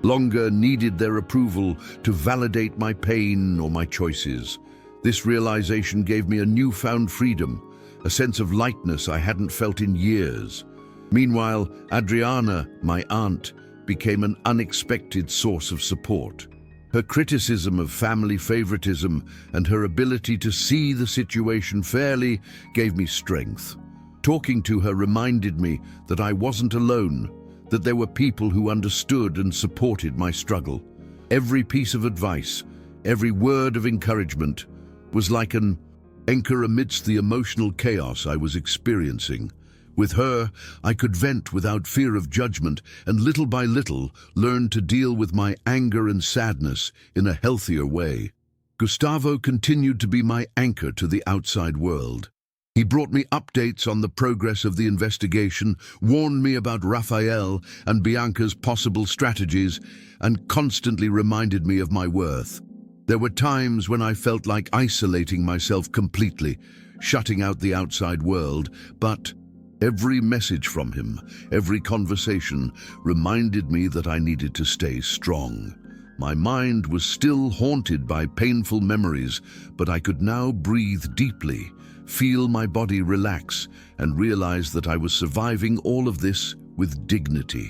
longer needed their approval to validate my pain or my choices. This realization gave me a newfound freedom, a sense of lightness I hadn't felt in years. Meanwhile, Adriana, my aunt, became an unexpected source of support. Her criticism of family favoritism and her ability to see the situation fairly gave me strength. Talking to her reminded me that I wasn't alone, that there were people who understood and supported my struggle. Every piece of advice, every word of encouragement was like an anchor amidst the emotional chaos I was experiencing. With her, I could vent without fear of judgment and little by little learn to deal with my anger and sadness in a healthier way. Gustavo continued to be my anchor to the outside world. He brought me updates on the progress of the investigation, warned me about Raphael and Bianca's possible strategies, and constantly reminded me of my worth. There were times when I felt like isolating myself completely, shutting out the outside world, but every message from him, every conversation, reminded me that I needed to stay strong. My mind was still haunted by painful memories, but I could now breathe deeply, feel my body relax, and realize that I was surviving all of this with dignity.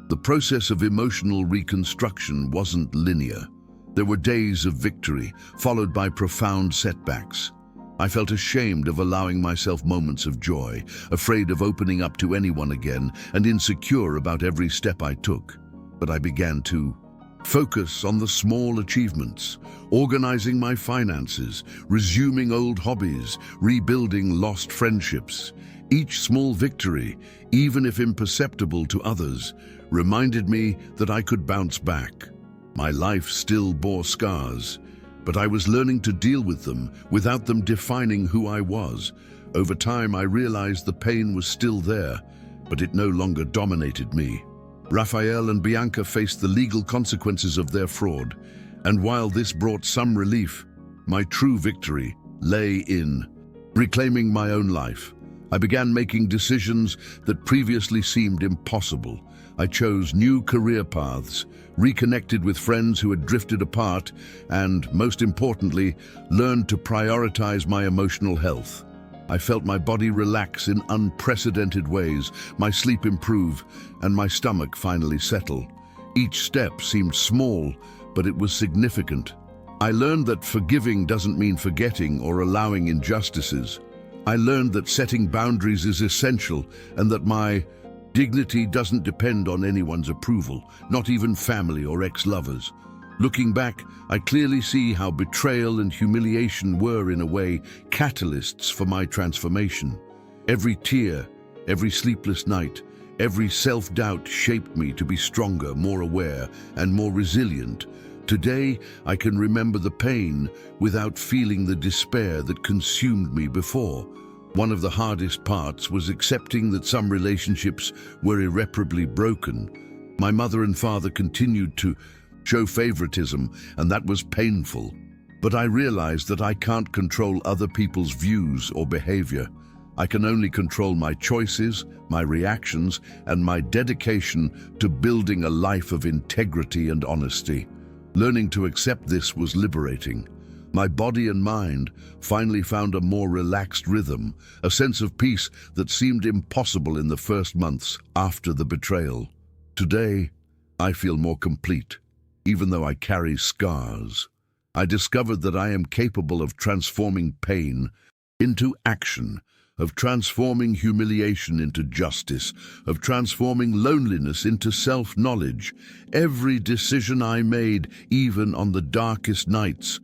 The process of emotional reconstruction wasn't linear. There were days of victory, followed by profound setbacks. I felt ashamed of allowing myself moments of joy, afraid of opening up to anyone again, and insecure about every step I took. But I began to focus on the small achievements, organizing my finances, resuming old hobbies, rebuilding lost friendships. Each small victory, even if imperceptible to others, reminded me that I could bounce back. My life still bore scars, but I was learning to deal with them without them defining who I was. Over time, I realized the pain was still there, but it no longer dominated me. Raphael and Bianca faced the legal consequences of their fraud, and while this brought some relief, my true victory lay in reclaiming my own life. I began making decisions that previously seemed impossible. I chose new career paths, reconnected with friends who had drifted apart, and, most importantly, learned to prioritize my emotional health. I felt my body relax in unprecedented ways, my sleep improve, and my stomach finally settle. Each step seemed small, but it was significant. I learned that forgiving doesn't mean forgetting or allowing injustices. I learned that setting boundaries is essential, and that my dignity doesn't depend on anyone's approval, not even family or ex-lovers. Looking back, I clearly see how betrayal and humiliation were, in a way, catalysts for my transformation. Every tear, every sleepless night, Every self-doubt shaped me to be stronger, more aware, and more resilient. Today, I can remember the pain without feeling the despair that consumed me before. One of the hardest parts was accepting that some relationships were irreparably broken. My mother and father continued to show favoritism, and that was painful. But I realized that I can't control other people's views or behavior. I can only control my choices, my reactions, and my dedication to building a life of integrity and honesty. Learning to accept this was liberating. My body and mind finally found a more relaxed rhythm, a sense of peace that seemed impossible in the first months after the betrayal. Today, I feel more complete, even though I carry scars. I discovered that I am capable of transforming pain into action, of transforming humiliation into justice, of transforming loneliness into self-knowledge. Every decision I made, even on the darkest nights,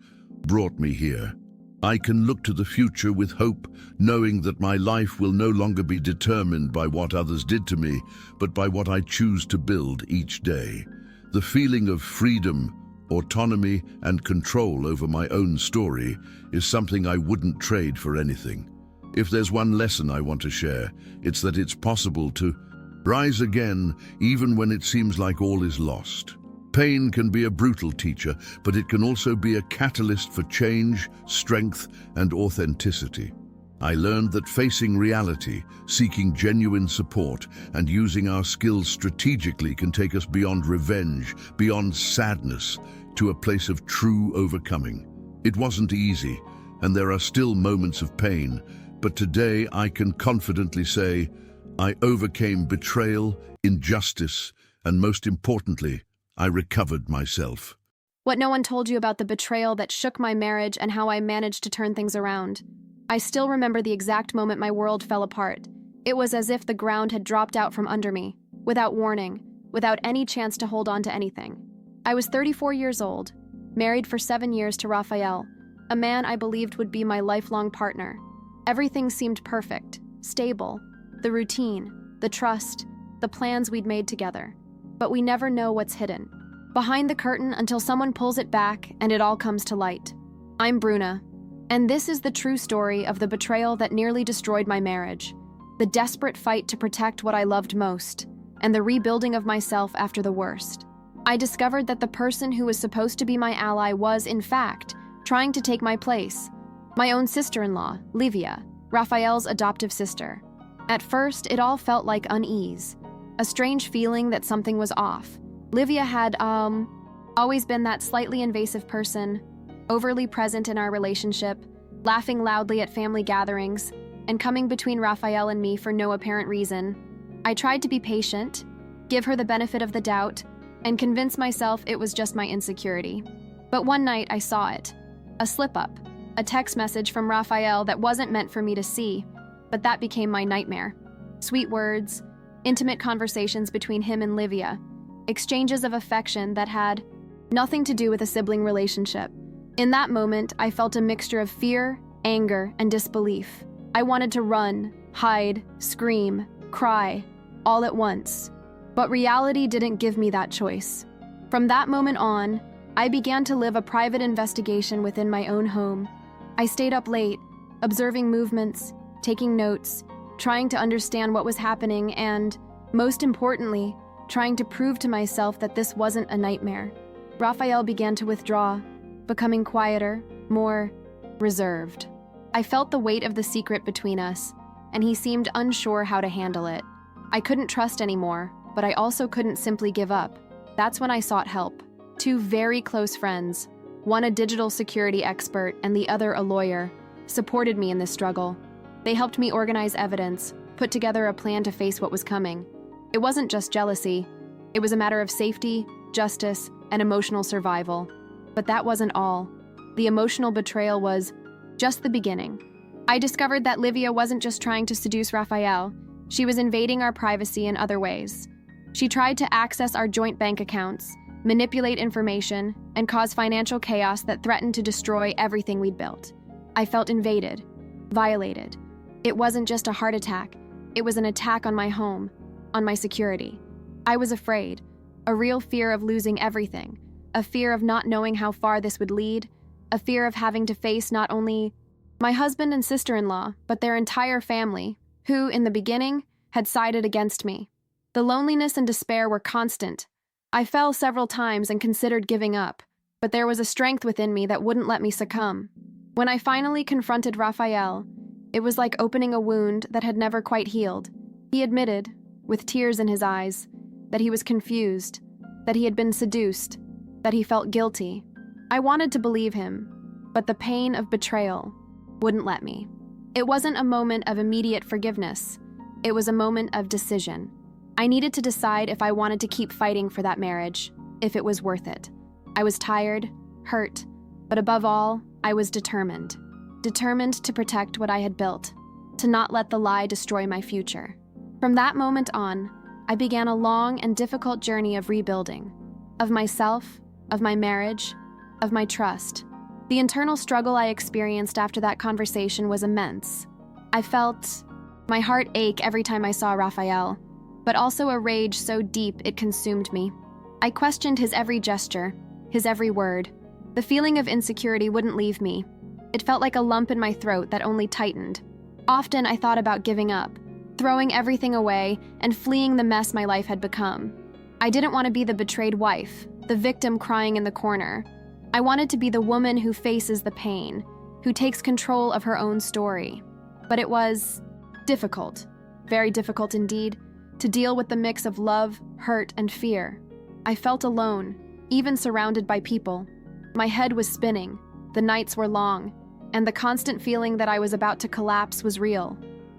brought me here. I can look to the future with hope, knowing that my life will no longer be determined by what others did to me, but by what I choose to build each day. The feeling of freedom, autonomy, and control over my own story is something I wouldn't trade for anything. If there's one lesson I want to share, it's that it's possible to rise again even when it seems like all is lost. Pain can be a brutal teacher, but it can also be a catalyst for change, strength, and authenticity. I learned that facing reality, seeking genuine support, and using our skills strategically can take us beyond revenge, beyond sadness, to a place of true overcoming. It wasn't easy, and there are still moments of pain, but today I can confidently say, I overcame betrayal, injustice, and most importantly, I recovered myself. What no one told you about the betrayal that shook my marriage and how I managed to turn things around. I still remember the exact moment my world fell apart. It was as if the ground had dropped out from under me, without warning, without any chance to hold on to anything. I was 34 years old, married for 7 years to Raphael, a man I believed would be my lifelong partner. Everything seemed perfect, stable, the routine, the trust, the plans we'd made together. But we never know what's hidden behind the curtain until someone pulls it back and it all comes to light. I'm Bruna, and this is the true story of the betrayal that nearly destroyed my marriage, the desperate fight to protect what I loved most, and the rebuilding of myself after the worst. I discovered that the person who was supposed to be my ally was, in fact, trying to take my place. My own sister-in-law, Livia, Raphael's adoptive sister. At first, it all felt like unease, a strange feeling that something was off. Livia had, always been that slightly invasive person, overly present in our relationship, laughing loudly at family gatherings, and coming between Raphael and me for no apparent reason. I tried to be patient, give her the benefit of the doubt, and convince myself it was just my insecurity. But one night I saw it, a slip-up. A text message from Raphael that wasn't meant for me to see, but that became my nightmare. Sweet words, intimate conversations between him and Livia, exchanges of affection that had nothing to do with a sibling relationship. In that moment, I felt a mixture of fear, anger, and disbelief. I wanted to run, hide, scream, cry, all at once. But reality didn't give me that choice. From that moment on, I began to live a private investigation within my own home. I stayed up late, observing movements, taking notes, trying to understand what was happening, and, most importantly, trying to prove to myself that this wasn't a nightmare. Raphael began to withdraw, becoming quieter, more reserved. I felt the weight of the secret between us, and he seemed unsure how to handle it. I couldn't trust anymore, but I also couldn't simply give up. That's when I sought help. 2 very close friends, one a digital security expert and the other a lawyer, supported me in this struggle. They helped me organize evidence, put together a plan to face what was coming. It wasn't just jealousy. It was a matter of safety, justice, and emotional survival. But that wasn't all. The emotional betrayal was just the beginning. I discovered that Livia wasn't just trying to seduce Raphael. She was invading our privacy in other ways. She tried to access our joint bank accounts, manipulate information, and cause financial chaos that threatened to destroy everything we'd built. I felt invaded, violated. It wasn't just a heart attack. It was an attack on my home. on my security. I was afraid, a real fear of losing everything, a fear of not knowing how far this would lead, a fear of having to face not only my husband and sister-in-law, but their entire family, who, in the beginning, had sided against me. The loneliness and despair were constant. I fell several times and considered giving up, but there was a strength within me that wouldn't let me succumb. When I finally confronted Raphael, it was like opening a wound that had never quite healed. He admitted, with tears in his eyes, that he was confused, that he had been seduced, that he felt guilty. I wanted to believe him, but the pain of betrayal wouldn't let me. It wasn't a moment of immediate forgiveness. It was a moment of decision. I needed to decide if I wanted to keep fighting for that marriage, if it was worth it. I was tired, hurt, but above all, I was determined. Determined to protect what I had built, to not let the lie destroy my future. From that moment on, I began a long and difficult journey of rebuilding, of myself, of my marriage, of my trust. The internal struggle I experienced after that conversation was immense. I felt my heart ache every time I saw Raphael, but also a rage so deep it consumed me. I questioned his every gesture, his every word. The feeling of insecurity wouldn't leave me. It felt like a lump in my throat that only tightened. Often I thought about giving up, throwing everything away, and fleeing the mess my life had become. I didn't want to be the betrayed wife, the victim crying in the corner. I wanted to be the woman who faces the pain, who takes control of her own story. But it was difficult, very difficult indeed, to deal with the mix of love, hurt, and fear. I felt alone, even surrounded by people. My head was spinning, the nights were long, and the constant feeling that I was about to collapse was real.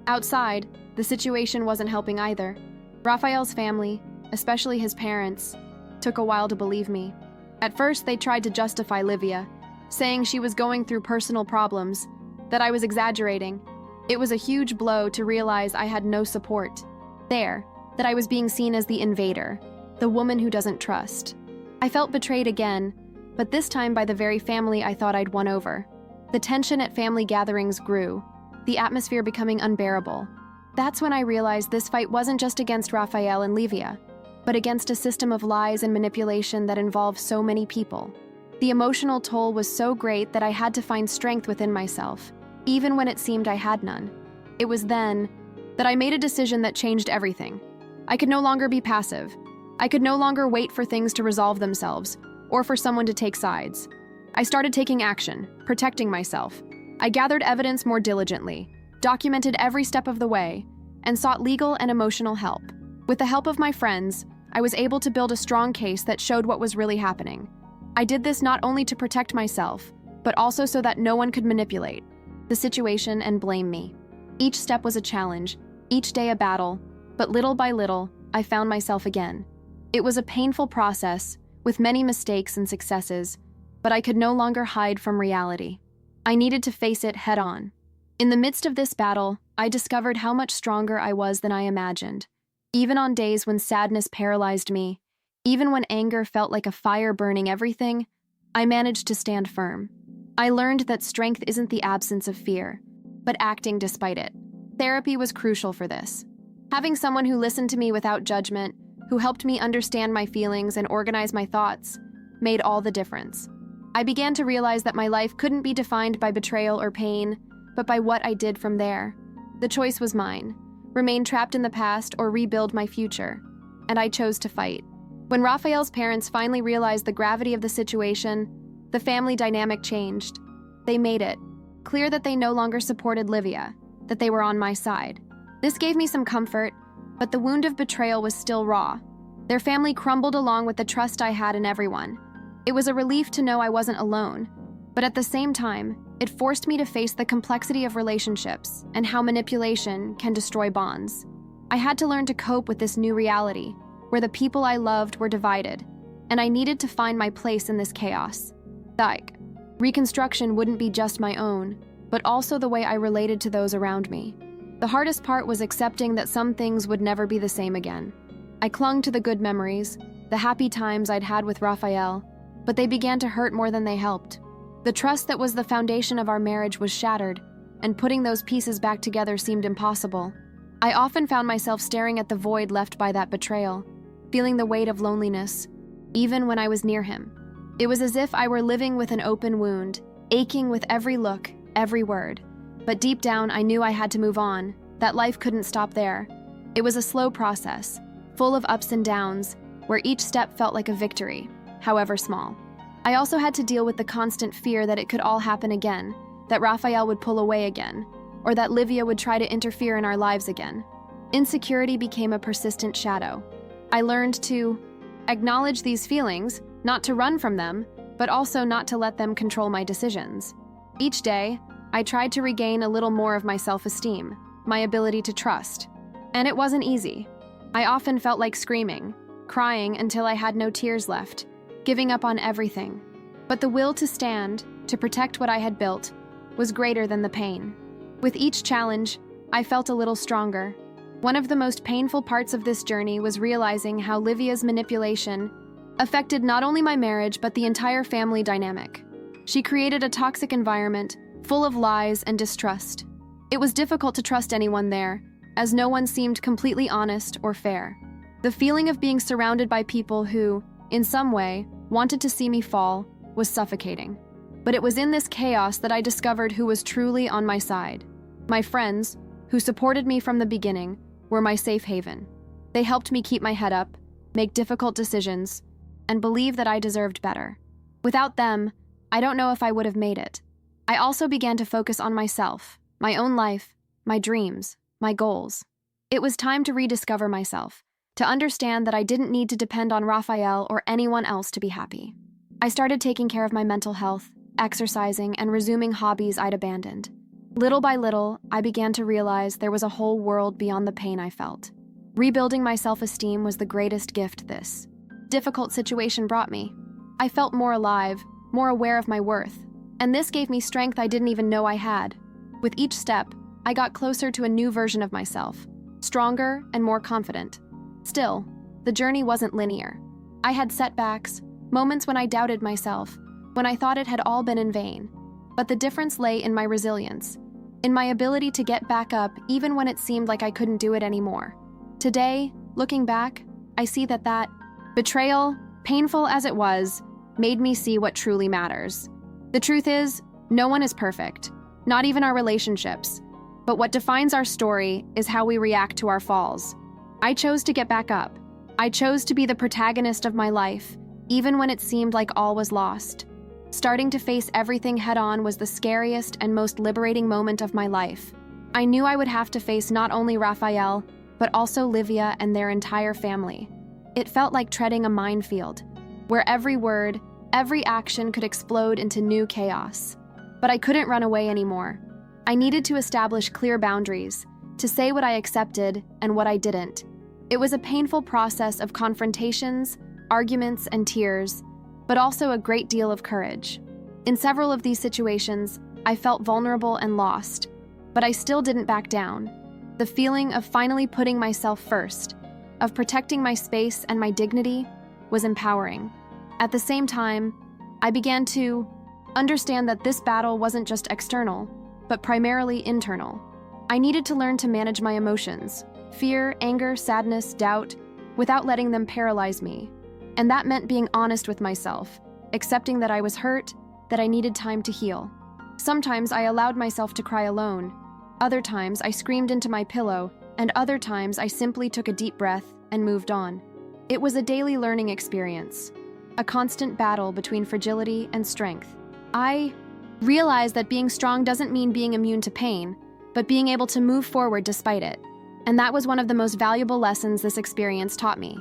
Outside, the situation wasn't helping either. Raphael's family, especially his parents, took a while to believe me. At first, they tried to justify Livia, saying she was going through personal problems, that I was exaggerating. It was a huge blow to realize I had no support. That I was being seen as the invader, the woman who doesn't trust. I felt betrayed again, but this time by the very family I thought I'd won over. The tension at family gatherings grew, the atmosphere becoming unbearable. That's when I realized this fight wasn't just against Raphael and Livia, but against a system of lies and manipulation that involved so many people. The emotional toll was so great that I had to find strength within myself, even when it seemed I had none. It was then that I made a decision that changed everything. I could no longer be passive. I could no longer wait for things to resolve themselves, or for someone to take sides. I started taking action, protecting myself. I gathered evidence more diligently, documented every step of the way, and sought legal and emotional help. With the help of my friends, I was able to build a strong case that showed what was really happening. I did this not only to protect myself, but also so that no one could manipulate the situation and blame me. Each step was a challenge, each day a battle, but little by little, I found myself again. It was a painful process, with many mistakes and successes, but I could no longer hide from reality. I needed to face it head-on. In the midst of this battle, I discovered how much stronger I was than I imagined. Even on days when sadness paralyzed me, even when anger felt like a fire burning everything, I managed to stand firm. I learned that strength isn't the absence of fear, but acting despite it. Therapy was crucial for this. Having someone who listened to me without judgment, who helped me understand my feelings and organize my thoughts, made all the difference. I began to realize that my life couldn't be defined by betrayal or pain, but by what I did from there. The choice was mine: remain trapped in the past or rebuild my future. And I chose to fight. When Raphael's parents finally realized the gravity of the situation, the family dynamic changed. They made it clear that they no longer supported Livia, that they were on my side. This gave me some comfort, but the wound of betrayal was still raw. Their family crumbled along with the trust I had in everyone. It was a relief to know I wasn't alone, but at the same time, it forced me to face the complexity of relationships and how manipulation can destroy bonds. I had to learn to cope with this new reality, where the people I loved were divided, and I needed to find my place in this chaos. Reconstruction wouldn't be just my own, but also the way I related to those around me. The hardest part was accepting that some things would never be the same again. I clung to the good memories, the happy times I'd had with Raphael, but they began to hurt more than they helped. The trust that was the foundation of our marriage was shattered, and putting those pieces back together seemed impossible. I often found myself staring at the void left by that betrayal, feeling the weight of loneliness, even when I was near him. It was as if I were living with an open wound, aching with every look, every word. But deep down, I knew I had to move on, that life couldn't stop there. It was a slow process, full of ups and downs, where each step felt like a victory, however small. I also had to deal with the constant fear that it could all happen again, that Raphael would pull away again, or that Livia would try to interfere in our lives again. Insecurity became a persistent shadow. I learned to acknowledge these feelings, not to run from them, but also not to let them control my decisions. Each day, I tried to regain a little more of my self-esteem, my ability to trust. And it wasn't easy. I often felt like screaming, crying until I had no tears left, giving up on everything. But the will to stand, to protect what I had built, was greater than the pain. With each challenge, I felt a little stronger. One of the most painful parts of this journey was realizing how Livia's manipulation affected not only my marriage but the entire family dynamic. She created a toxic environment, full of lies and distrust. It was difficult to trust anyone there, as no one seemed completely honest or fair. The feeling of being surrounded by people who, in some way, wanted to see me fall was suffocating. But it was in this chaos that I discovered who was truly on my side. My friends, who supported me from the beginning, were my safe haven. They helped me keep my head up, make difficult decisions, and believe that I deserved better. Without them, I don't know if I would have made it. I also began to focus on myself, my own life, my dreams, my goals. It was time to rediscover myself, to understand that I didn't need to depend on Raphael or anyone else to be happy. I started taking care of my mental health, exercising, and resuming hobbies I'd abandoned. Little by little, I began to realize there was a whole world beyond the pain I felt. Rebuilding my self-esteem was the greatest gift this difficult situation brought me. I felt more alive, more aware of my worth, and this gave me strength I didn't even know I had. With each step, I got closer to a new version of myself, stronger and more confident. Still, the journey wasn't linear. I had setbacks, moments when I doubted myself, when I thought it had all been in vain. But the difference lay in my resilience, in my ability to get back up even when it seemed like I couldn't do it anymore. Today, looking back, I see that betrayal, painful as it was, made me see what truly matters. The truth is, no one is perfect, not even our relationships. But what defines our story is how we react to our falls. I chose to get back up. I chose to be the protagonist of my life, even when it seemed like all was lost. Starting to face everything head-on was the scariest and most liberating moment of my life. I knew I would have to face not only Raphael, but also Livia and their entire family. It felt like treading a minefield, where every word, every action could explode into new chaos. But I couldn't run away anymore. I needed to establish clear boundaries, to say what I accepted and what I didn't. It was a painful process of confrontations, arguments, and tears, but also a great deal of courage. In several of these situations, I felt vulnerable and lost, but I still didn't back down. The feeling of finally putting myself first, of protecting my space and my dignity, was empowering. At the same time, I began to understand that this battle wasn't just external, but primarily internal. I needed to learn to manage my emotions, fear, anger, sadness, doubt, without letting them paralyze me. And that meant being honest with myself, accepting that I was hurt, that I needed time to heal. Sometimes I allowed myself to cry alone. Other times I screamed into my pillow, and other times I simply took a deep breath and moved on. It was a daily learning experience, a constant battle between fragility and strength. I realized that being strong doesn't mean being immune to pain, but being able to move forward despite it. And that was one of the most valuable lessons this experience taught me.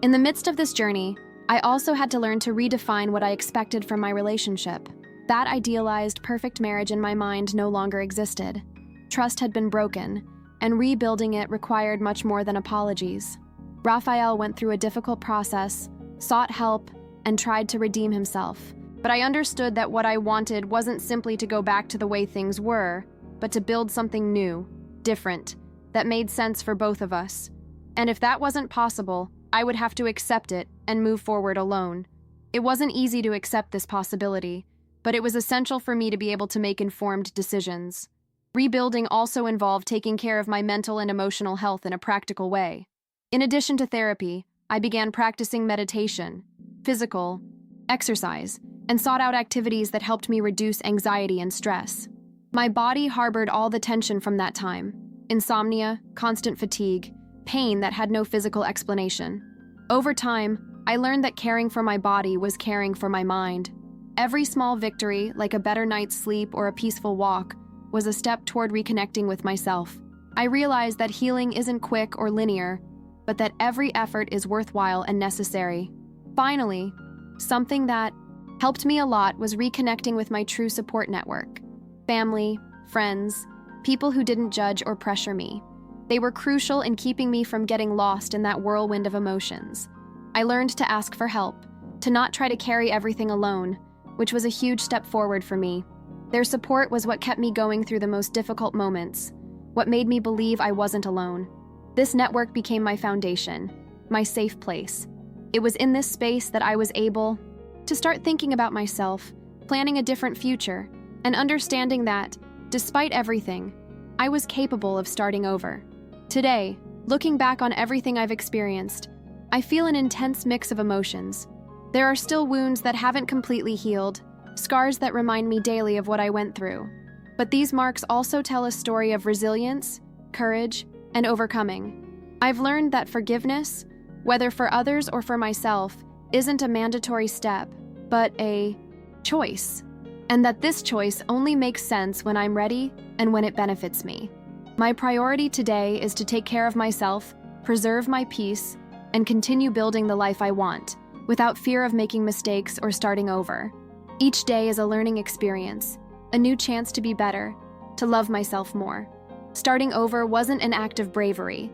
In the midst of this journey, I also had to learn to redefine what I expected from my relationship. That idealized, perfect marriage in my mind no longer existed. Trust had been broken, and rebuilding it required much more than apologies. Raphael went through a difficult process, sought help, and tried to redeem himself. But I understood that what I wanted wasn't simply to go back to the way things were, but to build something new, different, that made sense for both of us. And if that wasn't possible, I would have to accept it and move forward alone. It wasn't easy to accept this possibility, but it was essential for me to be able to make informed decisions. Rebuilding also involved taking care of my mental and emotional health in a practical way. In addition to therapy, I began practicing meditation, physical exercise, and sought out activities that helped me reduce anxiety and stress. My body harbored all the tension from that time: insomnia, constant fatigue, pain that had no physical explanation. Over time, I learned that caring for my body was caring for my mind. Every small victory, like a better night's sleep or a peaceful walk, was a step toward reconnecting with myself. I realized that healing isn't quick or linear, but that every effort is worthwhile and necessary. Finally, something that helped me a lot was reconnecting with my true support network: family, friends, people who didn't judge or pressure me. They were crucial in keeping me from getting lost in that whirlwind of emotions. I learned to ask for help, to not try to carry everything alone, which was a huge step forward for me. Their support was what kept me going through the most difficult moments, what made me believe I wasn't alone. This network became my foundation, my safe place. It was in this space that I was able to start thinking about myself, planning a different future, and understanding that, despite everything, I was capable of starting over. Today, looking back on everything I've experienced, I feel an intense mix of emotions. There are still wounds that haven't completely healed, scars that remind me daily of what I went through. But these marks also tell a story of resilience, courage, and overcoming. I've learned that forgiveness, whether for others or for myself, isn't a mandatory step, but a choice. And that this choice only makes sense when I'm ready and when it benefits me. My priority today is to take care of myself, preserve my peace, and continue building the life I want, without fear of making mistakes or starting over. Each day is a learning experience, a new chance to be better, to love myself more. Starting over wasn't an act of bravery.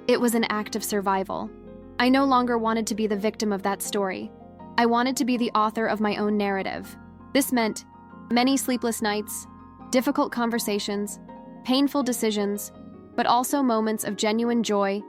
It was an act of survival. I no longer wanted to be the victim of that story. I wanted to be the author of my own narrative. This meant many sleepless nights, difficult conversations, painful decisions, but also moments of genuine joy,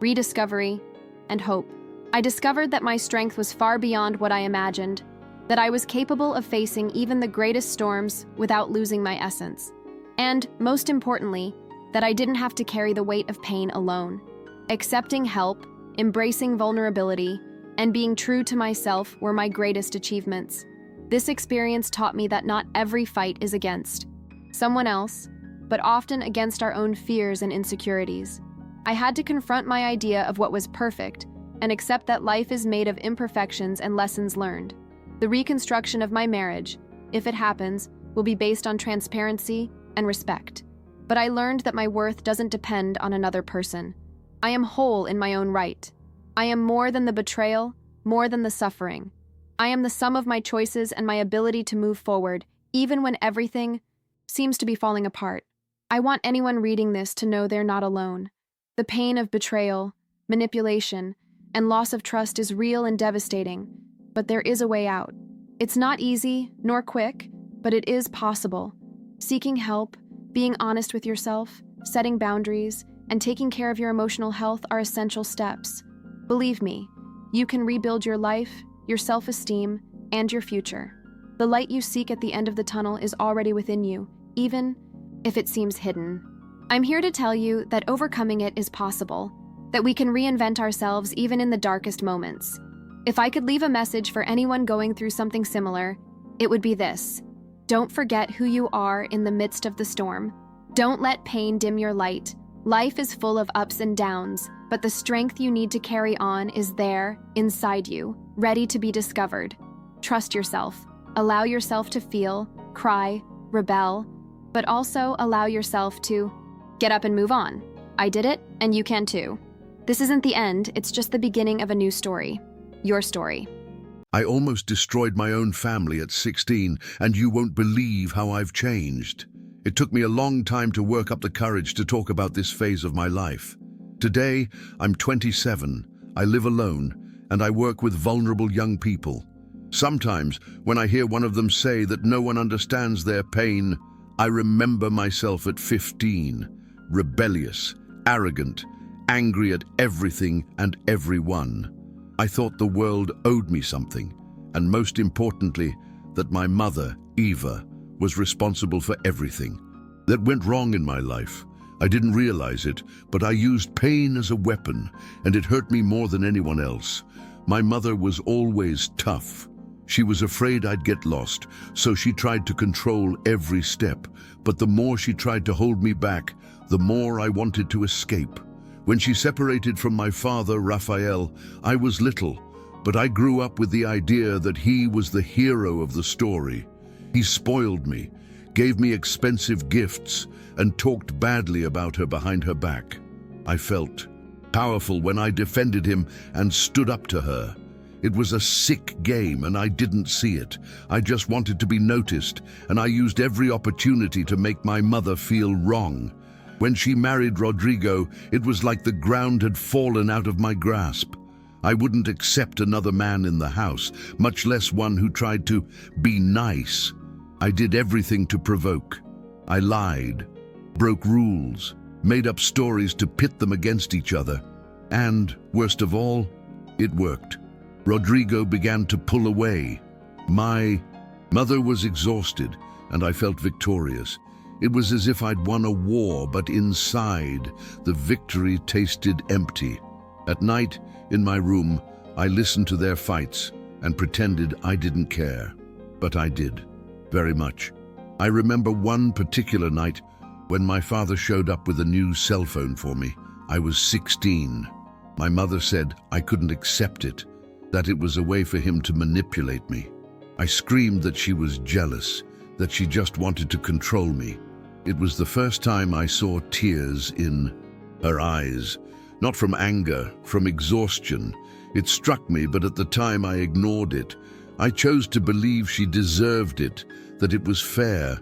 rediscovery, and hope. I discovered that my strength was far beyond what I imagined, that I was capable of facing even the greatest storms without losing my essence. And, most importantly, that I didn't have to carry the weight of pain alone. Accepting help, embracing vulnerability, and being true to myself were my greatest achievements. This experience taught me that not every fight is against someone else, but often against our own fears and insecurities. I had to confront my idea of what was perfect and accept that life is made of imperfections and lessons learned. The reconstruction of my marriage, if it happens, will be based on transparency and respect. But I learned that my worth doesn't depend on another person. I am whole in my own right. I am more than the betrayal, more than the suffering. I am the sum of my choices and my ability to move forward, even when everything seems to be falling apart. I want anyone reading this to know they're not alone. The pain of betrayal, manipulation, and loss of trust is real and devastating, but there is a way out. It's not easy, nor quick, but it is possible. Seeking help, being honest with yourself, setting boundaries, and taking care of your emotional health are essential steps. Believe me, you can rebuild your life, your self-esteem, and your future. The light you seek at the end of the tunnel is already within you, even if it seems hidden. I'm here to tell you that overcoming it is possible, that we can reinvent ourselves even in the darkest moments. If I could leave a message for anyone going through something similar, it would be this: don't forget who you are in the midst of the storm. Don't let pain dim your light. Life is full of ups and downs, but the strength you need to carry on is there, inside you, ready to be discovered. Trust yourself. Allow yourself to feel, cry, rebel, but also allow yourself to get up and move on. I did it, and you can too. This isn't the end, it's just the beginning of a new story. Your story. I almost destroyed my own family at 16, and you won't believe how I've changed. It took me a long time to work up the courage to talk about this phase of my life. Today, I'm 27, I live alone, and I work with vulnerable young people. Sometimes, when I hear one of them say that no one understands their pain, I remember myself at 15, rebellious, arrogant, angry at everything and everyone. I thought the world owed me something, and most importantly, that my mother, Eva, was responsible for everything. that went wrong in my life. I didn't realize it, but I used pain as a weapon, and it hurt me more than anyone else. My mother was always tough. She was afraid I'd get lost, so she tried to control every step. But the more she tried to hold me back, the more I wanted to escape. When she separated from my father, Raphael, I was little, but I grew up with the idea that he was the hero of the story. He spoiled me, gave me expensive gifts, and talked badly about her behind her back. I felt powerful when I defended him and stood up to her. It was a sick game and I didn't see it. I just wanted to be noticed, and I used every opportunity to make my mother feel wrong. When she married Rodrigo, it was like the ground had fallen out of my grasp. I wouldn't accept another man in the house, much less one who tried to be nice. I did everything to provoke. I lied, broke rules, made up stories to pit them against each other. And, worst of all, it worked. Rodrigo began to pull away. My mother was exhausted, and I felt victorious. It was as if I'd won a war, but inside, the victory tasted empty. At night, in my room, I listened to their fights and pretended I didn't care. But I did, very much. I remember one particular night when my father showed up with a new cell phone for me. I was 16. My mother said I couldn't accept it, that it was a way for him to manipulate me. I screamed that she was jealous, that she just wanted to control me. It was the first time I saw tears in her eyes, not from anger, from exhaustion. It struck me, but at the time I ignored it. I chose to believe she deserved it, that it was fair.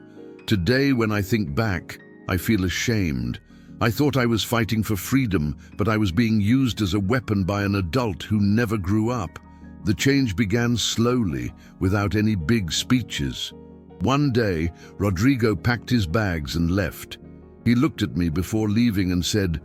Today, when I think back, I feel ashamed. I thought I was fighting for freedom, but I was being used as a weapon by an adult who never grew up. The change began slowly, without any big speeches. One day, Rodrigo packed his bags and left. He looked at me before leaving and said,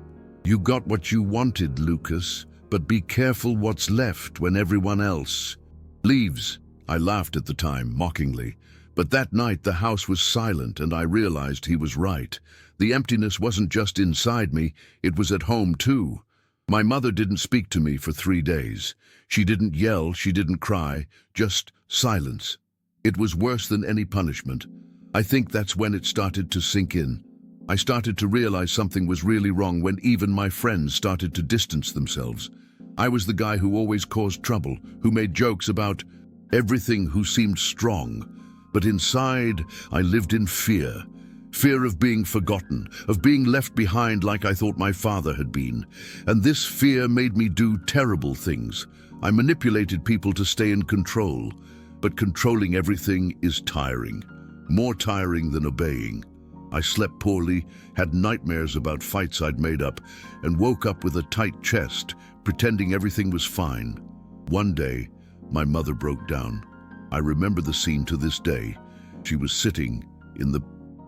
"You got what you wanted, Lucas, but be careful what's left when everyone else leaves." I laughed at the time, mockingly. But that night the house was silent and I realized he was right. The emptiness wasn't just inside me, it was at home too. My mother didn't speak to me for 3 days. She didn't yell, she didn't cry, just silence. It was worse than any punishment. I think that's when it started to sink in. I started to realize something was really wrong when even my friends started to distance themselves. I was the guy who always caused trouble, who made jokes about everything, who seemed strong. But inside, I lived in fear. Fear of being forgotten, of being left behind like I thought my father had been. And this fear made me do terrible things. I manipulated people to stay in control. But controlling everything is tiring. More tiring than obeying. I slept poorly, had nightmares about fights I'd made up, and woke up with a tight chest, pretending everything was fine. One day, my mother broke down. I remember the scene to this day. She was sitting in the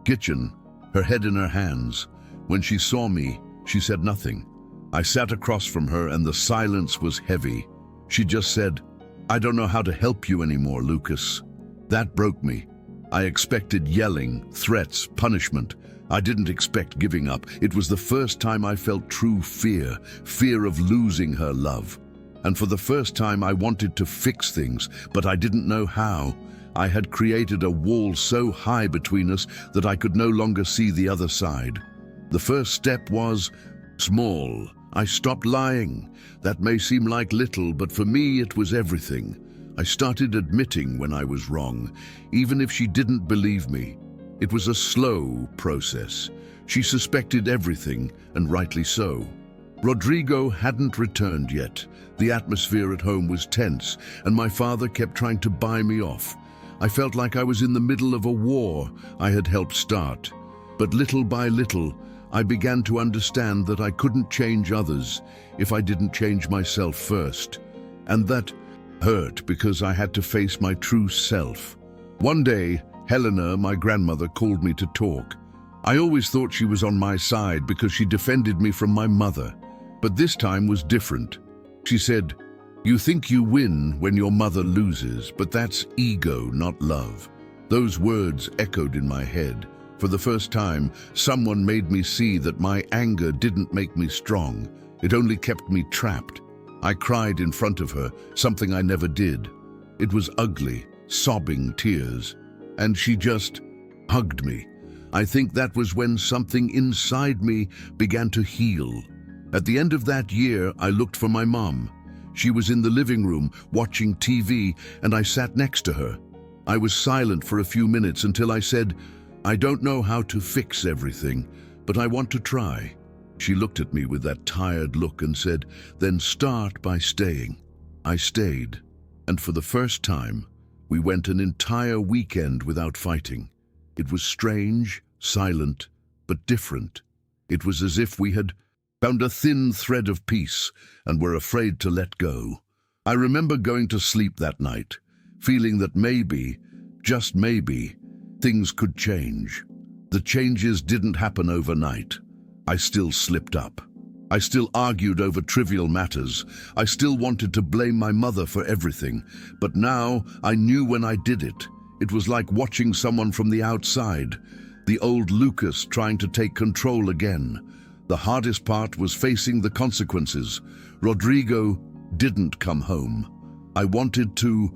kitchen, her head in her hands. When she saw me, she said nothing. I sat across from her and the silence was heavy. She just said, "I don't know how to help you anymore, Lucas." That broke me. I expected yelling, threats, punishment. I didn't expect giving up. It was the first time I felt true fear, fear of losing her love. And for the first time I wanted to fix things, but I didn't know how. I had created a wall so high between us that I could no longer see the other side. The first step was small. I stopped lying. That may seem like little, but for me it was everything. I started admitting when I was wrong, even if she didn't believe me. It was a slow process. She suspected everything, and rightly so. Rodrigo hadn't returned yet. The atmosphere at home was tense, and my father kept trying to buy me off. I felt like I was in the middle of a war I had helped start. But little by little, I began to understand that I couldn't change others if I didn't change myself first. And that hurt because I had to face my true self. One day, Helena, my grandmother, called me to talk. I always thought she was on my side because she defended me from my mother. But this time was different. She said, "You think you win when your mother loses, but that's ego, not love." Those words echoed in my head. For the first time, someone made me see that my anger didn't make me strong. It only kept me trapped. I cried in front of her, something I never did. It was ugly, sobbing tears, and she just hugged me. I think that was when something inside me began to heal. At the end of that year, I looked for my mom. She was in the living room watching TV, and I sat next to her. I was silent for a few minutes until I said, "I don't know how to fix everything, but I want to try." She looked at me with that tired look and said, "Then start by staying." I stayed, and for the first time, we went an entire weekend without fighting. It was strange, silent, but different. It was as if we had found a thin thread of peace and were afraid to let go. I remember going to sleep that night, feeling that maybe, just maybe, things could change. The changes didn't happen overnight. I still slipped up. I still argued over trivial matters. I still wanted to blame my mother for everything. But now I knew when I did it. It was like watching someone from the outside, the old Lucas trying to take control again. The hardest part was facing the consequences. Rodrigo didn't come home. I wanted to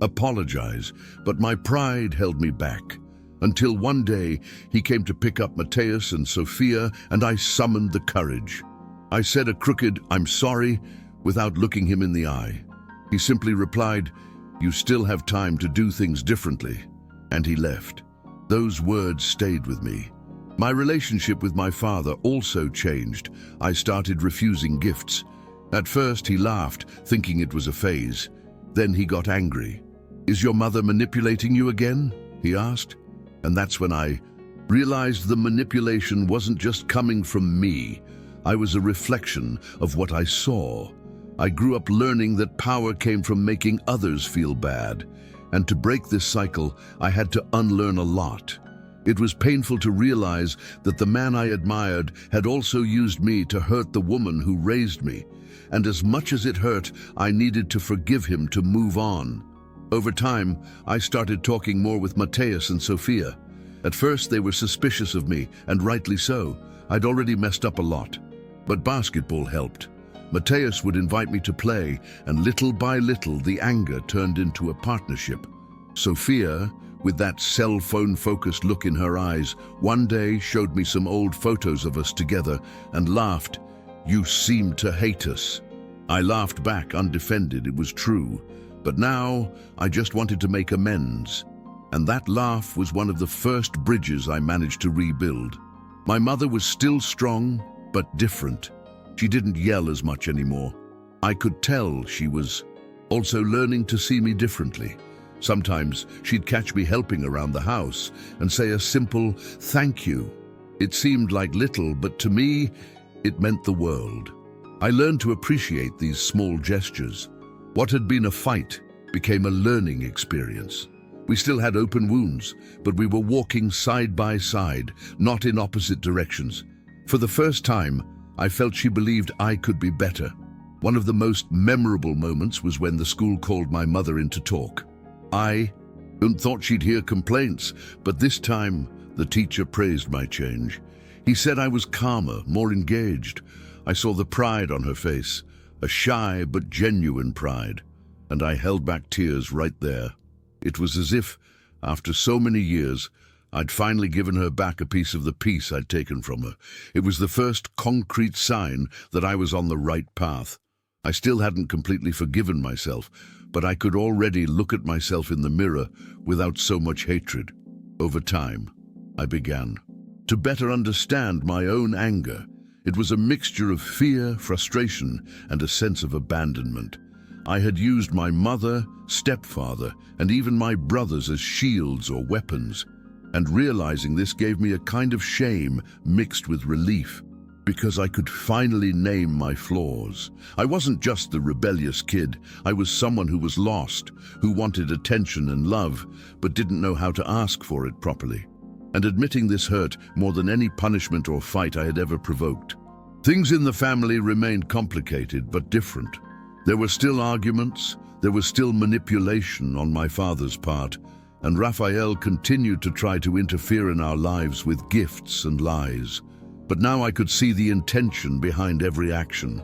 apologize, but my pride held me back. Until one day, he came to pick up Mateus and Sophia, and I summoned the courage. I said a crooked, "I'm sorry," without looking him in the eye. He simply replied, "You still have time to do things differently," and he left. Those words stayed with me. My relationship with my father also changed. I started refusing gifts. At first, he laughed, thinking it was a phase. Then he got angry. "Is your mother manipulating you again?" he asked. And that's when I realized the manipulation wasn't just coming from me. I was a reflection of what I saw. I grew up learning that power came from making others feel bad. And to break this cycle, I had to unlearn a lot. It was painful to realize that the man I admired had also used me to hurt the woman who raised me. And as much as it hurt, I needed to forgive him to move on. Over time, I started talking more with Mateus and Sophia. At first, they were suspicious of me, and rightly so. I'd already messed up a lot. But basketball helped. Mateus would invite me to play, and little by little, the anger turned into a partnership. Sophia, with that cell phone-focused look in her eyes, one day showed me some old photos of us together and laughed, "You seem to hate us." I laughed back, undefended. It was true. But now, I just wanted to make amends. And that laugh was one of the first bridges I managed to rebuild. My mother was still strong, but different. She didn't yell as much anymore. I could tell she was also learning to see me differently. Sometimes she'd catch me helping around the house and say a simple "thank you." It seemed like little, but to me, it meant the world. I learned to appreciate these small gestures. What had been a fight became a learning experience. We still had open wounds, but we were walking side by side, not in opposite directions. For the first time, I felt she believed I could be better. One of the most memorable moments was when the school called my mother in to talk. I thought she'd hear complaints, but this time the teacher praised my change. He said I was calmer, more engaged. I saw the pride on her face, a shy but genuine pride, and I held back tears right there. It was as if, after so many years, I'd finally given her back a piece of the peace I'd taken from her. It was the first concrete sign that I was on the right path. I still hadn't completely forgiven myself, but I could already look at myself in the mirror without so much hatred. Over time, I began to better understand my own anger. It was a mixture of fear, frustration, and a sense of abandonment. I had used my mother, stepfather, and even my brothers as shields or weapons. And realizing this gave me a kind of shame mixed with relief, because I could finally name my flaws. I wasn't just the rebellious kid. I was someone who was lost, who wanted attention and love, but didn't know how to ask for it properly. And admitting this hurt more than any punishment or fight I had ever provoked. Things in the family remained complicated but different. There were still arguments, there was still manipulation on my father's part, and Raphael continued to try to interfere in our lives with gifts and lies. But now I could see the intention behind every action.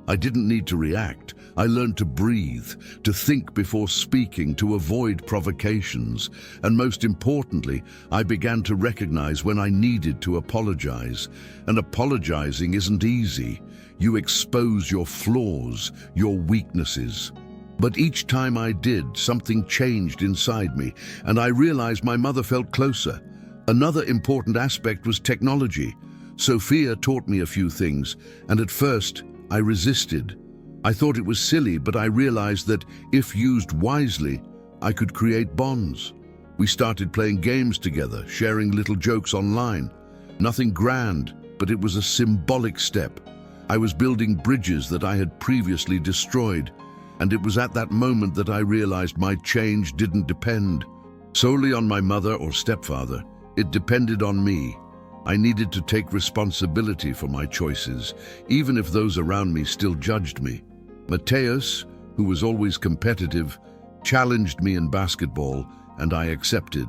I didn't need to react. I learned to breathe, to think before speaking, to avoid provocations. And most importantly, I began to recognize when I needed to apologize. And apologizing isn't easy. You expose your flaws, your weaknesses. But each time I did, something changed inside me, and I realized my mother felt closer. Another important aspect was technology. Sophia taught me a few things, and at first, I resisted. I thought it was silly, but I realized that if used wisely, I could create bonds. We started playing games together, sharing little jokes online. Nothing grand, but it was a symbolic step. I was building bridges that I had previously destroyed. And it was at that moment that I realized my change didn't depend solely on my mother or stepfather. It depended on me. I needed to take responsibility for my choices, even if those around me still judged me. Mateus, who was always competitive, challenged me in basketball, and I accepted.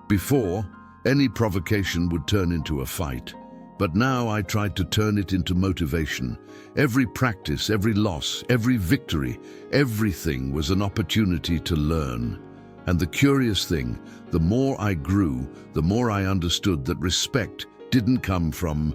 Before, any provocation would turn into a fight. But now I tried to turn it into motivation. Every practice, every loss, every victory, everything was an opportunity to learn. And the curious thing, the more I grew, the more I understood that respect didn't come from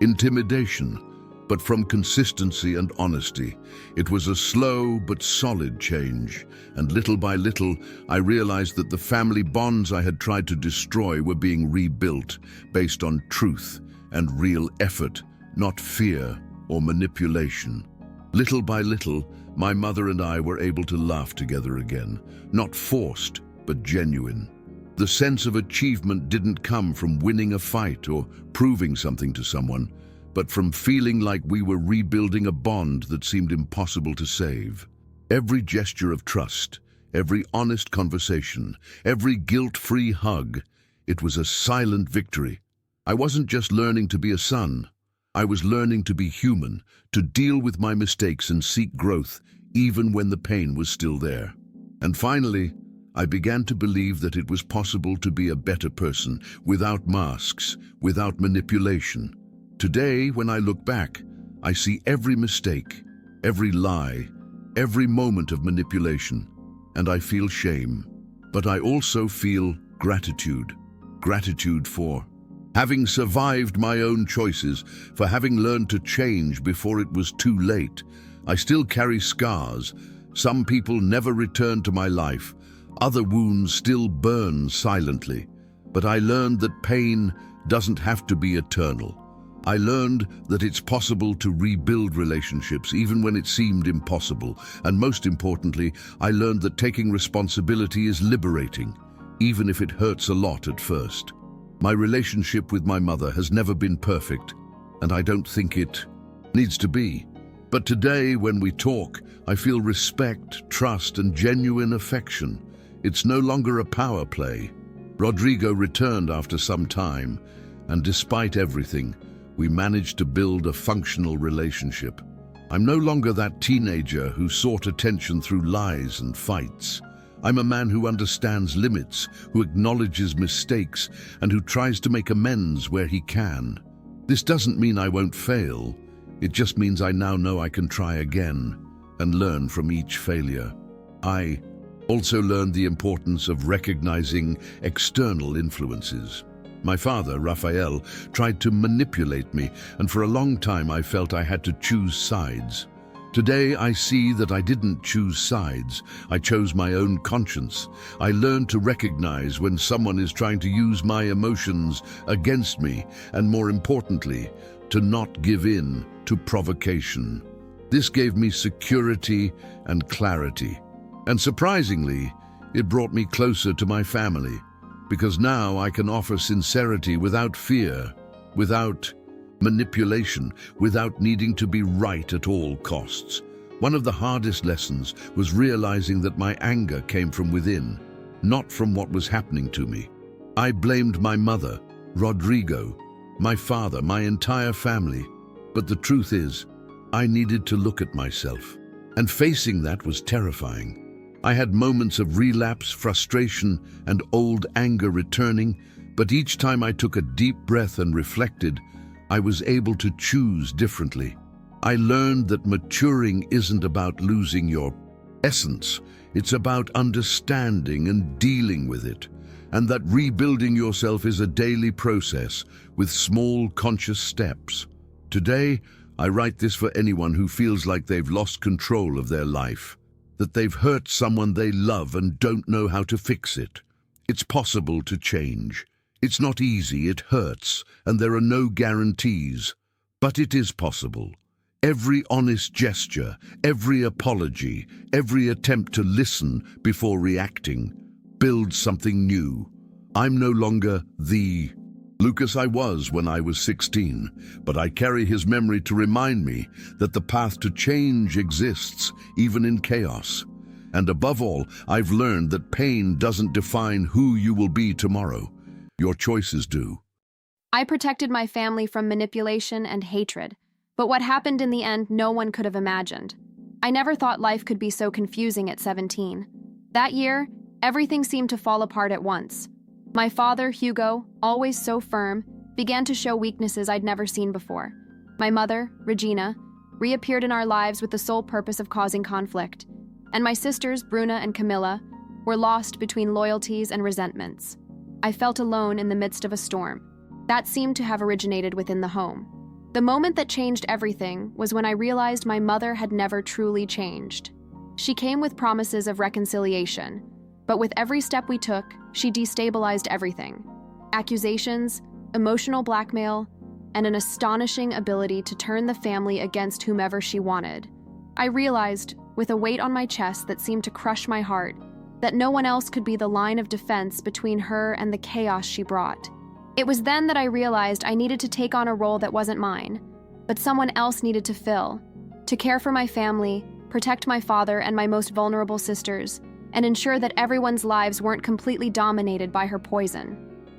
intimidation, but from consistency and honesty. It was a slow but solid change, and little by little, I realized that the family bonds I had tried to destroy were being rebuilt based on truth and real effort, not fear or manipulation. Little by little, my mother and I were able to laugh together again, not forced, but genuine. The sense of achievement didn't come from winning a fight or proving something to someone, but from feeling like we were rebuilding a bond that seemed impossible to save. Every gesture of trust, every honest conversation, every guilt-free hug, it was a silent victory. I wasn't just learning to be a son. I was learning to be human, to deal with my mistakes and seek growth, even when the pain was still there. And finally, I began to believe that it was possible to be a better person, without masks, without manipulation. Today, when I look back, I see every mistake, every lie, every moment of manipulation, and I feel shame. But I also feel gratitude. Gratitude for having survived my own choices, for having learned to change before it was too late. I still carry scars. Some people never return to my life. Other wounds still burn silently. But I learned that pain doesn't have to be eternal. I learned that it's possible to rebuild relationships even when it seemed impossible. And most importantly, I learned that taking responsibility is liberating, even if it hurts a lot at first. My relationship with my mother has never been perfect, and I don't think it needs to be. But today, when we talk, I feel respect, trust, and genuine affection. It's no longer a power play. Rodrigo returned after some time, and despite everything, we managed to build a functional relationship. I'm no longer that teenager who sought attention through lies and fights. I'm a man who understands limits, who acknowledges mistakes, and who tries to make amends where he can. This doesn't mean I won't fail. It just means I now know I can try again and learn from each failure. I also learned the importance of recognizing external influences. My father, Raphael, tried to manipulate me, and for a long time I felt I had to choose sides. Today I see that I didn't choose sides. I chose my own conscience. I learned to recognize when someone is trying to use my emotions against me, and more importantly, to not give in to provocation. This gave me security and clarity. And surprisingly, it brought me closer to my family, because now I can offer sincerity without fear, without manipulation, without needing to be right at all costs. One of the hardest lessons was realizing that my anger came from within, not from what was happening to me. I blamed my mother, Rodrigo, my father, my entire family. But the truth is, I needed to look at myself. And facing that was terrifying. I had moments of relapse, frustration, and old anger returning, but each time I took a deep breath and reflected, I was able to choose differently. I learned that maturing isn't about losing your essence, it's about understanding and dealing with it, and that rebuilding yourself is a daily process with small conscious steps. Today, I write this for anyone who feels like they've lost control of their life, that they've hurt someone they love and don't know how to fix it. It's possible to change. It's not easy, it hurts, and there are no guarantees, but it is possible. Every honest gesture, every apology, every attempt to listen before reacting builds something new. I'm no longer the Lucas I was when I was 16, but I carry his memory to remind me that the path to change exists, even in chaos. And above all, I've learned that pain doesn't define who you will be tomorrow. Your choices do. I protected my family from manipulation and hatred, but what happened in the end no one could have imagined. I never thought life could be so confusing at 17. That year, everything seemed to fall apart at once. My father, Hugo, always so firm, began to show weaknesses I'd never seen before. My mother, Regina, reappeared in our lives with the sole purpose of causing conflict. And my sisters, Bruna and Camilla, were lost between loyalties and resentments. I felt alone in the midst of a storm. That seemed to have originated within the home. The moment that changed everything was when I realized my mother had never truly changed. She came with promises of reconciliation, but with every step we took, she destabilized everything. Accusations, emotional blackmail, and an astonishing ability to turn the family against whomever she wanted. I realized, with a weight on my chest that seemed to crush my heart, that no one else could be the line of defense between her and the chaos she brought. It was then that I realized I needed to take on a role that wasn't mine, but someone else needed to fill, to care for my family, protect my father and my most vulnerable sisters, and ensure that everyone's lives weren't completely dominated by her poison.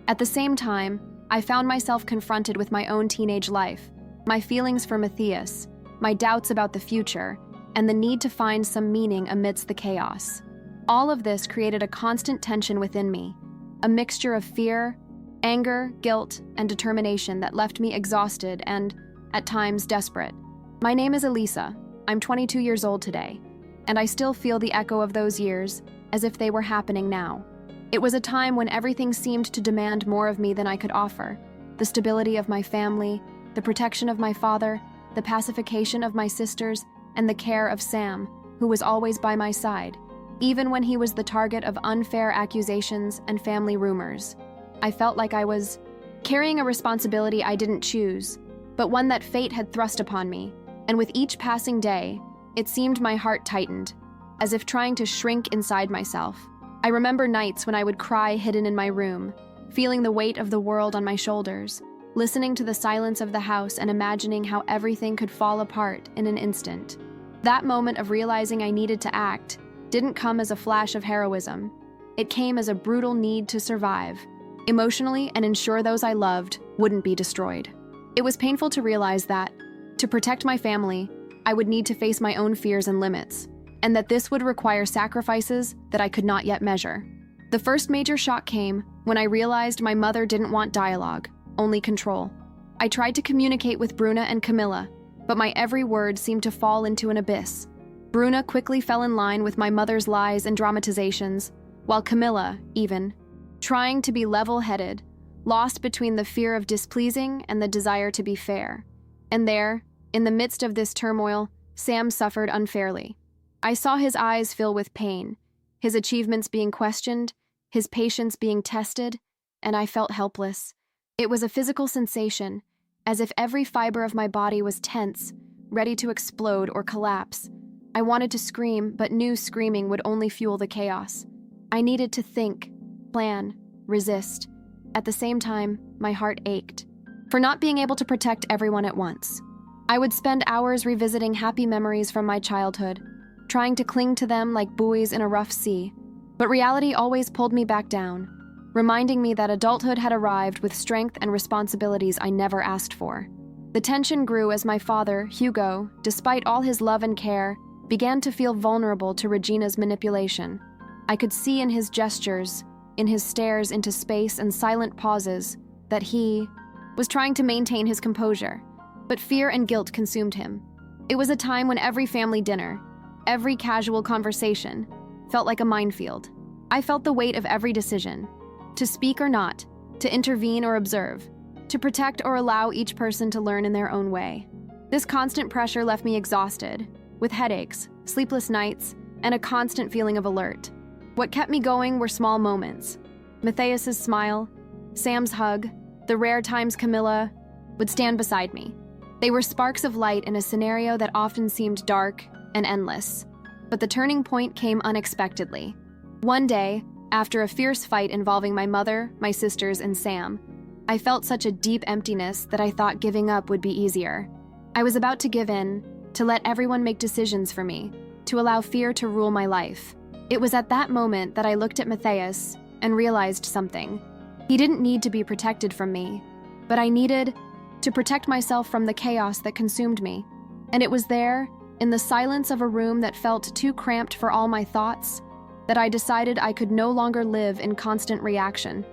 At the same time, I found myself confronted with my own teenage life, my feelings for Matthias, my doubts about the future, and the need to find some meaning amidst the chaos. All of this created a constant tension within me, a mixture of fear, anger, guilt, and determination that left me exhausted and, at times, desperate. My name is Elisa. I'm 22 years old today, and I still feel the echo of those years as if they were happening now. It was a time when everything seemed to demand more of me than I could offer. The stability of my family, the protection of my father, the pacification of my sisters, and the care of Sam, who was always by my side, even when he was the target of unfair accusations and family rumors. I felt like I was carrying a responsibility I didn't choose, but one that fate had thrust upon me, and with each passing day, it seemed my heart tightened, as if trying to shrink inside myself. I remember nights when I would cry hidden in my room, feeling the weight of the world on my shoulders, listening to the silence of the house and imagining how everything could fall apart in an instant. That moment of realizing I needed to act didn't come as a flash of heroism. It came as a brutal need to survive, emotionally, and ensure those I loved wouldn't be destroyed. It was painful to realize that, to protect my family, I would need to face my own fears and limits, and that this would require sacrifices that I could not yet measure. The first major shock came when I realized my mother didn't want dialogue, only control. I tried to communicate with Bruna and Camilla, but my every word seemed to fall into an abyss. Bruna quickly fell in line with my mother's lies and dramatizations, while Camilla, even, trying to be level-headed, lost between the fear of displeasing and the desire to be fair. And there, in the midst of this turmoil, Sam suffered unfairly. I saw his eyes fill with pain, his achievements being questioned, his patience being tested, and I felt helpless. It was a physical sensation, as if every fiber of my body was tense, ready to explode or collapse. I wanted to scream, but knew screaming would only fuel the chaos. I needed to think, plan, resist. At the same time, my heart ached for not being able to protect everyone at once. I would spend hours revisiting happy memories from my childhood, trying to cling to them like buoys in a rough sea. But reality always pulled me back down, reminding me that adulthood had arrived with strength and responsibilities I never asked for. The tension grew as my father, Hugo, despite all his love and care, began to feel vulnerable to Regina's manipulation. I could see in his gestures, in his stares into space and silent pauses, that he was trying to maintain his composure, but fear and guilt consumed him. It was a time when every family dinner, every casual conversation, felt like a minefield. I felt the weight of every decision, to speak or not, to intervene or observe, to protect or allow each person to learn in their own way. This constant pressure left me exhausted, with headaches, sleepless nights, and a constant feeling of alert. What kept me going were small moments. Matthias's smile, Sam's hug, the rare times Camilla would stand beside me. They were sparks of light in a scenario that often seemed dark and endless. But the turning point came unexpectedly. One day, after a fierce fight involving my mother, my sisters, and Sam, I felt such a deep emptiness that I thought giving up would be easier. I was about to give in, to let everyone make decisions for me, to allow fear to rule my life. It was at that moment that I looked at Matthias and realized something. He didn't need to be protected from me, but I needed to protect myself from the chaos that consumed me. And it was there, in the silence of a room that felt too cramped for all my thoughts, that I decided I could no longer live in constant reaction.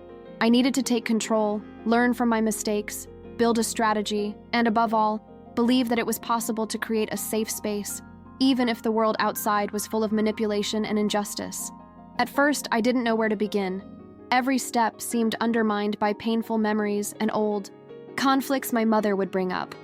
I needed to take control, learn from my mistakes, build a strategy, and above all, believe that it was possible to create a safe space, even if the world outside was full of manipulation and injustice. At first, I didn't know where to begin. Every step seemed undermined by painful memories and old conflicts my mother would bring up.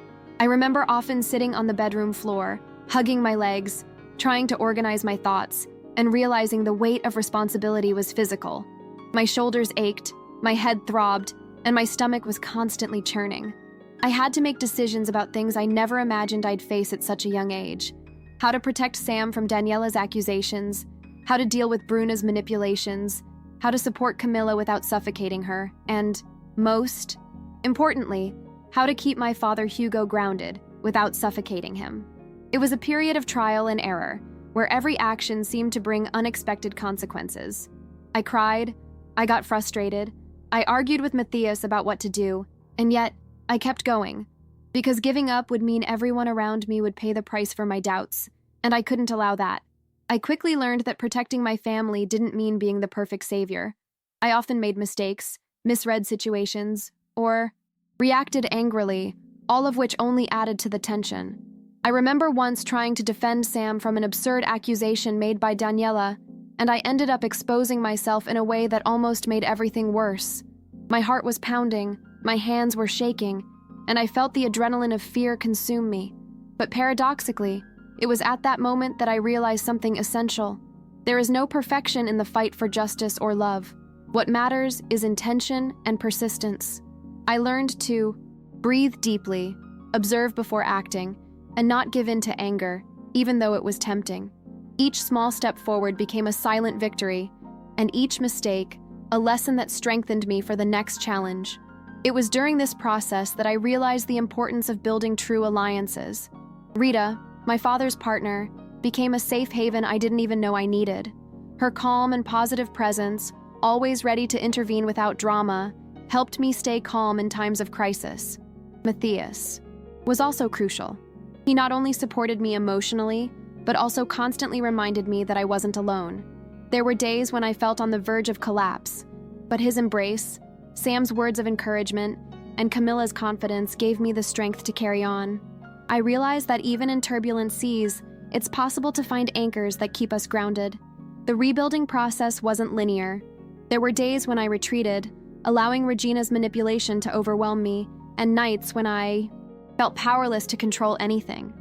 I remember often sitting on the bedroom floor, hugging my legs, trying to organize my thoughts, and realizing the weight of responsibility was physical. My shoulders ached, my head throbbed, and my stomach was constantly churning. I had to make decisions about things I never imagined I'd face at such a young age. How to protect Sam from Daniela's accusations, how to deal with Bruna's manipulations, how to support Camilla without suffocating her, and, most importantly, how to keep my father Hugo grounded without suffocating him. It was a period of trial and error, where every action seemed to bring unexpected consequences. I cried, I got frustrated, I argued with Matthias about what to do, and yet I kept going, because giving up would mean everyone around me would pay the price for my doubts, and I couldn't allow that. I quickly learned that protecting my family didn't mean being the perfect savior. I often made mistakes, misread situations, or reacted angrily, all of which only added to the tension. I remember once trying to defend Sam from an absurd accusation made by Daniela, and I ended up exposing myself in a way that almost made everything worse. My heart was pounding, my hands were shaking, and I felt the adrenaline of fear consume me. But paradoxically, it was at that moment that I realized something essential. There is no perfection in the fight for justice or love. What matters is intention and persistence. I learned to breathe deeply, observe before acting, and not give in to anger, even though it was tempting. Each small step forward became a silent victory, and each mistake, a lesson that strengthened me for the next challenge. It was during this process that I realized the importance of building true alliances. Rita, my father's partner, became a safe haven I didn't even know I needed. Her calm and positive presence, always ready to intervene without drama, helped me stay calm in times of crisis. Matthias was also crucial. He not only supported me emotionally, but also constantly reminded me that I wasn't alone. There were days when I felt on the verge of collapse, but his embrace, Sam's words of encouragement, and Camilla's confidence gave me the strength to carry on. I realized that even in turbulent seas, it's possible to find anchors that keep us grounded. The rebuilding process wasn't linear. There were days when I retreated, allowing Regina's manipulation to overwhelm me, and nights when I felt powerless to control anything.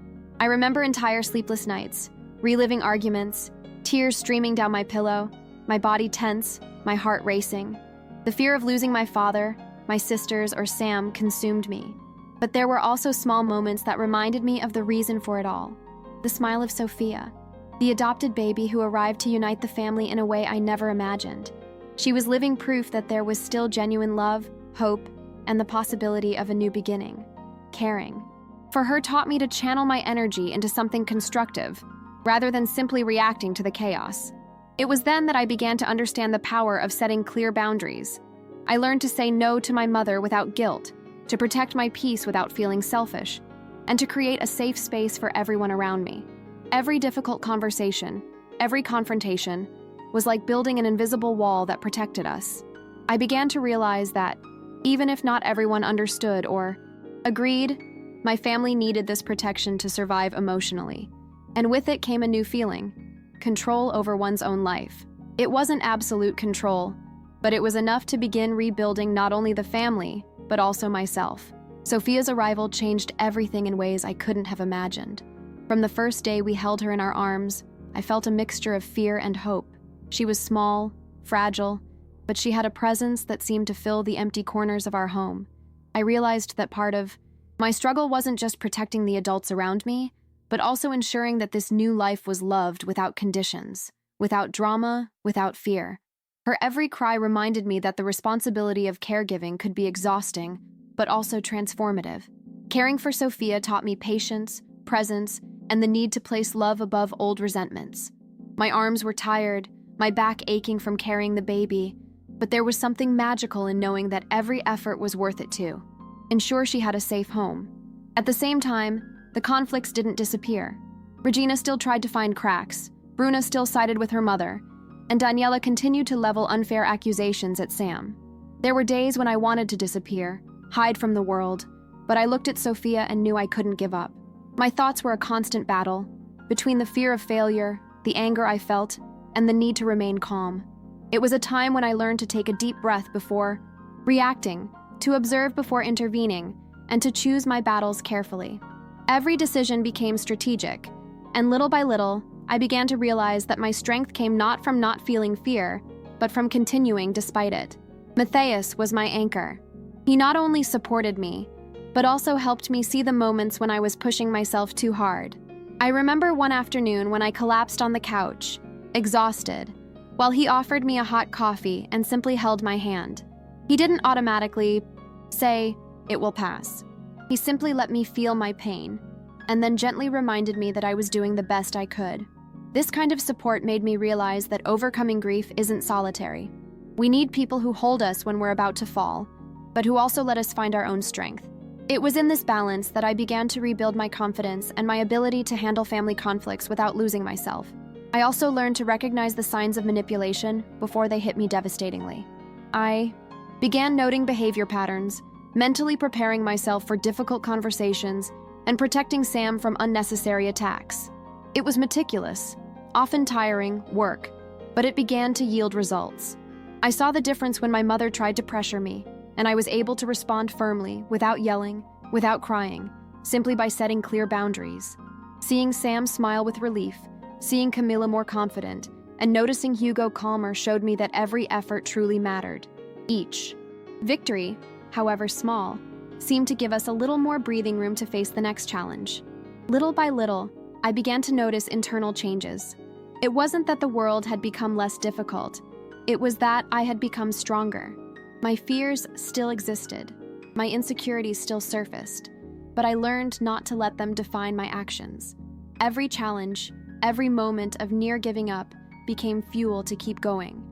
I remember entire sleepless nights, reliving arguments, tears streaming down my pillow, my body tense, my heart racing. The fear of losing my father, my sisters, or Sam consumed me. But there were also small moments that reminded me of the reason for it all. The smile of Sophia, the adopted baby who arrived to unite the family in a way I never imagined. She was living proof that there was still genuine love, hope, and the possibility of a new beginning. Caring for her taught me to channel my energy into something constructive, rather than simply reacting to the chaos. It was then that I began to understand the power of setting clear boundaries. I learned to say no to my mother without guilt, to protect my peace without feeling selfish, and to create a safe space for everyone around me. Every difficult conversation, every confrontation, was like building an invisible wall that protected us. I began to realize that, even if not everyone understood or agreed, my family needed this protection to survive emotionally. And with it came a new feeling: control over one's own life. It wasn't absolute control, but it was enough to begin rebuilding not only the family, but also myself. Sophia's arrival changed everything in ways I couldn't have imagined. From the first day we held her in our arms, I felt a mixture of fear and hope. She was small, fragile, but she had a presence that seemed to fill the empty corners of our home. I realized that part of my struggle wasn't just protecting the adults around me, but also ensuring that this new life was loved without conditions, without drama, without fear. Her every cry reminded me that the responsibility of caregiving could be exhausting, but also transformative. Caring for Sophia taught me patience, presence, and the need to place love above old resentments. My arms were tired, my back aching from carrying the baby, but there was something magical in knowing that every effort was worth it to ensure she had a safe home. At the same time, the conflicts didn't disappear. Regina still tried to find cracks, Bruna still sided with her mother, and Daniela continued to level unfair accusations at Sam. There were days when I wanted to disappear, hide from the world, but I looked at Sophia and knew I couldn't give up. My thoughts were a constant battle, between the fear of failure, the anger I felt, and the need to remain calm. It was a time when I learned to take a deep breath before reacting, to observe before intervening, and to choose my battles carefully. Every decision became strategic, and little by little, I began to realize that my strength came not from not feeling fear, but from continuing despite it. Matthias was my anchor. He not only supported me, but also helped me see the moments when I was pushing myself too hard. I remember one afternoon when I collapsed on the couch, exhausted, while he offered me a hot coffee and simply held my hand. He didn't automatically say, "It will pass." He simply let me feel my pain, and then gently reminded me that I was doing the best I could. This kind of support made me realize that overcoming grief isn't solitary. We need people who hold us when we're about to fall, but who also let us find our own strength. It was in this balance that I began to rebuild my confidence and my ability to handle family conflicts without losing myself. I also learned to recognize the signs of manipulation before they hit me devastatingly. I began noting behavior patterns, mentally preparing myself for difficult conversations, and protecting Sam from unnecessary attacks. It was meticulous, often tiring work, but it began to yield results. I saw the difference when my mother tried to pressure me, and I was able to respond firmly, without yelling, without crying, simply by setting clear boundaries. Seeing Sam smile with relief, seeing Camilla more confident, and noticing Hugo calmer showed me that every effort truly mattered. Each victory, however small, seemed to give us a little more breathing room to face the next challenge. Little by little, I began to notice internal changes. It wasn't that the world had become less difficult. It was that I had become stronger. My fears still existed. My insecurities still surfaced. But I learned not to let them define my actions. Every challenge, every moment of near giving up became fuel to keep going.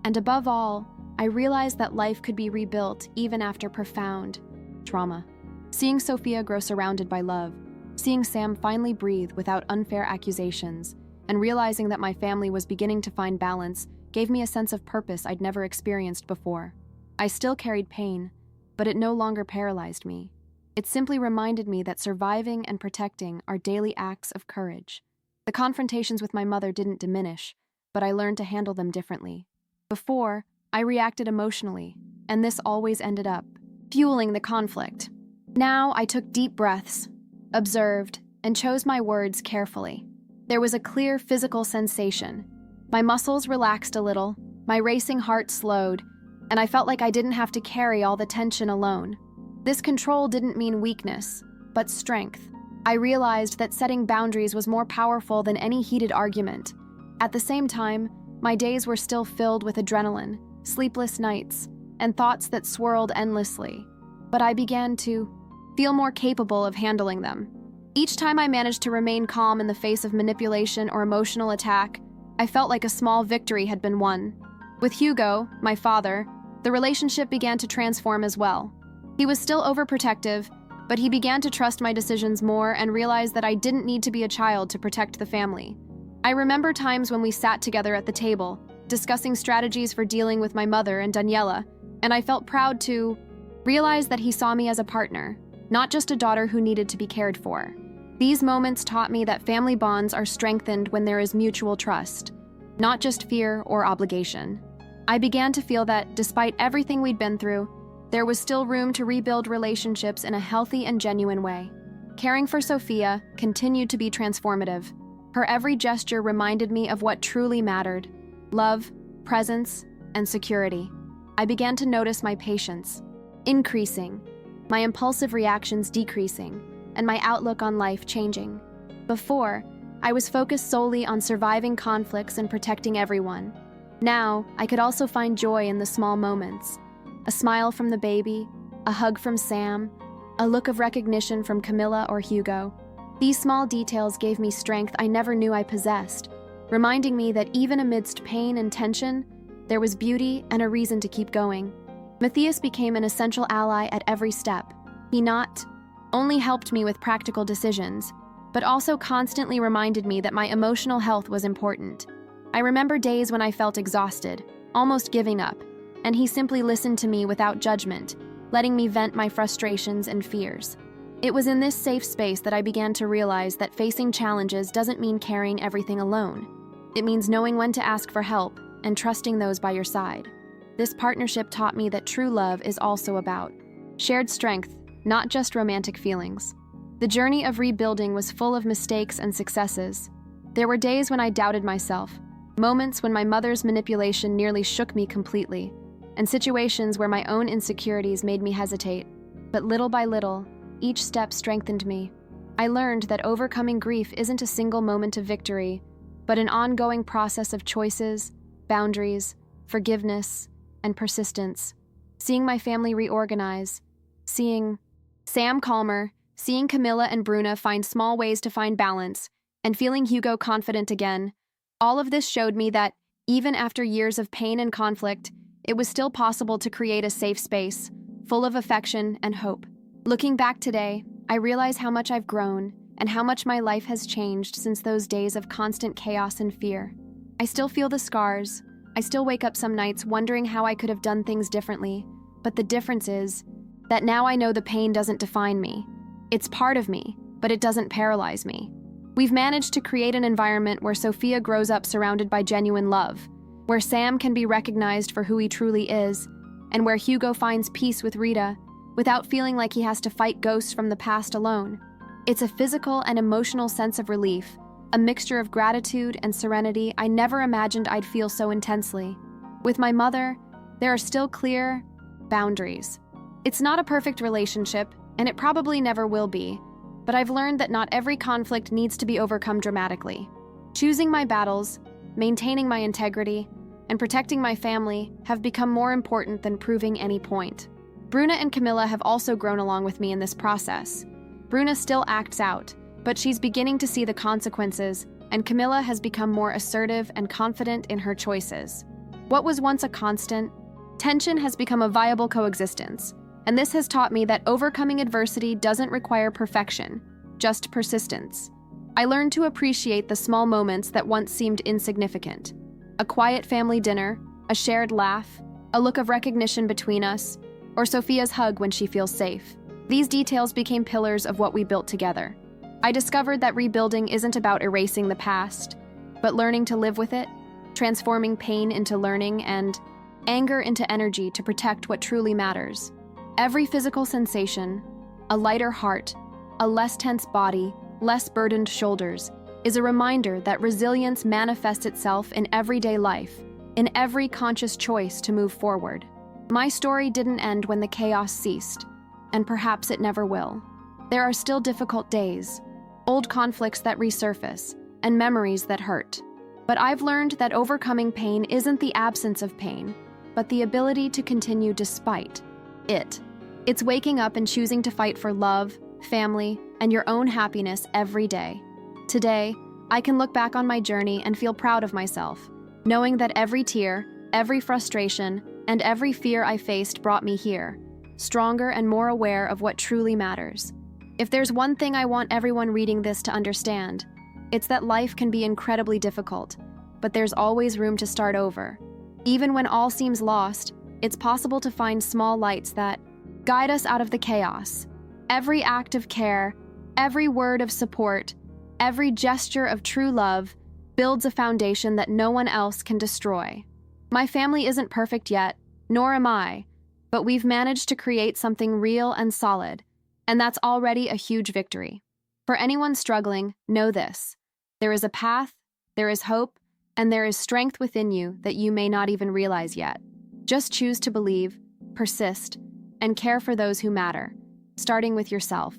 And above all, I realized that life could be rebuilt even after profound trauma. Seeing Sophia grow surrounded by love, seeing Sam finally breathe without unfair accusations, and realizing that my family was beginning to find balance gave me a sense of purpose I'd never experienced before. I still carried pain, but it no longer paralyzed me. It simply reminded me that surviving and protecting are daily acts of courage. The confrontations with my mother didn't diminish, but I learned to handle them differently. Before, I reacted emotionally, and this always ended up fueling the conflict. Now I took deep breaths, observed, and chose my words carefully. There was a clear physical sensation. My muscles relaxed a little, my racing heart slowed, and I felt like I didn't have to carry all the tension alone. This control didn't mean weakness, but strength. I realized that setting boundaries was more powerful than any heated argument. At the same time, my days were still filled with adrenaline, sleepless nights, and thoughts that swirled endlessly. But I began to feel more capable of handling them. Each time I managed to remain calm in the face of manipulation or emotional attack, I felt like a small victory had been won. With Hugo, my father, the relationship began to transform as well. He was still overprotective, but he began to trust my decisions more and realized that I didn't need to be a child to protect the family. I remember times when we sat together at the table, discussing strategies for dealing with my mother and Daniela, and I felt proud to realize that he saw me as a partner, not just a daughter who needed to be cared for. These moments taught me that family bonds are strengthened when there is mutual trust, not just fear or obligation. I began to feel that, despite everything we'd been through, there was still room to rebuild relationships in a healthy and genuine way. Caring for Sophia continued to be transformative. Her every gesture reminded me of what truly mattered: love, presence, and security. I began to notice my patience increasing, my impulsive reactions decreasing, and my outlook on life changing. Before, I was focused solely on surviving conflicts and protecting everyone. Now, I could also find joy in the small moments: a smile from the baby, a hug from Sam, a look of recognition from Camilla or Hugo. These small details gave me strength I never knew I possessed, reminding me that even amidst pain and tension, there was beauty and a reason to keep going. Matthias became an essential ally at every step. He not only helped me with practical decisions, but also constantly reminded me that my emotional health was important. I remember days when I felt exhausted, almost giving up, and he simply listened to me without judgment, letting me vent my frustrations and fears. It was in this safe space that I began to realize that facing challenges doesn't mean carrying everything alone. It means knowing when to ask for help and trusting those by your side. This partnership taught me that true love is also about shared strength, not just romantic feelings. The journey of rebuilding was full of mistakes and successes. There were days when I doubted myself, moments when my mother's manipulation nearly shook me completely, and situations where my own insecurities made me hesitate. But little by little, each step strengthened me. I learned that overcoming grief isn't a single moment of victory, but an ongoing process of choices, boundaries, forgiveness, and persistence. Seeing my family reorganize, seeing Sam calmer, seeing Camilla and Bruna find small ways to find balance, and feeling Hugo confident again, all of this showed me that, even after years of pain and conflict, it was still possible to create a safe space, full of affection and hope. Looking back today, I realize how much I've grown and how much my life has changed since those days of constant chaos and fear. I still feel the scars. I still wake up some nights wondering how I could have done things differently, but the difference is that now I know the pain doesn't define me. It's part of me, but it doesn't paralyze me. We've managed to create an environment where Sophia grows up surrounded by genuine love, where Sam can be recognized for who he truly is, and where Hugo finds peace with Rita without feeling like he has to fight ghosts from the past alone. It's a physical and emotional sense of relief, a mixture of gratitude and serenity I never imagined I'd feel so intensely. With my mother, there are still clear boundaries. It's not a perfect relationship, and it probably never will be, but I've learned that not every conflict needs to be overcome dramatically. Choosing my battles, maintaining my integrity, and protecting my family have become more important than proving any point. Bruna and Camilla have also grown along with me in this process. Bruna still acts out, but she's beginning to see the consequences, and Camilla has become more assertive and confident in her choices. What was once a constant, tension has become a viable coexistence, and this has taught me that overcoming adversity doesn't require perfection, just persistence. I learned to appreciate the small moments that once seemed insignificant. A quiet family dinner, a shared laugh, a look of recognition between us, or Sophia's hug when she feels safe. These details became pillars of what we built together. I discovered that rebuilding isn't about erasing the past, but learning to live with it, transforming pain into learning and anger into energy to protect what truly matters. Every physical sensation, a lighter heart, a less tense body, less burdened shoulders, is a reminder that resilience manifests itself in everyday life, in every conscious choice to move forward. My story didn't end when the chaos ceased, and perhaps it never will. There are still difficult days, old conflicts that resurface, and memories that hurt. But I've learned that overcoming pain isn't the absence of pain, but the ability to continue despite it. It's waking up and choosing to fight for love, family, and your own happiness every day. Today, I can look back on my journey and feel proud of myself, knowing that every tear, every frustration, and every fear I faced brought me here. stronger, and more aware of what truly matters. If there's one thing I want everyone reading this to understand, it's that life can be incredibly difficult, but there's always room to start over. Even when all seems lost, it's possible to find small lights that guide us out of the chaos. Every act of care, every word of support, every gesture of true love builds a foundation that no one else can destroy. My family isn't perfect yet, nor am I, but we've managed to create something real and solid, and that's already a huge victory. For anyone struggling, know this: there is a path, there is hope, and there is strength within you that you may not even realize yet. Just choose to believe, persist, and care for those who matter, starting with yourself.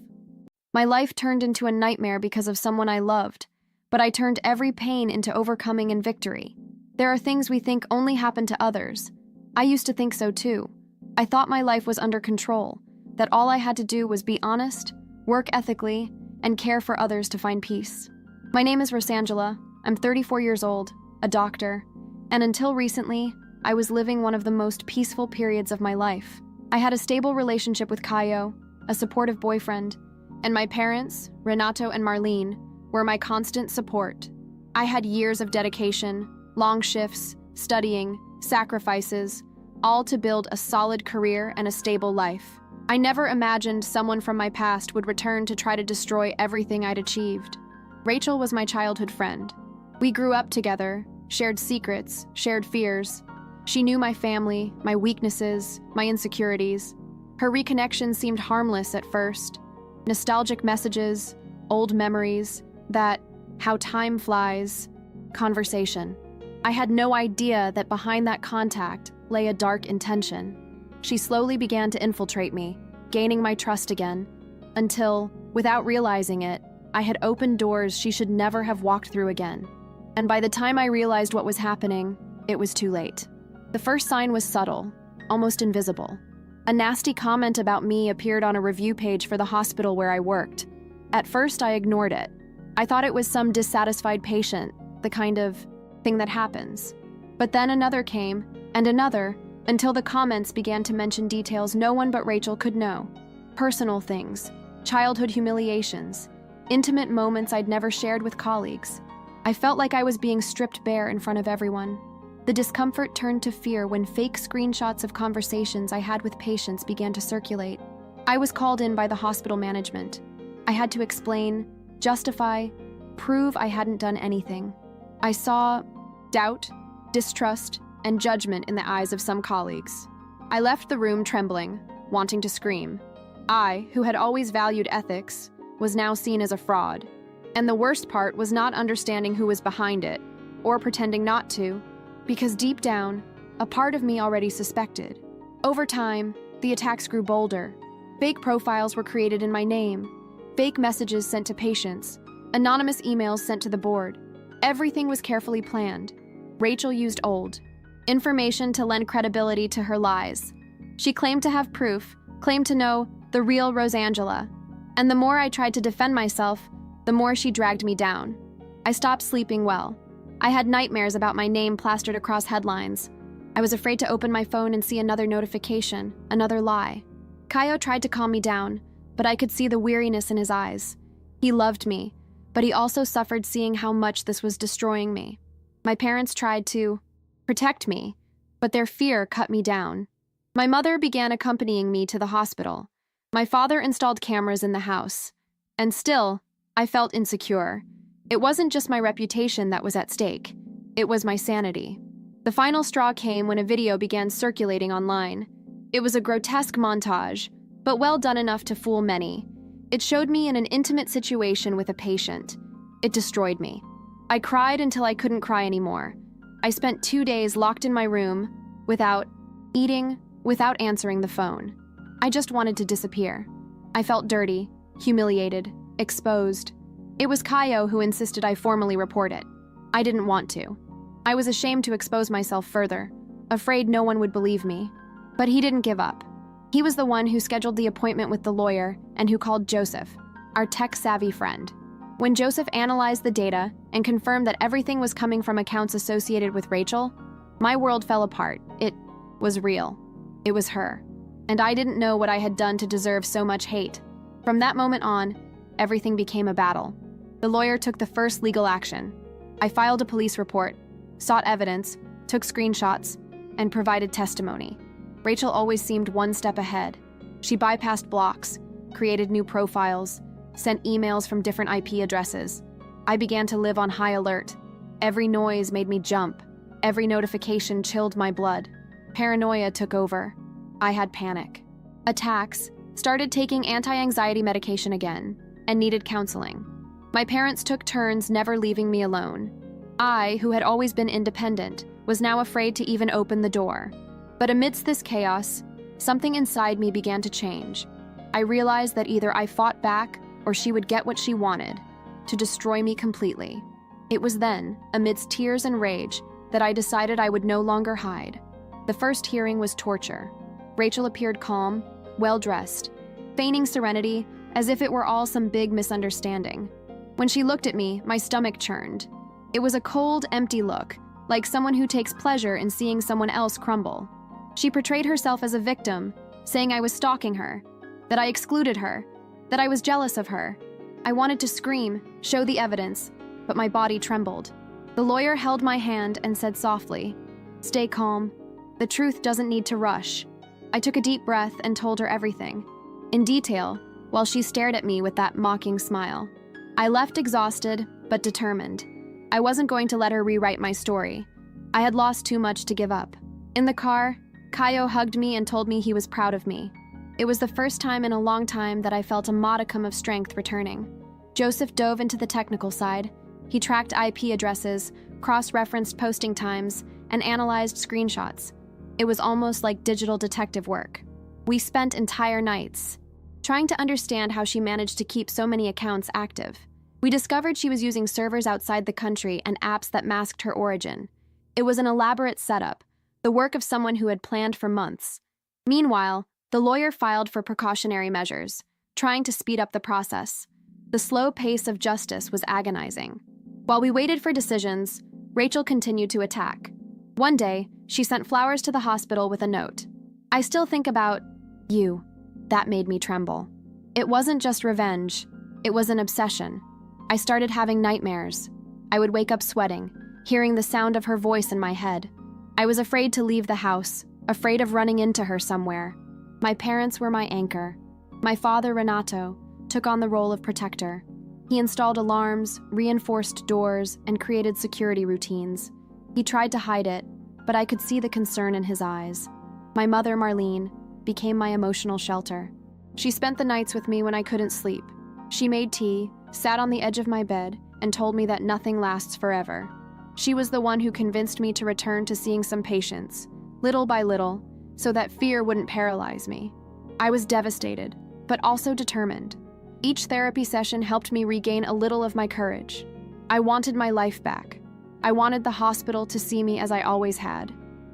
My life turned into a nightmare because of someone I loved, but I turned every pain into overcoming and victory. There are things we think only happen to others. I used to think so too. I thought my life was under control, that all I had to do was be honest, work ethically, and care for others to find peace. My name is Rosangela. I'm 34 years old, a doctor, and until recently, I was living one of the most peaceful periods of my life. I had a stable relationship with Caio, a supportive boyfriend, and my parents, Renato and Marlene, were my constant support. I had years of dedication, long shifts, studying, sacrifices, all to build a solid career and a stable life. I never imagined someone from my past would return to try to destroy everything I'd achieved. Rachel was my childhood friend. We grew up together, shared secrets, shared fears. She knew my family, my weaknesses, my insecurities. Her reconnection seemed harmless at first. Nostalgic messages, old memories, that how time flies conversation. I had no idea that behind that contact lay a dark intention. She slowly began to infiltrate me, gaining my trust again, until, without realizing it, I had opened doors she should never have walked through again. And by the time I realized what was happening, it was too late. The first sign was subtle, almost invisible. A nasty comment about me appeared on a review page for the hospital where I worked. At first, I ignored it. I thought it was some dissatisfied patient, the kind of thing that happens. But then another came, and another, until the comments began to mention details no one but Rachel could know. Personal things, childhood humiliations, intimate moments I'd never shared with colleagues. I felt like I was being stripped bare in front of everyone. The discomfort turned to fear when fake screenshots of conversations I had with patients began to circulate. I was called in by the hospital management. I had to explain, justify, prove I hadn't done anything. I saw doubt, distrust, and judgment in the eyes of some colleagues. I left the room trembling, wanting to scream. I, who had always valued ethics, was now seen as a fraud. And the worst part was not understanding who was behind it, or pretending not to, because deep down, a part of me already suspected. Over time, the attacks grew bolder. Fake profiles were created in my name, fake messages sent to patients, anonymous emails sent to the board. Everything was carefully planned. Rachel used old information to lend credibility to her lies. She claimed to have proof, claimed to know the real Rosangela. And the more I tried to defend myself, the more she dragged me down. I stopped sleeping well. I had nightmares about my name plastered across headlines. I was afraid to open my phone and see another notification, another lie. Caio tried to calm me down, but I could see the weariness in his eyes. He loved me, but he also suffered seeing how much this was destroying me. My parents tried to protect me, but their fear cut me down. My mother began accompanying me to the hospital. My father installed cameras in the house. And still, I felt insecure. It wasn't just my reputation that was at stake. It was my sanity. The final straw came when a video began circulating online. It was a grotesque montage, but well done enough to fool many. It showed me in an intimate situation with a patient. It destroyed me. I cried until I couldn't cry anymore. I spent 2 days locked in my room, without eating, without answering the phone. I just wanted to disappear. I felt dirty, humiliated, exposed. It was Caio who insisted I formally report it. I didn't want to. I was ashamed to expose myself further, afraid no one would believe me. But he didn't give up. He was the one who scheduled the appointment with the lawyer and who called Joseph, our tech-savvy friend. When Joseph analyzed the data and confirmed that everything was coming from accounts associated with Rachel, my world fell apart. It was real. It was her. and I didn't know what I had done to deserve so much hate. From that moment on, everything became a battle. The lawyer took the first legal action. I filed a police report, sought evidence, took screenshots, and provided testimony. Rachel always seemed one step ahead. She bypassed blocks, created new profiles, sent emails from different IP addresses. I began to live on high alert. Every noise made me jump. Every notification chilled my blood. Paranoia took over. I had panic. Attacks, started taking anti-anxiety medication again, and needed counseling. My parents took turns never leaving me alone. I, who had always been independent, was now afraid to even open the door. But amidst this chaos, something inside me began to change. I realized that either I fought back or she would get what she wanted, to destroy me completely. It was then, amidst tears and rage, that I decided I would no longer hide. The first hearing was torture. Rachel appeared calm, well-dressed, feigning serenity as if it were all some big misunderstanding. When she looked at me, my stomach churned. It was a cold, empty look, like someone who takes pleasure in seeing someone else crumble. She portrayed herself as a victim, saying I was stalking her, that I excluded her, that I was jealous of her. I wanted to scream, show the evidence, but my body trembled. The lawyer held my hand and said softly, "Stay calm. The truth doesn't need to rush." I took a deep breath and told her everything, in detail, while she stared at me with that mocking smile. I left exhausted, but determined. I wasn't going to let her rewrite my story. I had lost too much to give up. In the car, Kaio hugged me and told me he was proud of me. It was the first time in a long time that I felt a modicum of strength returning. Joseph dove into the technical side. He tracked IP addresses, cross-referenced posting times, and analyzed screenshots. It was almost like digital detective work. We spent entire nights trying to understand how she managed to keep so many accounts active. We discovered she was using servers outside the country and apps that masked her origin. It was an elaborate setup, the work of someone who had planned for months. Meanwhile, the lawyer filed for precautionary measures, trying to speed up the process. The slow pace of justice was agonizing. While we waited for decisions, Rachel continued to attack. One day, she sent flowers to the hospital with a note. "I still think about you." That made me tremble. It wasn't just revenge, it was an obsession. I started having nightmares. I would wake up sweating, hearing the sound of her voice in my head. I was afraid to leave the house, afraid of running into her somewhere. My parents were my anchor. My father, Renato, took on the role of protector. He installed alarms, reinforced doors, and created security routines. He tried to hide it, but I could see the concern in his eyes. My mother, Marlene, became my emotional shelter. She spent the nights with me when I couldn't sleep. She made tea, sat on the edge of my bed, and told me that nothing lasts forever. She was the one who convinced me to return to seeing some patients, little by little, so that fear wouldn't paralyze me. I was devastated, but also determined. Each therapy session helped me regain a little of my courage. I wanted my life back. I wanted the hospital to see me as I always had.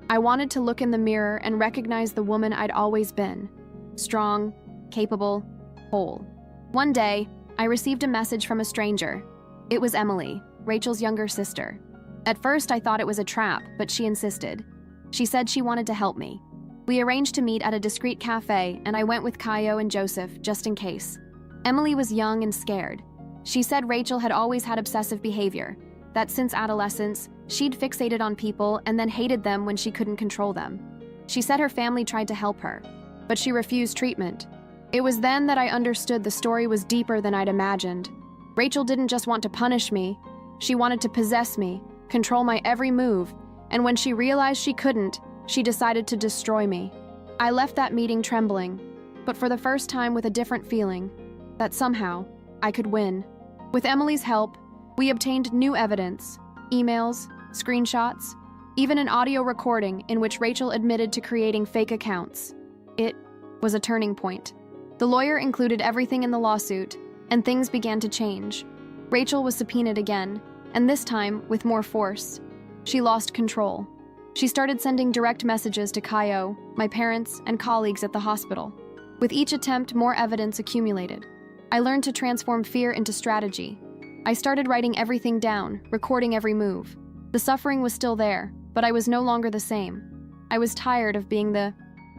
I wanted to look in the mirror and recognize the woman I'd always been. Strong, capable, whole. One day, I received a message from a stranger. It was Emily, Rachel's younger sister. At first, I thought it was a trap, but she insisted. She said she wanted to help me. We arranged to meet at a discreet cafe, and I went with Kaio and Joseph, just in case. Emily was young and scared. She said Rachel had always had obsessive behavior, that since adolescence, she'd fixated on people and then hated them when she couldn't control them. She said her family tried to help her, but she refused treatment. It was then that I understood the story was deeper than I'd imagined. Rachel didn't just want to punish me, she wanted to possess me, control my every move, and when she realized she couldn't, she decided to destroy me. I left that meeting trembling, but for the first time with a different feeling, that somehow I could win. With Emily's help, we obtained new evidence, emails, screenshots, even an audio recording in which Rachel admitted to creating fake accounts. It was a turning point. The lawyer included everything in the lawsuit, and things began to change. Rachel was subpoenaed again, and this time with more force. She lost control. She started sending direct messages to Kaio, my parents, and colleagues at the hospital. With each attempt, more evidence accumulated. I learned to transform fear into strategy. I started writing everything down, recording every move. The suffering was still there, but I was no longer the same. I was tired of being the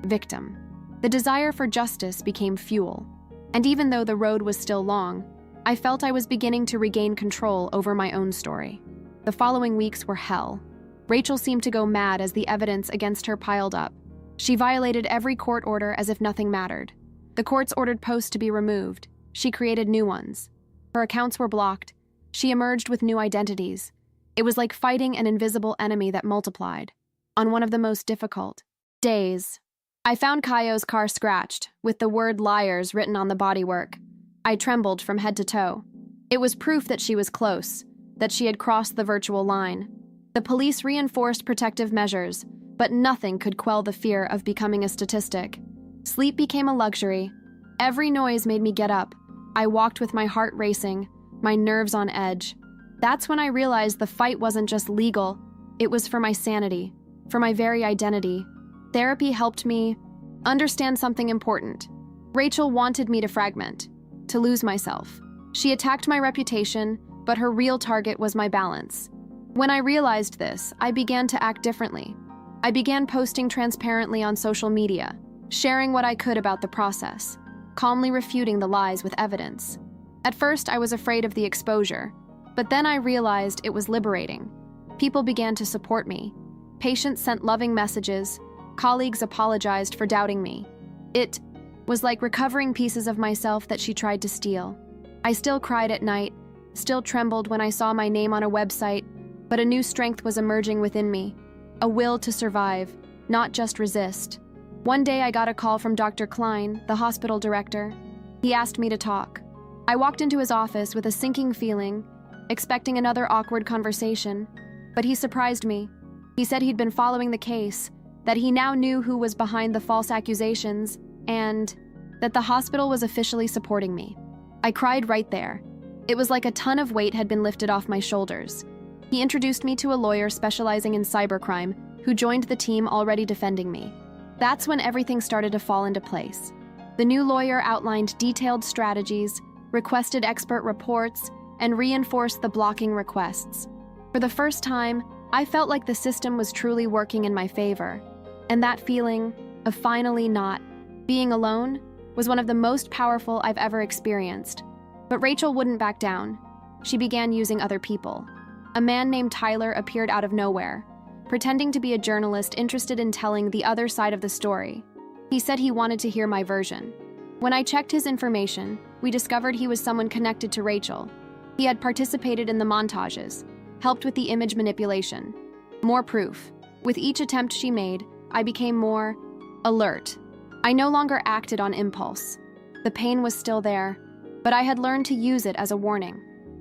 victim. The desire for justice became fuel. And even though the road was still long, I felt I was beginning to regain control over my own story. The following weeks were hell. Rachel seemed to go mad as the evidence against her piled up. She violated every court order as if nothing mattered. The courts ordered posts to be removed. She created new ones. Her accounts were blocked. She emerged with new identities. It was like fighting an invisible enemy that multiplied. On one of the most difficult days, I found Kayo's car scratched, with the word liars written on the bodywork. I trembled from head to toe. It was proof that she was close, that she had crossed the virtual line. The police reinforced protective measures, but nothing could quell the fear of becoming a statistic. Sleep became a luxury. Every noise made me get up. I walked with my heart racing, my nerves on edge. That's when I realized the fight wasn't just legal, it was for my sanity, for my very identity. Therapy helped me understand something important. Rachel wanted me to fragment, to lose myself. She attacked my reputation, but her real target was my balance. When I realized this, I began to act differently. I began posting transparently on social media, sharing what I could about the process, calmly refuting the lies with evidence. At first, I was afraid of the exposure, but then I realized it was liberating. People began to support me. Patients sent loving messages. Colleagues apologized for doubting me. It was like recovering pieces of myself that she tried to steal. I still cried at night, still trembled when I saw my name on a website, but a new strength was emerging within me, a will to survive, not just resist. One day I got a call from Dr. Klein, the hospital director. He asked me to talk. I walked into his office with a sinking feeling, expecting another awkward conversation, but he surprised me. He said he'd been following the case, that he now knew who was behind the false accusations, and that the hospital was officially supporting me. I cried right there. It was like a ton of weight had been lifted off my shoulders. He introduced me to a lawyer specializing in cybercrime who joined the team already defending me. That's when everything started to fall into place. The new lawyer outlined detailed strategies, requested expert reports, and reinforced the blocking requests. For the first time, I felt like the system was truly working in my favor. And that feeling of finally not being alone was one of the most powerful I've ever experienced. But Rachel wouldn't back down. She began using other people. A man named Tyler appeared out of nowhere, pretending to be a journalist interested in telling the other side of the story. He said he wanted to hear my version. When I checked his information, we discovered he was someone connected to Rachel. He had participated in the montages, helped with the image manipulation. More proof. With each attempt she made, I became more alert. I no longer acted on impulse. The pain was still there, but I had learned to use it as a warning.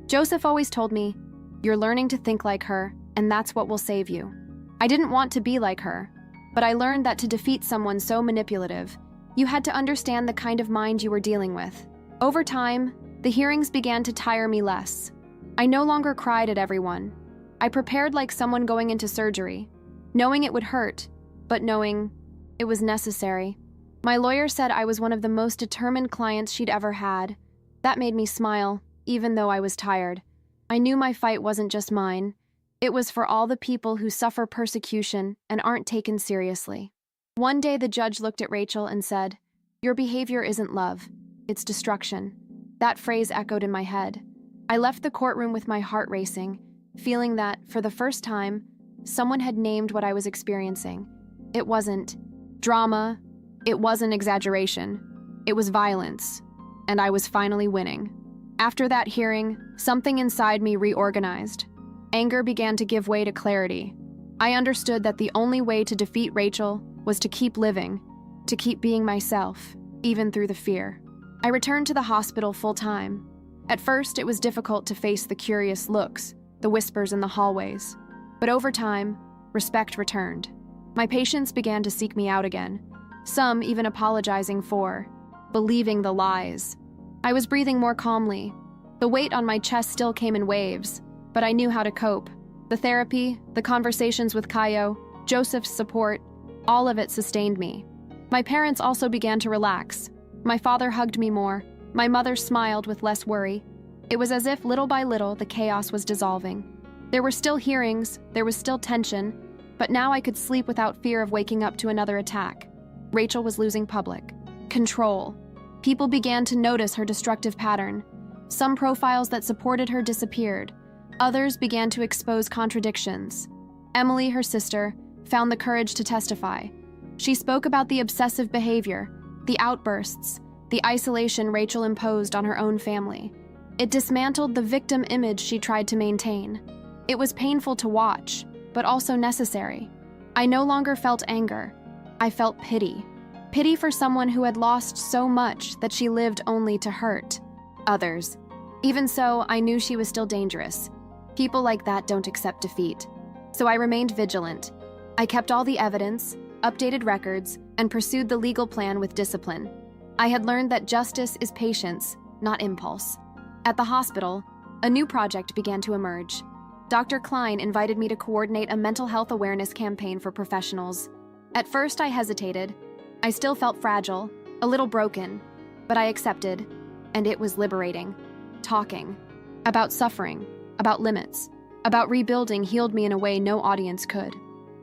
Joseph always told me, "You're learning to think like her, and that's what will save you." I didn't want to be like her, but I learned that to defeat someone so manipulative, you had to understand the kind of mind you were dealing with. Over time, the hearings began to tire me less. I no longer cried at everyone. I prepared like someone going into surgery, knowing it would hurt, but knowing it was necessary. My lawyer said I was one of the most determined clients she'd ever had. That made me smile, even though I was tired. I knew my fight wasn't just mine. It was for all the people who suffer persecution and aren't taken seriously. One day the judge looked at Rachel and said, "Your behavior isn't love, it's destruction." That phrase echoed in my head. I left the courtroom with my heart racing, feeling that, for the first time, someone had named what I was experiencing. It wasn't drama, it wasn't exaggeration, it was violence, and I was finally winning. After that hearing, something inside me reorganized. Anger began to give way to clarity. I understood that the only way to defeat Rachel was to keep living, to keep being myself, even through the fear. I returned to the hospital full-time. At first, it was difficult to face the curious looks, the whispers in the hallways. But over time, respect returned. My patients began to seek me out again, some even apologizing for believing the lies. I was breathing more calmly. The weight on my chest still came in waves, but I knew how to cope. The therapy, the conversations with Kayo, Joseph's support, all of it sustained me. My parents also began to relax. My father hugged me more. My mother smiled with less worry. It was as if little by little the chaos was dissolving. There were still hearings, there was still tension, but now I could sleep without fear of waking up to another attack. Rachel was losing public control. People began to notice her destructive pattern. Some profiles that supported her disappeared. Others began to expose contradictions. Emily, her sister, found the courage to testify. She spoke about the obsessive behavior, the outbursts, the isolation Rachel imposed on her own family. It dismantled the victim image she tried to maintain. It was painful to watch, but also necessary. I no longer felt anger. I felt pity. Pity for someone who had lost so much that she lived only to hurt others. Even so, I knew she was still dangerous. People like that don't accept defeat. So I remained vigilant. I kept all the evidence, updated records, and pursued the legal plan with discipline. I had learned that justice is patience, not impulse. At the hospital, a new project began to emerge. Dr. Klein invited me to coordinate a mental health awareness campaign for professionals. At first, I hesitated. I still felt fragile, a little broken, but I accepted, and it was liberating. Talking about suffering, about limits, about rebuilding healed me in a way no audience could.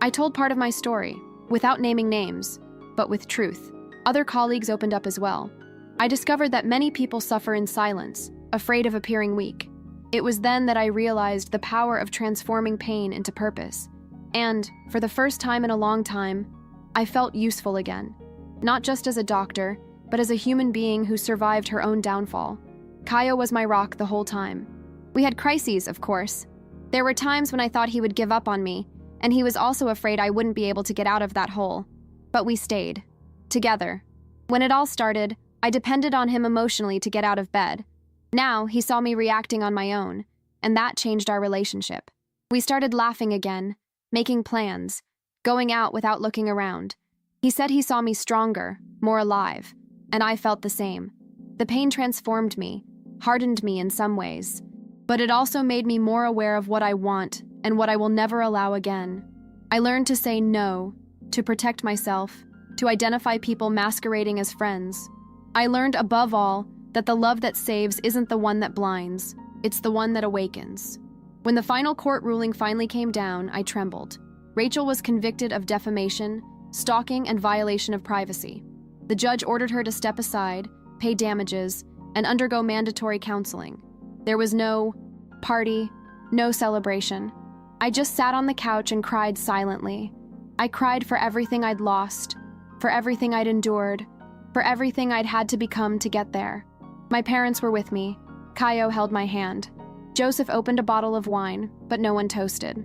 I told part of my story, without naming names, but with truth. Other colleagues opened up as well. I discovered that many people suffer in silence, afraid of appearing weak. It was then that I realized the power of transforming pain into purpose. And, for the first time in a long time, I felt useful again. Not just as a doctor, but as a human being who survived her own downfall. Kaio was my rock the whole time. We had crises, of course. There were times when I thought he would give up on me, and he was also afraid I wouldn't be able to get out of that hole. But we stayed. Together. When it all started, I depended on him emotionally to get out of bed. Now, he saw me reacting on my own, and that changed our relationship. We started laughing again, making plans, going out without looking around. He said he saw me stronger, more alive, and I felt the same. The pain transformed me, hardened me in some ways, but it also made me more aware of what I want and what I will never allow again. I learned to say no, to protect myself, to identify people masquerading as friends. I learned above all that the love that saves isn't the one that blinds, it's the one that awakens. When the final court ruling finally came down, I trembled. Rachel was convicted of defamation, stalking, and violation of privacy. The judge ordered her to step aside, pay damages, and undergo mandatory counseling. There was no party, no celebration. I just sat on the couch and cried silently. I cried for everything I'd lost, for everything I'd endured, for everything I'd had to become to get there. My parents were with me. Kaio held my hand. Joseph opened a bottle of wine, but no one toasted.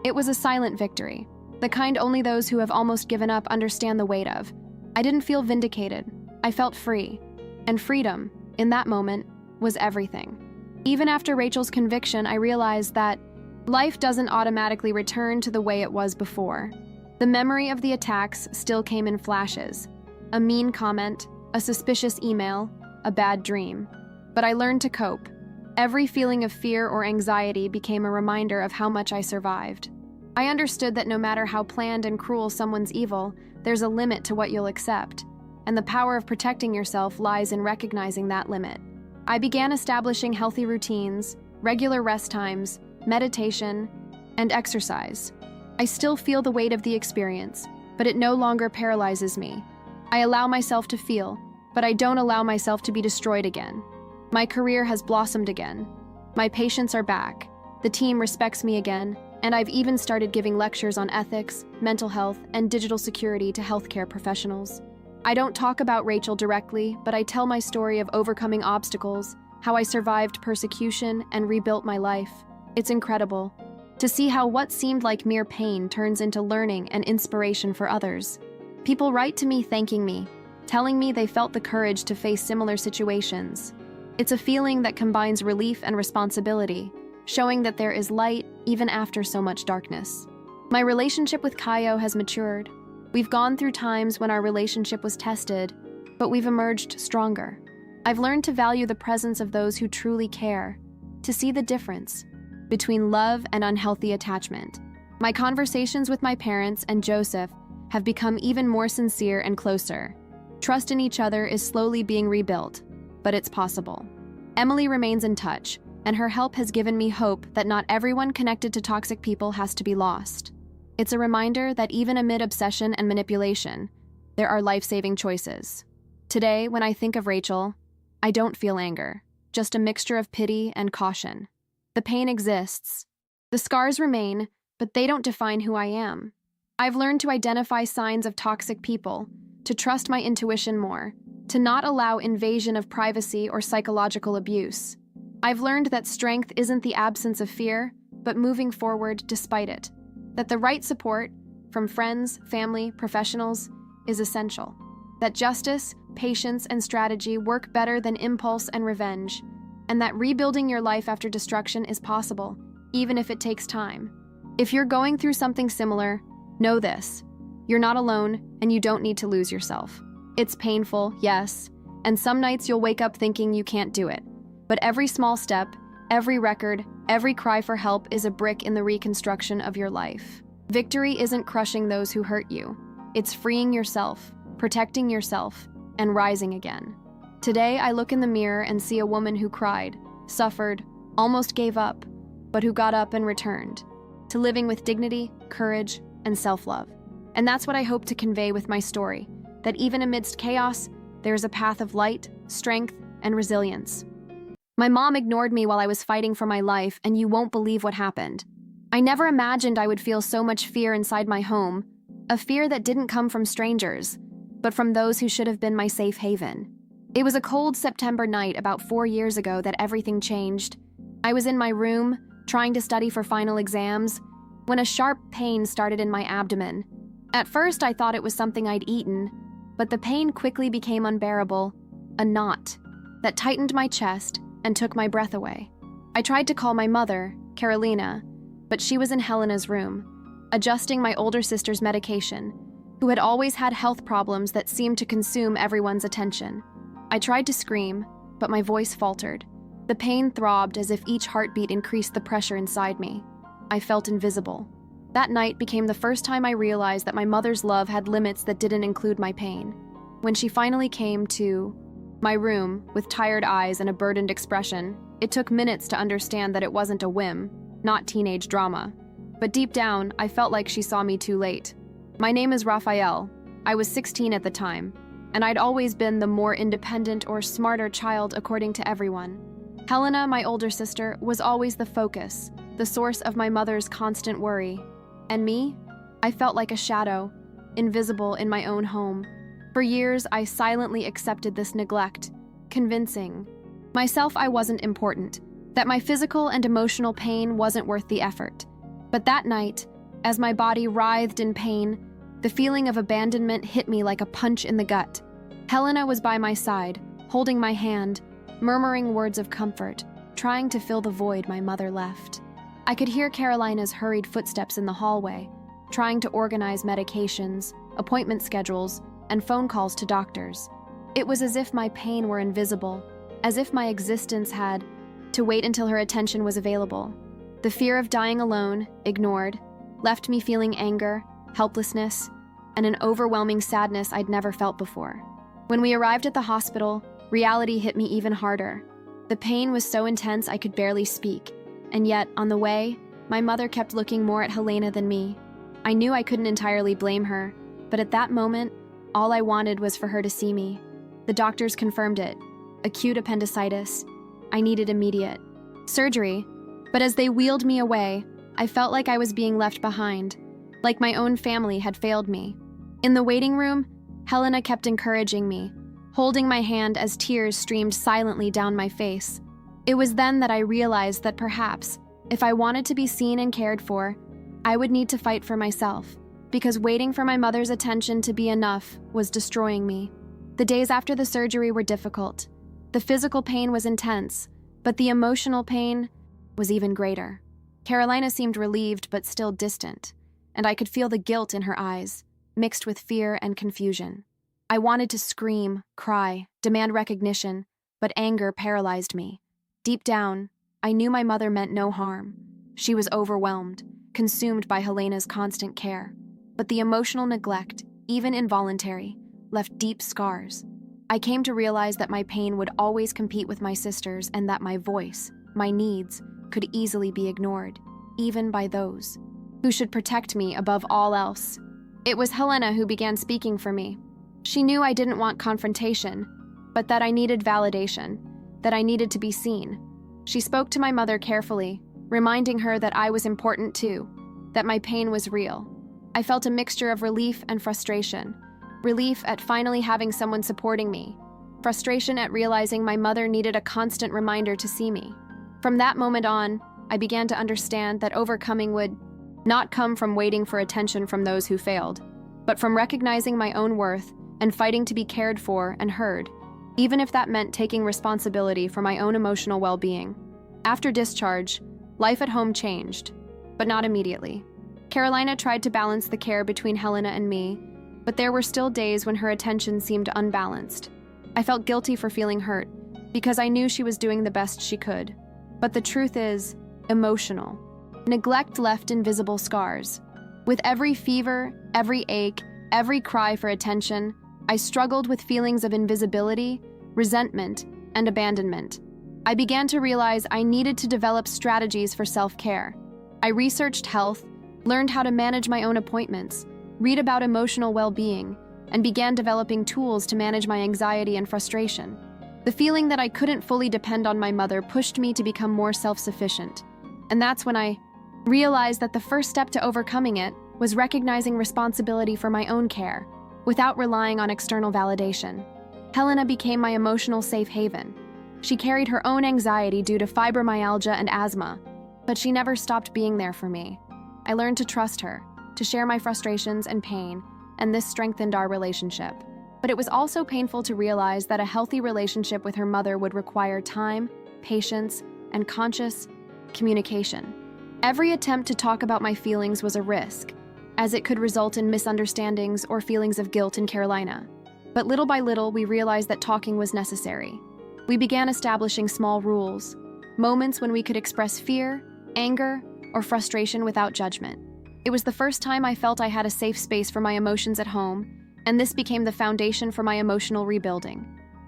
It was a silent victory, the kind only those who have almost given up understand the weight of. I didn't feel vindicated. I felt free. And freedom, in that moment, was everything. Even after Rachel's conviction, I realized that life doesn't automatically return to the way it was before. The memory of the attacks still came in flashes. A mean comment, a suspicious email, a bad dream. But I learned to cope. Every feeling of fear or anxiety became a reminder of how much I survived. I understood that no matter how planned and cruel someone's evil, there's a limit to what you'll accept, and the power of protecting yourself lies in recognizing that limit. I began establishing healthy routines, regular rest times, meditation, and exercise. I still feel the weight of the experience, but it no longer paralyzes me. I allow myself to feel, but I don't allow myself to be destroyed again. My career has blossomed again. My patients are back. The team respects me again, and I've even started giving lectures on ethics, mental health, and digital security to healthcare professionals. I don't talk about Rachel directly, but I tell my story of overcoming obstacles, how I survived persecution and rebuilt my life. It's incredible to see how what seemed like mere pain turns into learning and inspiration for others. People write to me thanking me, telling me they felt the courage to face similar situations. It's a feeling that combines relief and responsibility, showing that there is light even after so much darkness. My relationship with Kaio has matured. We've gone through times when our relationship was tested, but we've emerged stronger. I've learned to value the presence of those who truly care, to see the difference between love and unhealthy attachment. My conversations with my parents and Joseph have become even more sincere and closer. Trust in each other is slowly being rebuilt, but it's possible. Emily remains in touch, and her help has given me hope that not everyone connected to toxic people has to be lost. It's a reminder that even amid obsession and manipulation, there are life-saving choices. Today, when I think of Rachel, I don't feel anger, just a mixture of pity and caution. The pain exists. The scars remain, but they don't define who I am. I've learned to identify signs of toxic people, to trust my intuition more, to not allow invasion of privacy or psychological abuse. I've learned that strength isn't the absence of fear, but moving forward despite it. That the right support, from friends, family, professionals, is essential. That justice, patience, and strategy work better than impulse and revenge. And that rebuilding your life after destruction is possible, even if it takes time. If you're going through something similar, know this. You're not alone, and you don't need to lose yourself. It's painful, yes, and some nights you'll wake up thinking you can't do it. But every small step, every record, every cry for help is a brick in the reconstruction of your life. Victory isn't crushing those who hurt you. It's freeing yourself, protecting yourself, and rising again. Today, I look in the mirror and see a woman who cried, suffered, almost gave up, but who got up and returned to living with dignity, courage, and self-love. And that's what I hope to convey with my story, that even amidst chaos, there is a path of light, strength, and resilience. My mom ignored me while I was fighting for my life, and you won't believe what happened. I never imagined I would feel so much fear inside my home, a fear that didn't come from strangers, but from those who should have been my safe haven. It was a cold September night about 4 years ago that everything changed. I was in my room, trying to study for final exams, when a sharp pain started in my abdomen. At first, I thought it was something I'd eaten, but the pain quickly became unbearable, a knot that tightened my chest and took my breath away. I tried to call my mother, Carolina, but she was in Helena's room, adjusting my older sister's medication, who had always had health problems that seemed to consume everyone's attention. I tried to scream, but my voice faltered. The pain throbbed as if each heartbeat increased the pressure inside me. I felt invisible. That night became the first time I realized that my mother's love had limits that didn't include my pain. When she finally came to my room with tired eyes and a burdened expression, it took minutes to understand that it wasn't a whim, not teenage drama. But deep down, I felt like she saw me too late. My name is Raphael. I was 16 at the time, and I'd always been the more independent or smarter child according to everyone. Helena, my older sister, was always the focus, the source of my mother's constant worry. And me? I felt like a shadow, invisible in my own home. For years, I silently accepted this neglect, convincing myself I wasn't important, that my physical and emotional pain wasn't worth the effort. But that night, as my body writhed in pain, the feeling of abandonment hit me like a punch in the gut. Helena was by my side, holding my hand, murmuring words of comfort, trying to fill the void my mother left. I could hear Carolina's hurried footsteps in the hallway, trying to organize medications, appointment schedules, and phone calls to doctors. It was as if my pain were invisible, as if my existence had to wait until her attention was available. The fear of dying alone, ignored, left me feeling anger, helplessness, and an overwhelming sadness I'd never felt before. When we arrived at the hospital, reality hit me even harder. The pain was so intense I could barely speak, and yet, on the way, my mother kept looking more at Helena than me. I knew I couldn't entirely blame her, but at that moment, all I wanted was for her to see me. The doctors confirmed it. Acute appendicitis. I needed immediate surgery, but as they wheeled me away, I felt like I was being left behind, like my own family had failed me. In the waiting room, Helena kept encouraging me, holding my hand as tears streamed silently down my face. It was then that I realized that perhaps, if I wanted to be seen and cared for, I would need to fight for myself, because waiting for my mother's attention to be enough was destroying me. The days after the surgery were difficult. The physical pain was intense, but the emotional pain was even greater. Carolina seemed relieved but still distant, and I could feel the guilt in her eyes, mixed with fear and confusion. I wanted to scream, cry, demand recognition, but anger paralyzed me. Deep down, I knew my mother meant no harm. She was overwhelmed, consumed by Helena's constant care. But the emotional neglect, even involuntary, left deep scars. I came to realize that my pain would always compete with my sister's and that my voice, my needs, could easily be ignored, even by those who should protect me above all else. It was Helena who began speaking for me. She knew I didn't want confrontation, but that I needed validation, that I needed to be seen. She spoke to my mother carefully, reminding her that I was important too, that my pain was real. I felt a mixture of relief and frustration. Relief at finally having someone supporting me. Frustration at realizing my mother needed a constant reminder to see me. From that moment on, I began to understand that overcoming would not come from waiting for attention from those who failed, but from recognizing my own worth and fighting to be cared for and heard, even if that meant taking responsibility for my own emotional well-being. After discharge, life at home changed, but not immediately. Carolina tried to balance the care between Helena and me, but there were still days when her attention seemed unbalanced. I felt guilty for feeling hurt, because I knew she was doing the best she could. But the truth is, emotional. Neglect left invisible scars. With every fever, every ache, every cry for attention, I struggled with feelings of invisibility, resentment, and abandonment. I began to realize I needed to develop strategies for self-care. I researched health, learned how to manage my own appointments, read about emotional well-being, and began developing tools to manage my anxiety and frustration. The feeling that I couldn't fully depend on my mother pushed me to become more self-sufficient. And that's when I realized that the first step to overcoming it was recognizing responsibility for my own care, without relying on external validation. Helena became my emotional safe haven. She carried her own anxiety due to fibromyalgia and asthma, but she never stopped being there for me. I learned to trust her, to share my frustrations and pain, and this strengthened our relationship. But it was also painful to realize that a healthy relationship with her mother would require time, patience, and conscious communication. Every attempt to talk about my feelings was a risk, as it could result in misunderstandings or feelings of guilt in Carolina. But little by little, we realized that talking was necessary. We began establishing small rules, moments when we could express fear, anger, or frustration without judgment. It was the first time I felt I had a safe space for my emotions at home, and this became the foundation for my emotional rebuilding.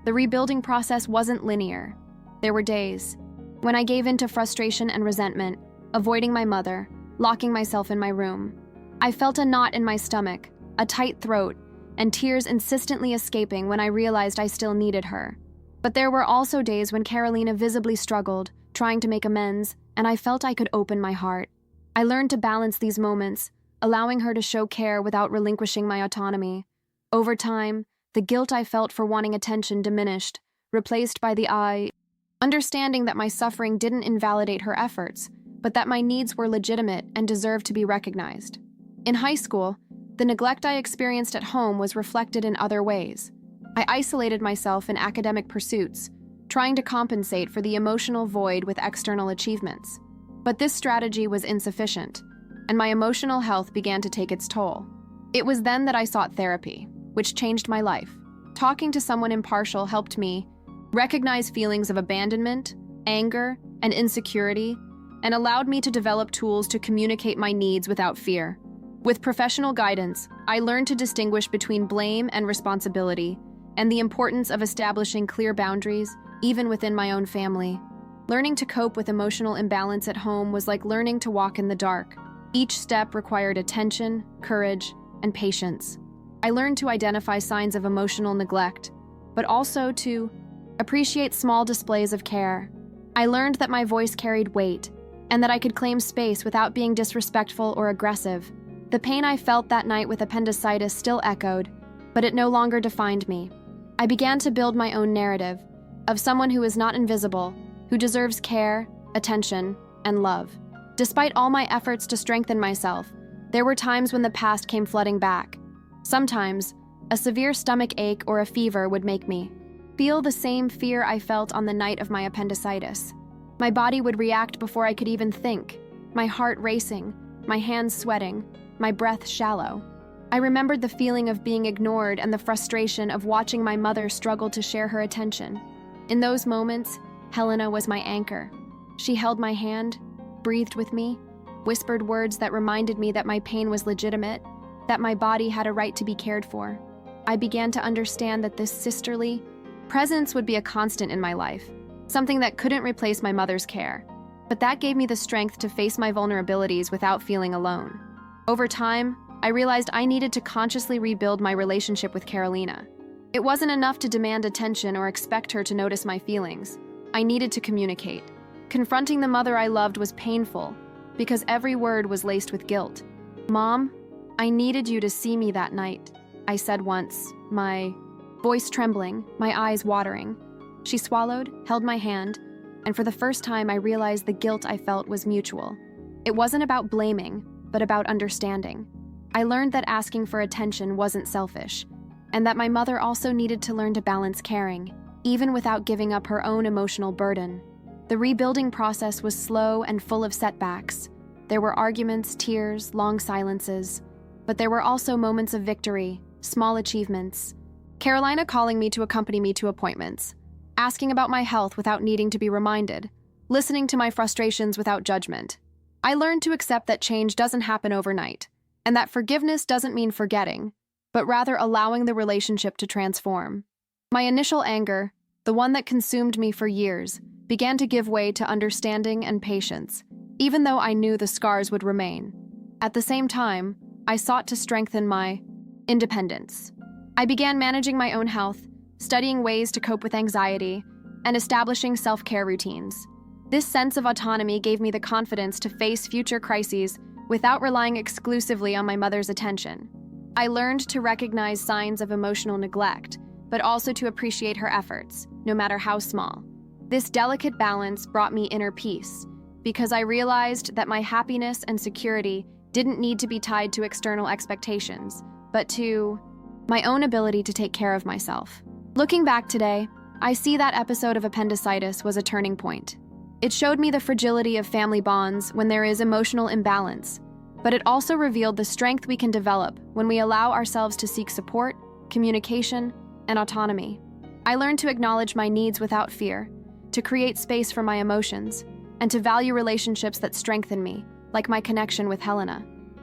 The rebuilding process wasn't linear. There were days when I gave in to frustration and resentment, avoiding my mother, locking myself in my room. I felt a knot in my stomach, a tight throat, and tears insistently escaping when I realized I still needed her. But there were also days when Carolina visibly struggled, trying to make amends, and I felt I could open my heart. I learned to balance these moments, allowing her to show care without relinquishing my autonomy. Over time, the guilt I felt for wanting attention diminished, replaced by understanding that my suffering didn't invalidate her efforts, but that my needs were legitimate and deserved to be recognized. In high school, the neglect I experienced at home was reflected in other ways. I isolated myself in academic pursuits, trying to compensate for the emotional void with external achievements. But this strategy was insufficient, and my emotional health began to take its toll. It was then that I sought therapy, which changed my life. Talking to someone impartial helped me recognize feelings of abandonment, anger, and insecurity, and allowed me to develop tools to communicate my needs without fear. With professional guidance, I learned to distinguish between blame and responsibility, and the importance of establishing clear boundaries, even within my own family. Learning to cope with emotional imbalance at home was like learning to walk in the dark. Each step required attention, courage, and patience. I learned to identify signs of emotional neglect, but also to appreciate small displays of care. I learned that my voice carried weight, and that I could claim space without being disrespectful or aggressive. The pain I felt that night with appendicitis still echoed, but it no longer defined me. I began to build my own narrative of someone who is not invisible, who deserves care, attention, and love. Despite all my efforts to strengthen myself, there were times when the past came flooding back. Sometimes, a severe stomach ache or a fever would make me feel the same fear I felt on the night of my appendicitis. My body would react before I could even think, my heart racing, my hands sweating, my breath shallow. I remembered the feeling of being ignored and the frustration of watching my mother struggle to share her attention. In those moments, Helena was my anchor. She held my hand, breathed with me, whispered words that reminded me that my pain was legitimate, that my body had a right to be cared for. I began to understand that this sisterly presence would be a constant in my life, something that couldn't replace my mother's care. But that gave me the strength to face my vulnerabilities without feeling alone. Over time, I realized I needed to consciously rebuild my relationship with Carolina. It wasn't enough to demand attention or expect her to notice my feelings. I needed to communicate. Confronting the mother I loved was painful because every word was laced with guilt. "Mom, I needed you to see me that night," I said once, my voice trembling, my eyes watering. She swallowed, held my hand, and for the first time I realized the guilt I felt was mutual. It wasn't about blaming, but about understanding. I learned that asking for attention wasn't selfish, and that my mother also needed to learn to balance caring, even without giving up her own emotional burden. The rebuilding process was slow and full of setbacks. There were arguments, tears, long silences, but there were also moments of victory, small achievements. Carolina calling me to accompany me to appointments, asking about my health without needing to be reminded, listening to my frustrations without judgment. I learned to accept that change doesn't happen overnight, and that forgiveness doesn't mean forgetting, but rather allowing the relationship to transform. My initial anger, the one that consumed me for years, began to give way to understanding and patience, even though I knew the scars would remain. At the same time, I sought to strengthen my independence. I began managing my own health, studying ways to cope with anxiety, and establishing self-care routines. This sense of autonomy gave me the confidence to face future crises without relying exclusively on my mother's attention. I learned to recognize signs of emotional neglect, but also to appreciate her efforts, no matter how small. This delicate balance brought me inner peace, because I realized that my happiness and security didn't need to be tied to external expectations, but to my own ability to take care of myself. Looking back today, I see that episode of appendicitis was a turning point. It showed me the fragility of family bonds when there is emotional imbalance, but it also revealed the strength we can develop when we allow ourselves to seek support, communication, and autonomy. I learned to acknowledge my needs without fear, to create space for my emotions, and to value relationships that strengthen me, like my connection with Helena.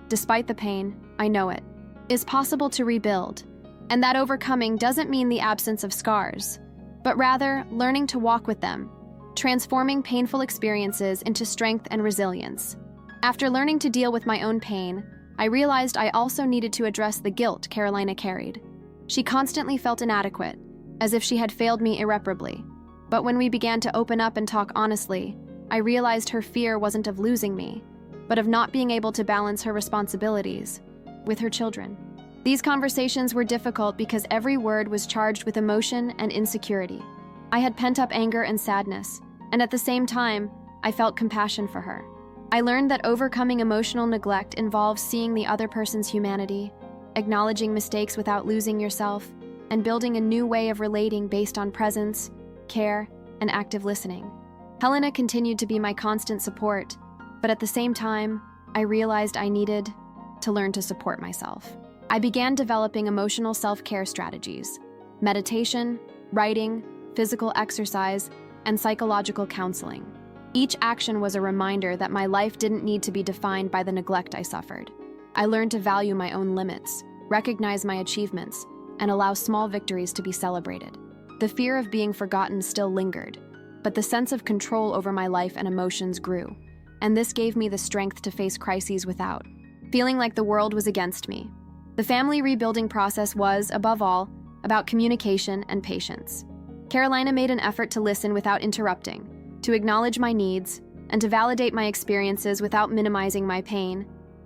Despite the pain, I know it is possible to rebuild, and that overcoming doesn't mean the absence of scars, but rather learning to walk with them, transforming painful experiences into strength and resilience. After learning to deal with my own pain, I realized I also needed to address the guilt Carolina carried. She constantly felt inadequate, as if she had failed me irreparably. But when we began to open up and talk honestly, I realized her fear wasn't of losing me, but of not being able to balance her responsibilities with her children. These conversations were difficult because every word was charged with emotion and insecurity. I had pent-up anger and sadness, and at the same time, I felt compassion for her. I learned that overcoming emotional neglect involves seeing the other person's humanity, acknowledging mistakes without losing yourself, and building a new way of relating based on presence, care, and active listening. Helena continued to be my constant support, but at the same time, I realized I needed to learn to support myself. I began developing emotional self-care strategies: meditation, writing, physical exercise, and psychological counseling. Each action was a reminder that my life didn't need to be defined by the neglect I suffered. I learned to value my own limits, recognize my achievements, and allow small victories to be celebrated. The fear of being forgotten still lingered, but the sense of control over my life and emotions grew, and this gave me the strength to face crises without feeling like the world was against me. The family rebuilding process was, above all, about communication and patience. Carolina made an effort to listen without interrupting, to acknowledge my needs, and to validate my experiences without minimizing my pain.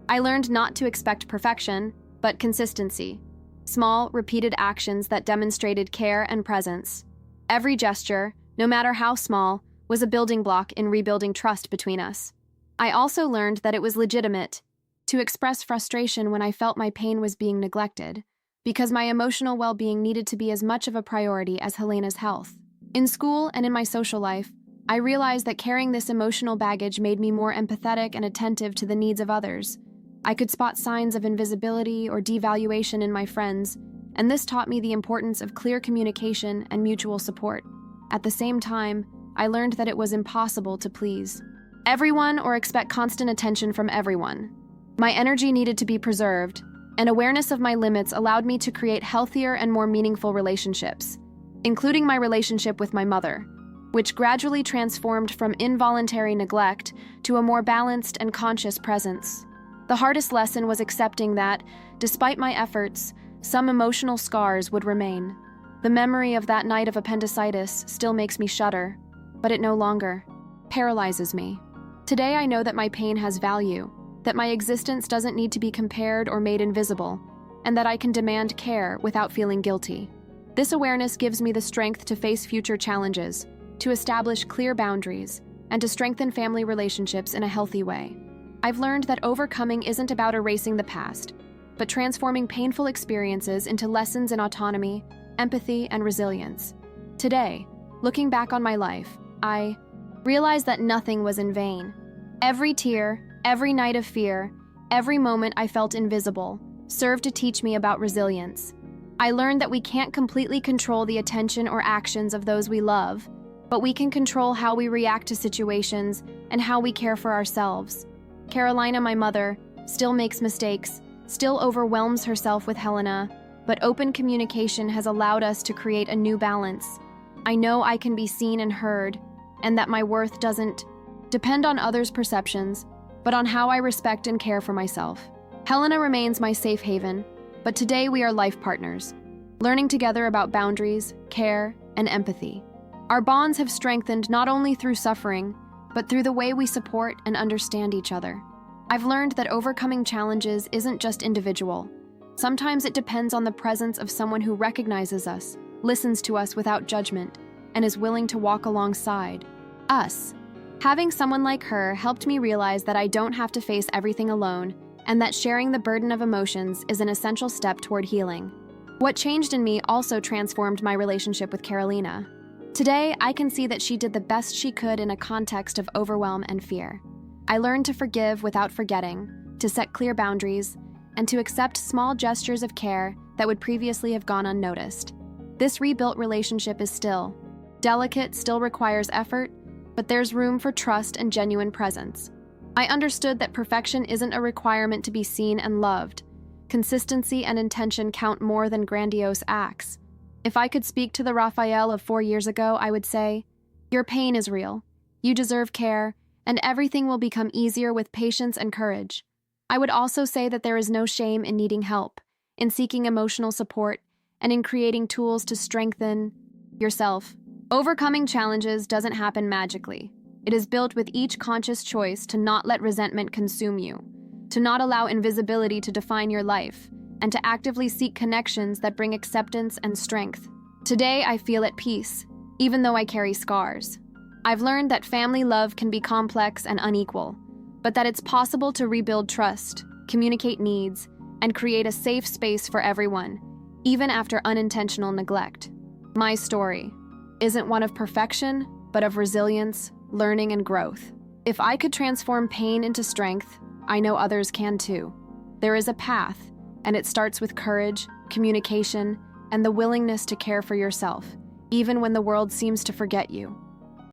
I learned not to expect perfection, but consistency. Small, repeated actions that demonstrated care and presence. Every gesture, no matter how small, was a building block in rebuilding trust between us. I also learned that it was legitimate to express frustration when I felt my pain was being neglected, because my emotional well-being needed to be as much of a priority as Helena's health. In school and in my social life, I realized that carrying this emotional baggage made me more empathetic and attentive to the needs of others. I could spot signs of invisibility or devaluation in my friends, and this taught me the importance of clear communication and mutual support. At the same time, I learned that it was impossible to please everyone or expect constant attention from everyone. My energy needed to be preserved, and awareness of my limits allowed me to create healthier and more meaningful relationships, including my relationship with my mother, which gradually transformed from involuntary neglect to a more balanced and conscious presence. The hardest lesson was accepting that, despite my efforts, some emotional scars would remain. The memory of that night of appendicitis still makes me shudder, but it no longer paralyzes me. Today I know that my pain has value, that my existence doesn't need to be compared or made invisible, and that I can demand care without feeling guilty. This awareness gives me the strength to face future challenges, to establish clear boundaries, and to strengthen family relationships in a healthy way. I've learned that overcoming isn't about erasing the past, but transforming painful experiences into lessons in autonomy, empathy, and resilience. Today, looking back on my life, I realize that nothing was in vain. Every tear, every night of fear, every moment I felt invisible, served to teach me about resilience. I learned that we can't completely control the attention or actions of those we love, but we can control how we react to situations and how we care for ourselves. Carolina, my mother, still makes mistakes, still overwhelms herself with Helena, but open communication has allowed us to create a new balance. I know I can be seen and heard, and that my worth doesn't depend on others' perceptions, but on how I respect and care for myself. Helena remains my safe haven, but today we are life partners, learning together about boundaries, care, and empathy. Our bonds have strengthened not only through suffering, but through the way we support and understand each other. I've learned that overcoming challenges isn't just individual. Sometimes it depends on the presence of someone who recognizes us, listens to us without judgment, and is willing to walk alongside us. Having someone like her helped me realize that I don't have to face everything alone, and that sharing the burden of emotions is an essential step toward healing. What changed in me also transformed my relationship with Carolina. Today, I can see that she did the best she could in a context of overwhelm and fear. I learned to forgive without forgetting, to set clear boundaries, and to accept small gestures of care that would previously have gone unnoticed. This rebuilt relationship is still delicate, still requires effort, but there's room for trust and genuine presence. I understood that perfection isn't a requirement to be seen and loved. Consistency and intention count more than grandiose acts. If I could speak to the Raphael of 4 years ago, I would say, "Your pain is real. You deserve care, and everything will become easier with patience and courage." I would also say that there is no shame in needing help, in seeking emotional support, and in creating tools to strengthen yourself. Overcoming challenges doesn't happen magically. It is built with each conscious choice to not let resentment consume you, to not allow invisibility to define your life, and to actively seek connections that bring acceptance and strength. Today, I feel at peace, even though I carry scars. I've learned that family love can be complex and unequal, but that it's possible to rebuild trust, communicate needs, and create a safe space for everyone, even after unintentional neglect. My story isn't one of perfection, but of resilience, learning, and growth. If I could transform pain into strength, I know others can too. There is a path, and it starts with courage, communication, and the willingness to care for yourself, even when the world seems to forget you.